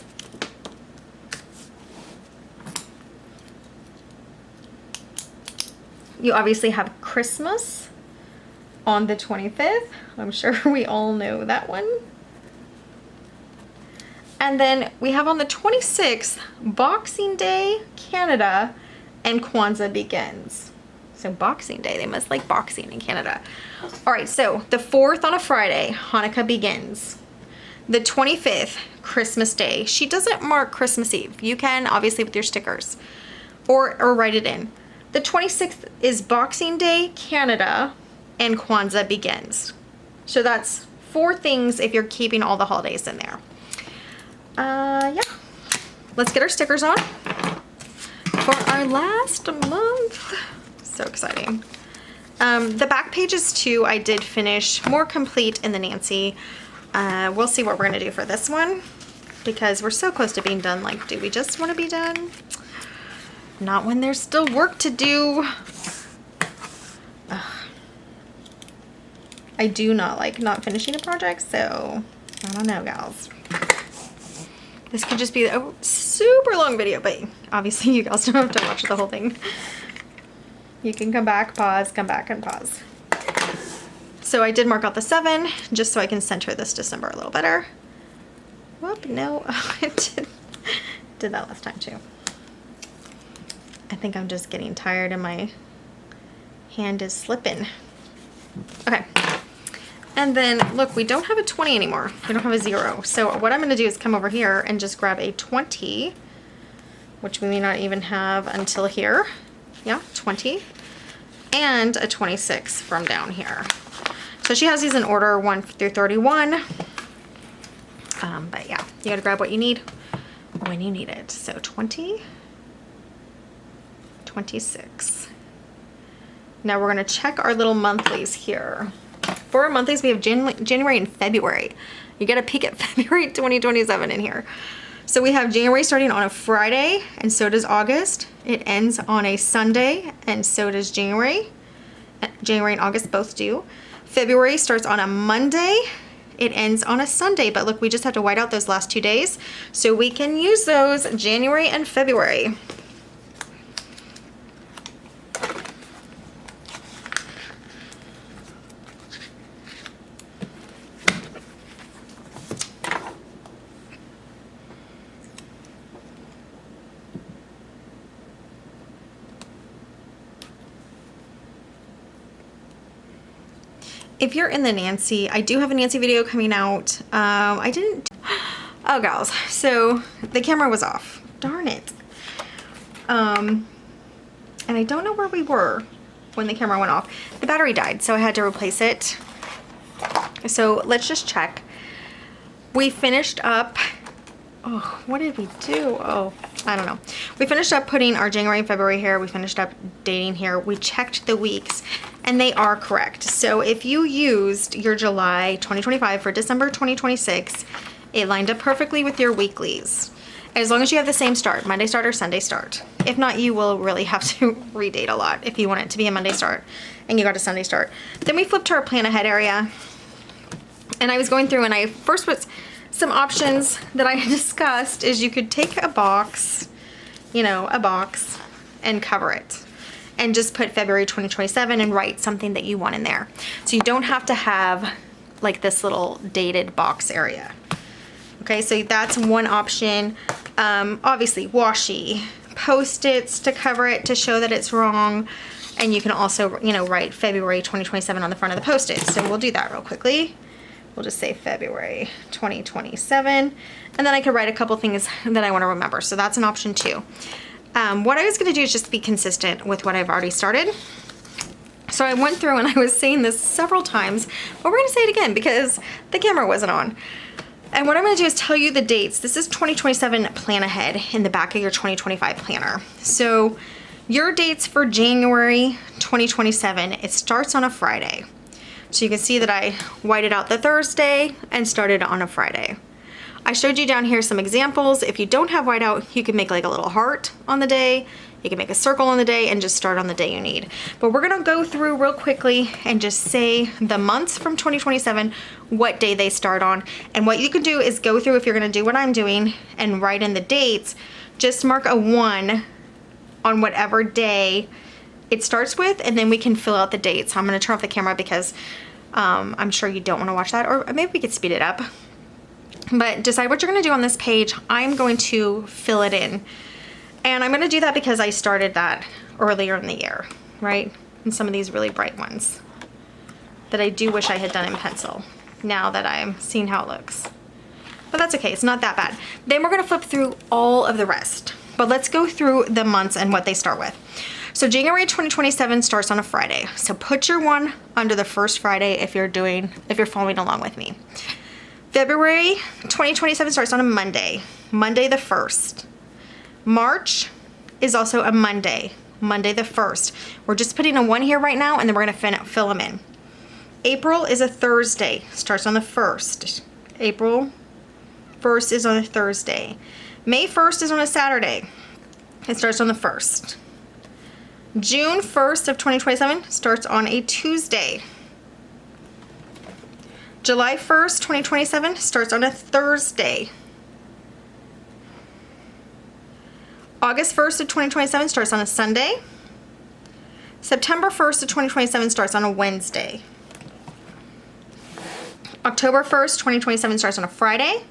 You obviously have Christmas on the 25th. I'm sure we all know that one. And then we have on the 26th, Boxing Day, Canada, and Kwanzaa begins. So Boxing Day, they must like boxing in Canada. All right, so the 4th on a Friday, Hanukkah begins. The 25th, Christmas Day. She doesn't mark Christmas Eve. You can, obviously, with your stickers or write it in. The 26th is Boxing Day, Canada, and Kwanzaa begins. So that's 4 things if you're keeping all the holidays in there. Yeah. Let's get our stickers on for our last month. So exciting. The back pages too, I did finish more complete in the Nancy. We'll see what we're gonna do for this one because we're so close to being done. Like, do we just want to be done? Not when there's still work to do. Ugh. I do not like not finishing a project, so I don't know, gals. This could just be a super long video, but obviously you guys don't have to watch the whole thing. You can come back, pause, come back, and pause. So I did mark out the 7, just so I can center this December a little better. Whoop, no, I did that last time too. I think I'm just getting tired and my hand is slipping. Okay. And then, look, we don't have a 20 anymore. We don't have a 0. So what I'm going to do is come over here and just grab a 20, which we may not even have until here. Yeah, 20. And a 26 from down here. So she has these in order 1 through 31. But yeah, you got to grab what you need when you need it. So 20, 26. Now we're going to check our little monthlies here. For our monthlies, we have January and February. You get a peek at February 2027 in here. So we have January starting on a Friday, and so does August. It ends on a Sunday, and so does January. January and August both do. February starts on a Monday. It ends on a Sunday, but look, we just have to white out those last 2 days, so we can use those January and February. If you're in the Nancy, I do have a Nancy video coming out. Oh gals, so the camera was off. Darn it. And I don't know where we were when the camera went off. The battery died, so I had to replace it. So let's just check. We finished up, oh, what did we do? Oh, I don't know. We finished up putting our January and February here. We finished up dating here. We checked the weeks and they are correct. So if you used your July 2025 for December 2026, it lined up perfectly with your weeklies. As long as you have the same start, Monday start or Sunday start. If not, you will really have to redate a lot if you want it to be a Monday start and you got a Sunday start. Then we flipped to our plan ahead area. And I was going through and I first was some options that I discussed is you could take a box, you know, a box and cover it and just put February 2027 and write something that you want in there. So you don't have to have like this little dated box area. Okay, so that's one option. Obviously washi, Post-its to cover it to show that it's wrong. And you can also, you know, write February 2027 on the front of the Post-it. So we'll do that real quickly. we'll just say February 2027. And then I could write a couple things that I want to remember. So that's an option too. What I was going to do is just be consistent with what I've already started. So I went through and I was saying this several times, but we're going to say it again because the camera wasn't on. And what I'm going to do is tell you the dates. This is 2027 plan ahead in the back of your 2025 planner. So your dates for January 2027, it starts on a Friday. So you can see that I whited out the Thursday and started on a Friday. I showed you down here some examples. If you don't have whiteout, you can make like a little heart on the day. You can make a circle on the day and just start on the day you need. But we're gonna go through real quickly and just say the months from 2027, what day they start on. And what you can do is go through, if you're gonna do what I'm doing and write in the dates, just mark a 1 on whatever day it starts with, and then we can fill out the dates. I'm gonna turn off the camera because I'm sure you don't wanna watch that, or maybe we could speed it up. But decide what you're gonna do on this page. I'm going to fill it in. And I'm gonna do that because I started that earlier in the year, right? And some of these really bright ones that I do wish I had done in pencil now that I'm seeing how it looks. But that's okay, it's not that bad. Then we're gonna flip through all of the rest. But let's go through the months and what they start with. So January 2027 starts on a Friday. So put your 1 under the first Friday if you're following along with me. February 2027 starts on a Monday, Monday the 1st. March is also a Monday, Monday the 1st. We're just putting a 1 here right now, and then we're gonna fill them in. April is a Thursday, starts on the 1st. April 1st is on a Thursday. May 1st is on a Saturday. It starts on the 1st. June 1st of 2027 starts on a Tuesday. July 1st, 2027 starts on a Thursday. August 1st of 2027 starts on a Sunday. September 1st of 2027 starts on a Wednesday. October 1st, 2027 starts on a Friday.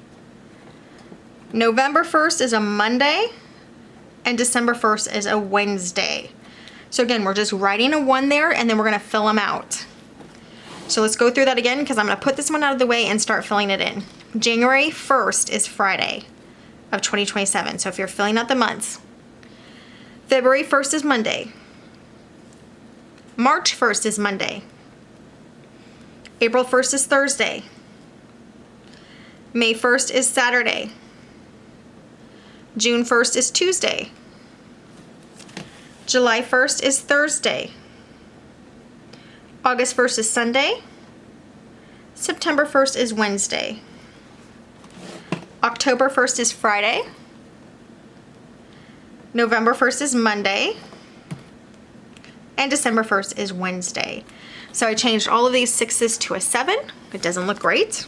November 1st is a Monday. And December 1st is a Wednesday. So again, we're just writing a 1 there, and then we're gonna fill them out. So let's go through that again, because I'm gonna put this one out of the way and start filling it in. January 1st is Friday of 2027. So if you're filling out the months, February 1st is Monday. March 1st is Monday. April 1st is Thursday. May 1st is Saturday. June 1st is Tuesday. July 1st is Thursday. August 1st is Sunday. September 1st is Wednesday. October 1st is Friday. November 1st is Monday. And December 1st is Wednesday. So I changed all of these 6s to a 7. It doesn't look great.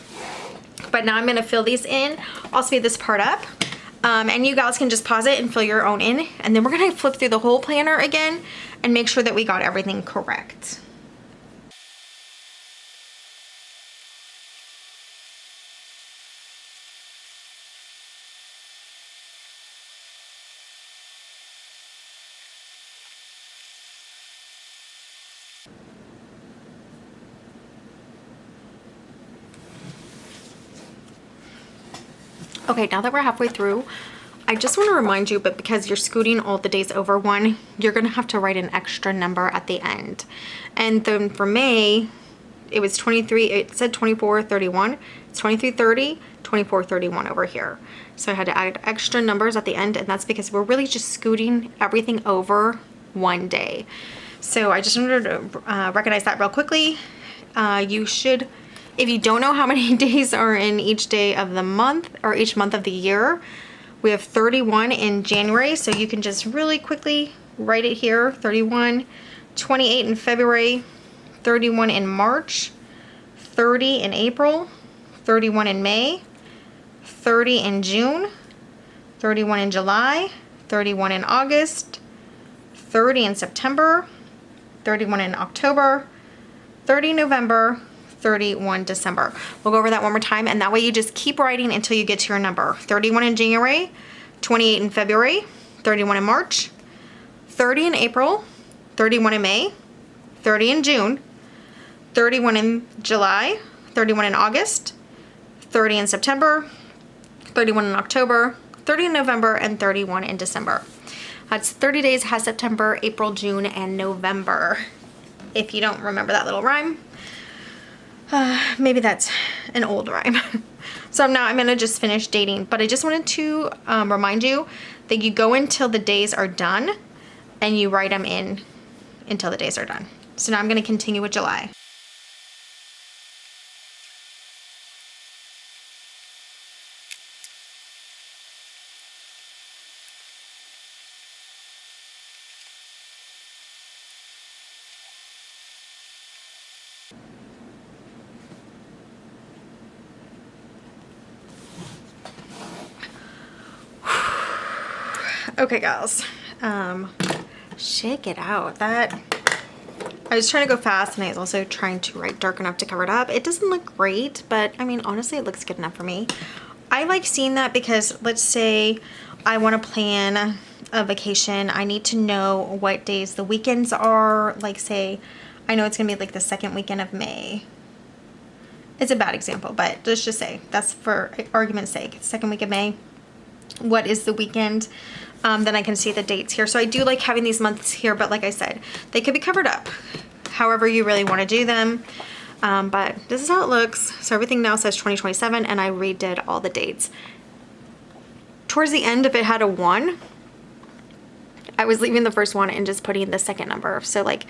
But now I'm gonna fill these in. I'll speed this part up. And you guys can just pause it and fill your own in. And then we're gonna flip through the whole planner again and make sure that we got everything correct. Okay, now that we're halfway through, I just want to remind you, but because you're scooting all the days over 1, you're going to have to write an extra number at the end. And then for May, it was 23, it said 2431. It's 2330, 2431 over here. So I had to add extra numbers at the end, and that's because we're really just scooting everything over 1 day. So I just wanted to recognize that real quickly. You should, if you don't know how many days are in each day of the month or each month of the year, we have 31 in January, so you can just really quickly write it here. 31, 28 in February, 31 in March, 30 in April, 31 in May, 30 in June, 31 in July, 31 in August, 30 in September, 31 in October, 30 November, 31 December. We'll go over that one more time, and that way you just keep writing until you get to your number. 31 in January, 28 in February, 31 in March, 30 in April, 31 in May, 30 in June, 31 in July, 31 in August, 30 in September, 31 in October, 30 in November, and 31 in December. That's 30 days, has September, April, June, and November. If you don't remember that little rhyme, maybe that's an old rhyme. So now I'm gonna just finish dating, but I just wanted to remind you that you go until the days are done and you write them in until the days are done. So now I'm gonna continue with July. Okay, guys, shake it out. That I was trying to go fast, and I was also trying to write dark enough to cover it up. It doesn't look great, but I mean, honestly, it looks good enough for me. I like seeing that because let's say I want to plan a vacation. I need to know what days the weekends are. Like, say I know it's gonna be like the second weekend of May. It's a bad example, but let's just say that's for argument's sake, second week of May. What is the weekend? Then I can see the dates here. So I do like having these months here, but like I said, they could be covered up however you really want to do them. But this is how it looks. So everything now says 2027, and I redid all the dates. Towards the end, if it had a 1, I was leaving the first one and just putting the second number. So like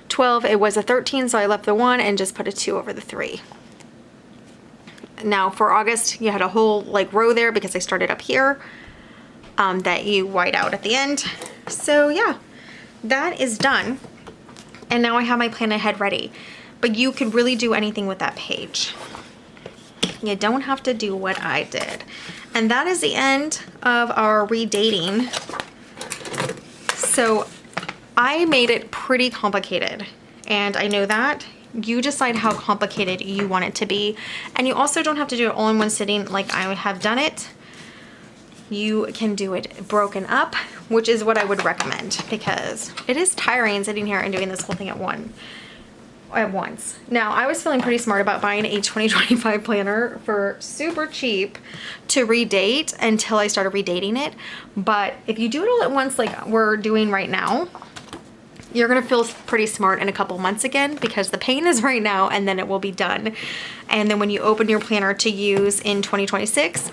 12, it was a 13, so I left the 1 and just put a 2 over the 3. Now for August, you had a whole like row there because I started up here that you white out at the end. So yeah, that is done. And now I have my plan ahead ready, but you could really do anything with that page. You don't have to do what I did. And that is the end of our redating. So I made it pretty complicated, and I know that. You decide how complicated you want it to be. And you also don't have to do it all in one sitting like I have done it. You can do it broken up, which is what I would recommend because it is tiring sitting here and doing this whole thing at once. Now, I was feeling pretty smart about buying a 2025 planner for super cheap to redate until I started redating it. But if you do it all at once like we're doing right now, you're gonna feel pretty smart in a couple months again because the pain is right now and then it will be done. And then when you open your planner to use in 2026,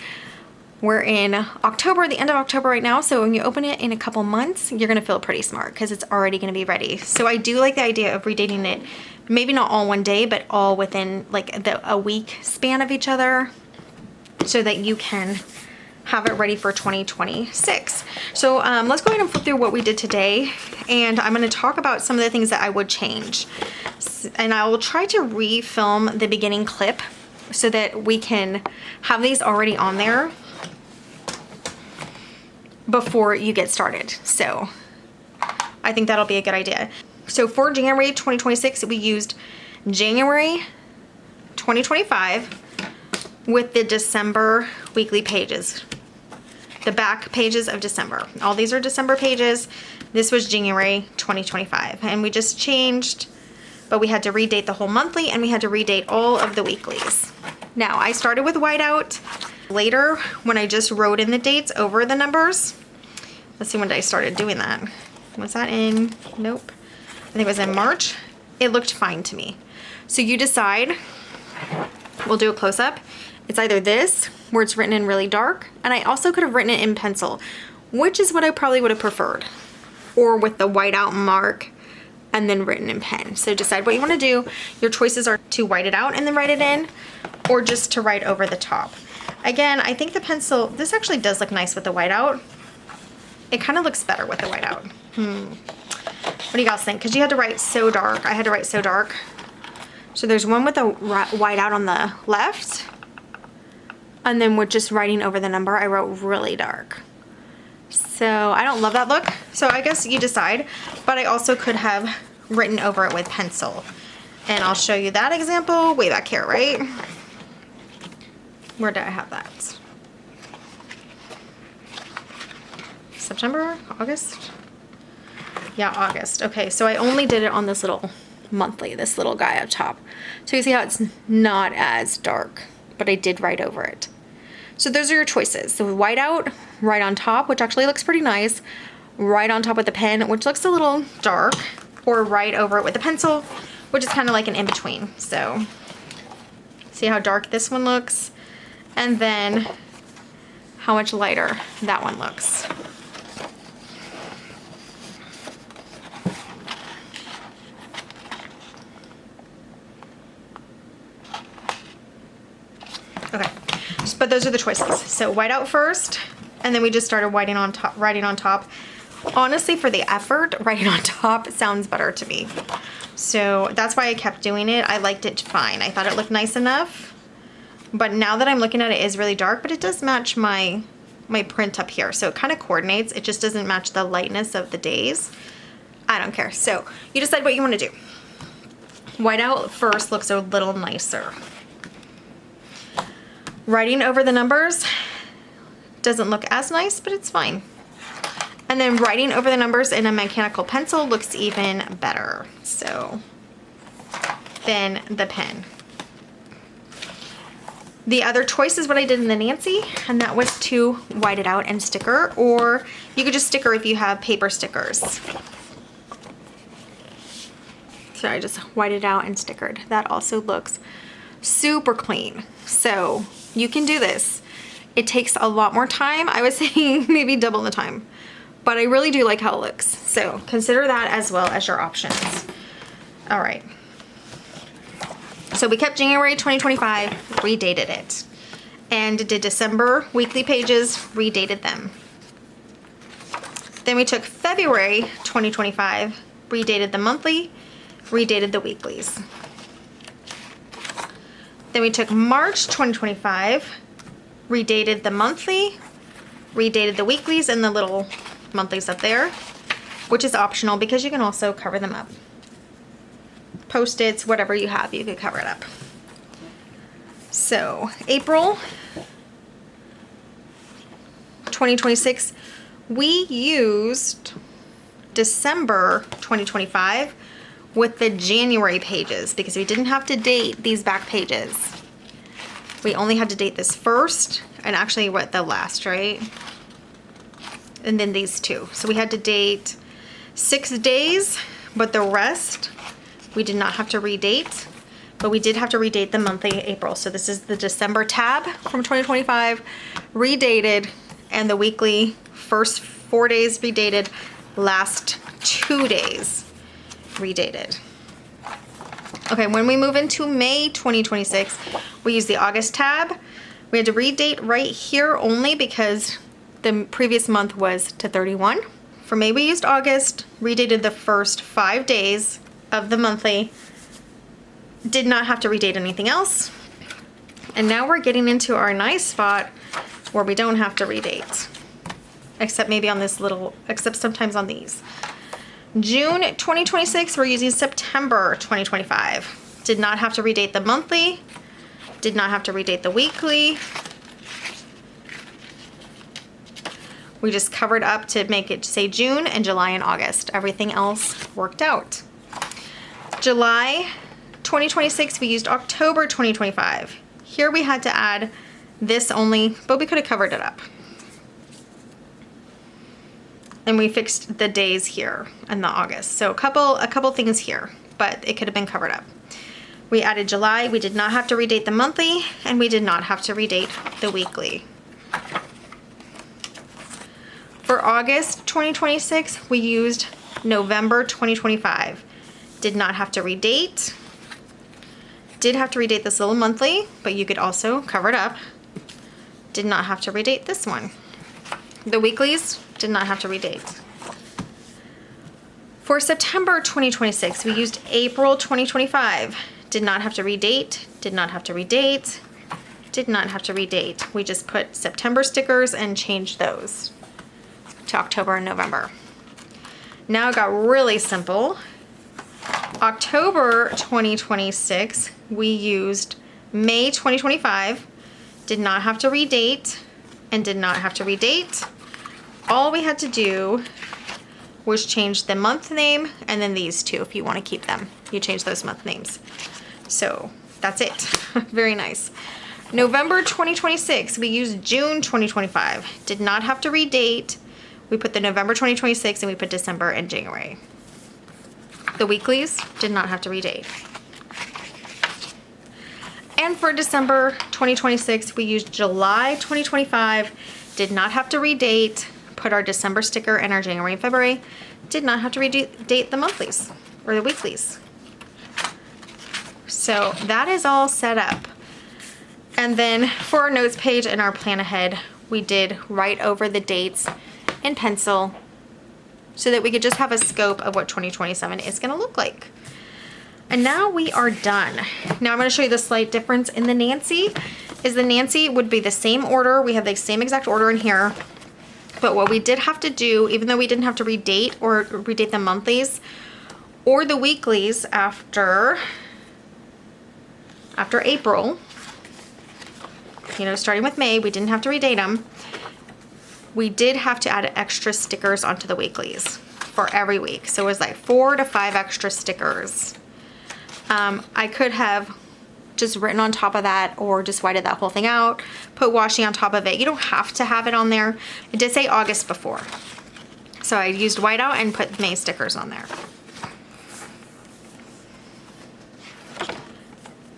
we're in October, the end of October right now. So when you open it in a couple months, you're gonna feel pretty smart because it's already gonna be ready. So I do like the idea of redating it, maybe not all one day, but all within like a week span of each other so that you can have it ready for 2026. So let's go ahead and flip through what we did today. And I'm gonna talk about some of the things that I would change. And I will try to refilm the beginning clip so that we can have these already on there before you get started. So I think that'll be a good idea. So for January 2026, we used January 2025 with the December weekly pages, the back pages of December. All these are December pages. This was January 2025, and we just changed, but we had to redate the whole monthly and we had to redate all of the weeklies. Now I started with whiteout. Later, when I just wrote in the dates over the numbers, let's see when I started doing that. Was that in, nope. I think it was in March. It looked fine to me. So you decide, we'll do a close-up. It's either this, where it's written in really dark, and I also could have written it in pencil, which is what I probably would have preferred, or with the whiteout mark and then written in pen. So decide what you want to do. Your choices are to white it out and then write it in, or just to write over the top. Again, I think the pencil, this actually does look nice with the whiteout. It kind of looks better with the whiteout. What do you guys think? Because you had to write so dark. I had to write so dark. So there's one with a whiteout on the left, and then with just writing over the number, I wrote really dark. So I don't love that look. So I guess you decide, but I also could have written over it with pencil. And I'll show you that example way back here, right? Where did I have that? September, August? Yeah, August. Okay, so I only did it on this little monthly, this little guy up top. So you see how it's not as dark, but I did write over it. So those are your choices. So whiteout, right on top, which actually looks pretty nice, right on top with the pen, which looks a little dark, or right over it with the pencil, which is kind of like an in-between. So see how dark this one looks, and then how much lighter that one looks. Okay, but those are the choices. So whiteout first, and then we just started writing on top. Honestly, for the effort, writing on top sounds better to me. So that's why I kept doing it. I liked it fine. I thought it looked nice enough. But now that I'm looking at it, it is really dark, but it does match my print up here. So it kind of coordinates. It just doesn't match the lightness of the days. I don't care. So you decide what you want to do. Whiteout first looks a little nicer. Writing over the numbers doesn't look as nice, but it's fine. And then writing over the numbers in a mechanical pencil looks even better. So then the pen. The other choice is what I did in the Nancy, and that was to white it out and sticker, or you could just sticker if you have paper stickers. So I just whited it out and stickered. That also looks super clean. So you can do this. It takes a lot more time. I was saying maybe double the time, but I really do like how it looks. So consider that as well as your options. All right. So we kept January 2025, redated it, and did December weekly pages, redated them. Then we took February 2025, redated the monthly, redated the weeklies. Then we took March 2025, redated the monthly, redated the weeklies and the little monthlies up there, which is optional because you can also cover them up. Post-its, whatever you have, you could cover it up. So April 2026, we used December 2025 with the January pages because we didn't have to date these back pages. We only had to date this first and actually what the last, right? And then these two. So we had to date 6 days, but the rest we did not have to redate, but we did have to redate the monthly April. So this is the December tab from 2025, redated, and the weekly first 4 days redated, last 2 days redated. Okay, when we move into May 2026, we use the August tab. We had to redate right here only because the previous month was to 31. For May, we used August, redated the first 5 days of the monthly, did not have to redate anything else. And now we're getting into our nice spot where we don't have to redate, except maybe on this little, except sometimes on these. June 2026, we're using September 2025. Did not have to redate the monthly, did not have to redate the weekly. We just covered up to make it say June and July and August. Everything else worked out. July 2026, we used October 2025. Here we had to add this only, but we could have covered it up. And we fixed the days here in the August. So a couple things here, but it could have been covered up. We added July, we did not have to redate the monthly, and we did not have to redate the weekly. For August 2026, we used November 2025. Did not have to redate. Did have to redate this little monthly, but you could also cover it up. Did not have to redate this one. The weeklies did not have to redate. For September 2026, we used April 2025. Did not have to redate, did not have to redate, did not have to redate. We just put September stickers and changed those to October and November. Now it got really simple. October 2026, we used May 2025, did not have to redate, and did not have to redate. All we had to do was change the month name and then these two if you want to keep them. you change those month names. So that's it. Very nice. November 2026, we used June 2025. Did not have to redate. We put the November 2026 and we put December and January. The weeklies did not have to redate. And for December 2026, we used July 2025. Did not have to redate. Put our December sticker and our January and February. Did not have to redate the monthlies or the weeklies. So that is all set up. And then for our notes page and our plan ahead, we did write over the dates in pencil so that we could just have a scope of what 2027 is going to look like. And now we are done. Now I'm going to show you the slight difference in the Nancy. The Nancy would be the same order. We have the same exact order in here. But what we did have to do, even though we didn't have to redate or redate the monthlies or the weeklies after April, you know, starting with May, we didn't have to redate them. We did have to add extra stickers onto the weeklies for every week. So it was like 4 to 5 extra stickers. I could have just written on top of that or just whited that whole thing out, put washi on top of it. You don't have to have it on there. It did say August before. So I used whiteout and put May stickers on there.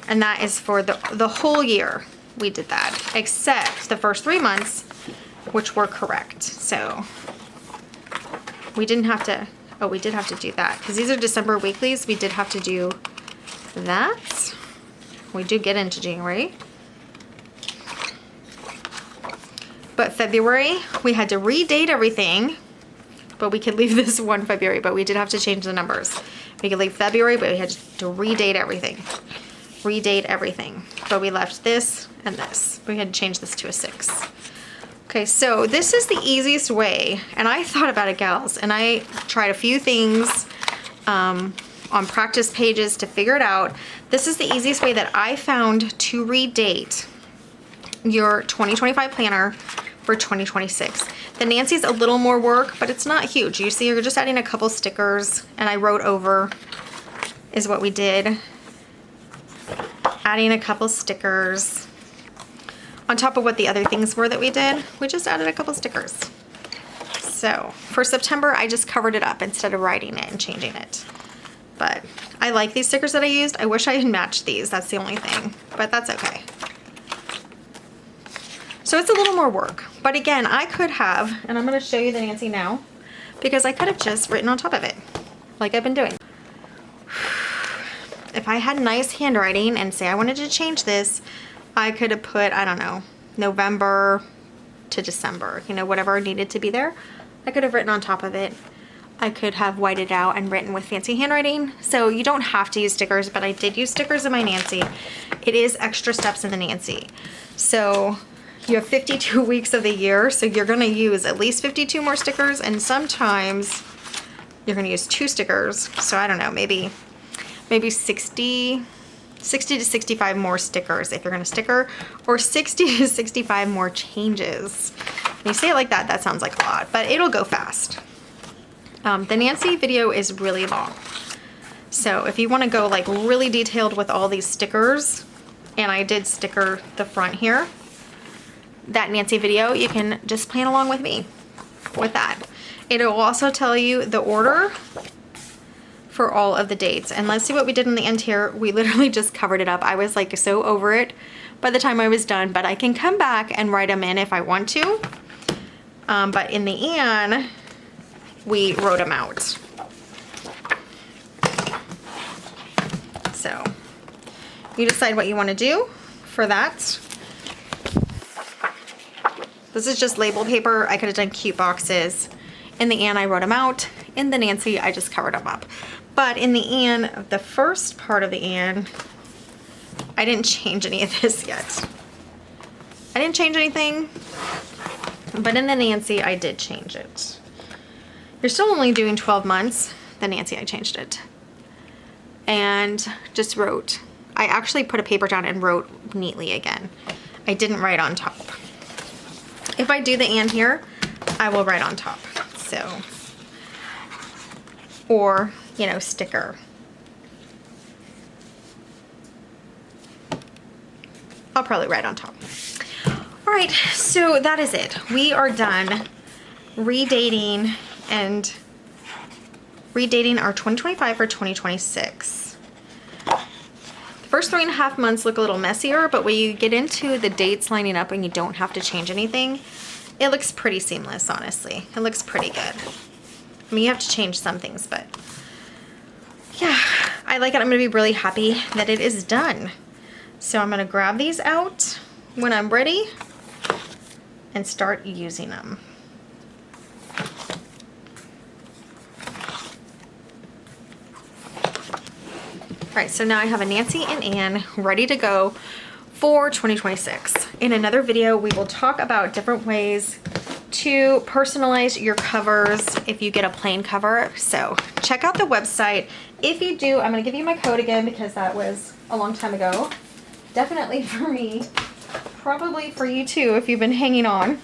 And that is for the whole year. We did that, except the first 3 months, which were correct. So we didn't have to, oh, we did have to do that because these are December weeklies. We did have to do that. We do get into January. But February, we had to redate everything, but we could leave this one February, but we did have to change the numbers. We could leave February, but we had to redate everything. Redate everything. But we left this and this. We had to change this to a 6. Okay, so this is the easiest way, and I thought about it, gals, and I tried a few things on practice pages to figure it out. This is the easiest way that I found to redate your 2025 planner for 2026. The Nancy's a little more work, but it's not huge. You see, you're just adding a couple stickers, and I wrote over is what we did. Adding a couple stickers on top of what the other things were that we did. We just added a couple stickers. So for September, I just covered it up instead of writing it and changing it. But I like these stickers that I used. I wish I had matched these. That's the only thing, but that's okay. So it's a little more work. But again, I could have, and I'm going to show you the Nancy now, because I could have just written on top of it like I've been doing. If I had nice handwriting and say I wanted to change this, I could have put, I don't know, November to December, you know, whatever needed to be there. I could have written on top of it. I could have whited out and written with fancy handwriting. So you don't have to use stickers, but I did use stickers in my Nancy. It is extra steps in the Nancy. So you have 52 weeks of the year, so you're gonna use at least 52 more stickers, and sometimes you're gonna use 2 stickers. So I don't know, maybe 60 to 65 more stickers if you're gonna sticker, or 60 to 65 more changes. When you say it like that, that sounds like a lot, but it'll go fast. The Nancy video is really long. So if you wanna go like really detailed with all these stickers, and I did sticker the front here, that Nancy video, you can just plan along with me with that. It'll also tell you the order for all of the dates. And let's see what we did in the end here. We literally just covered it up. I was like so over it by the time I was done, but I can come back and write them in if I want to. But in the end, we wrote them out. So you decide what you want to do for that. This is just label paper. I could have done cute boxes. In the end, I wrote them out. In the Nancy, I just covered them up. But in the end, the first part of the and, I didn't change any of this yet. I didn't change anything, but in the Nancy, I did change it. You're still only doing 12 months. The Nancy, I changed it. And just wrote. I actually put a paper down and wrote neatly again. I didn't write on top. If I do the and here, I will write on top. So, or, you know, sticker. I'll probably write on top. All right, so that is it. We are done redating and redating our 2025 for 2026. The first 3.5 months look a little messier, but when you get into the dates lining up and you don't have to change anything, it looks pretty seamless, honestly. It looks pretty good. I mean, you have to change some things, but yeah, I like it. I'm gonna be really happy that it is done. So I'm gonna grab these out when I'm ready and start using them. All right, so now I have a Nancy and Anne ready to go for 2026. In another video, we will talk about different ways to personalize your covers if you get a plain cover. So check out the website. If you do, I'm gonna give you my code again because that was a long time ago. Definitely for me, probably for you too if you've been hanging on.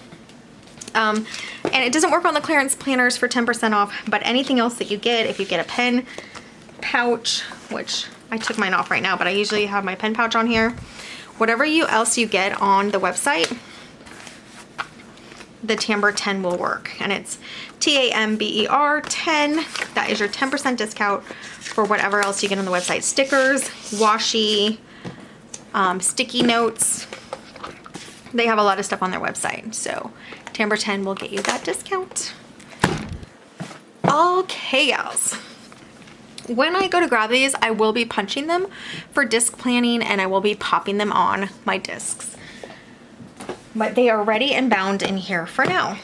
And it doesn't work on the clearance planners for 10% off, but anything else that you get, if you get a pen pouch, which I took mine off right now, but I usually have my pen pouch on here. Whatever else you get on the website, the Tamber 10 will work. And it's TAMBER 10. That is your 10% discount for whatever else you get on the website. Stickers, washi, sticky notes. They have a lot of stuff on their website. So Tamber 10 will get you that discount. Okay, gals. When I go to grab these, I will be punching them for disc planning and I will be popping them on my discs. But they are ready and bound in here for now.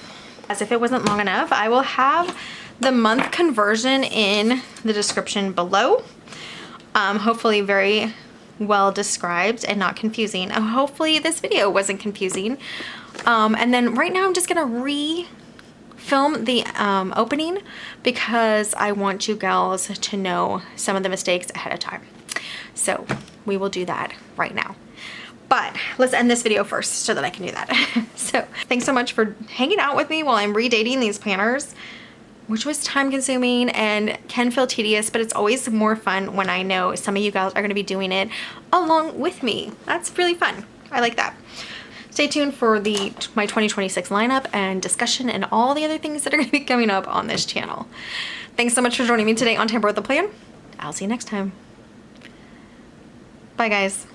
As if it wasn't long enough, I will have the month conversion in the description below. Hopefully very well described and not confusing. Hopefully this video wasn't confusing. And then right now I'm just gonna film the opening because I want you gals to know some of the mistakes ahead of time. So we will do that right now. But let's end this video first so that I can do that. So thanks so much for hanging out with me while I'm redating these planners, which was time consuming and can feel tedious, but it's always more fun when I know some of you guys are gonna be doing it along with me. That's really fun. I like that. Stay tuned for my 2026 lineup and discussion and all the other things that are gonna be coming up on this channel. Thanks so much for joining me today on Tamber with a Plan. I'll see you next time. Bye guys.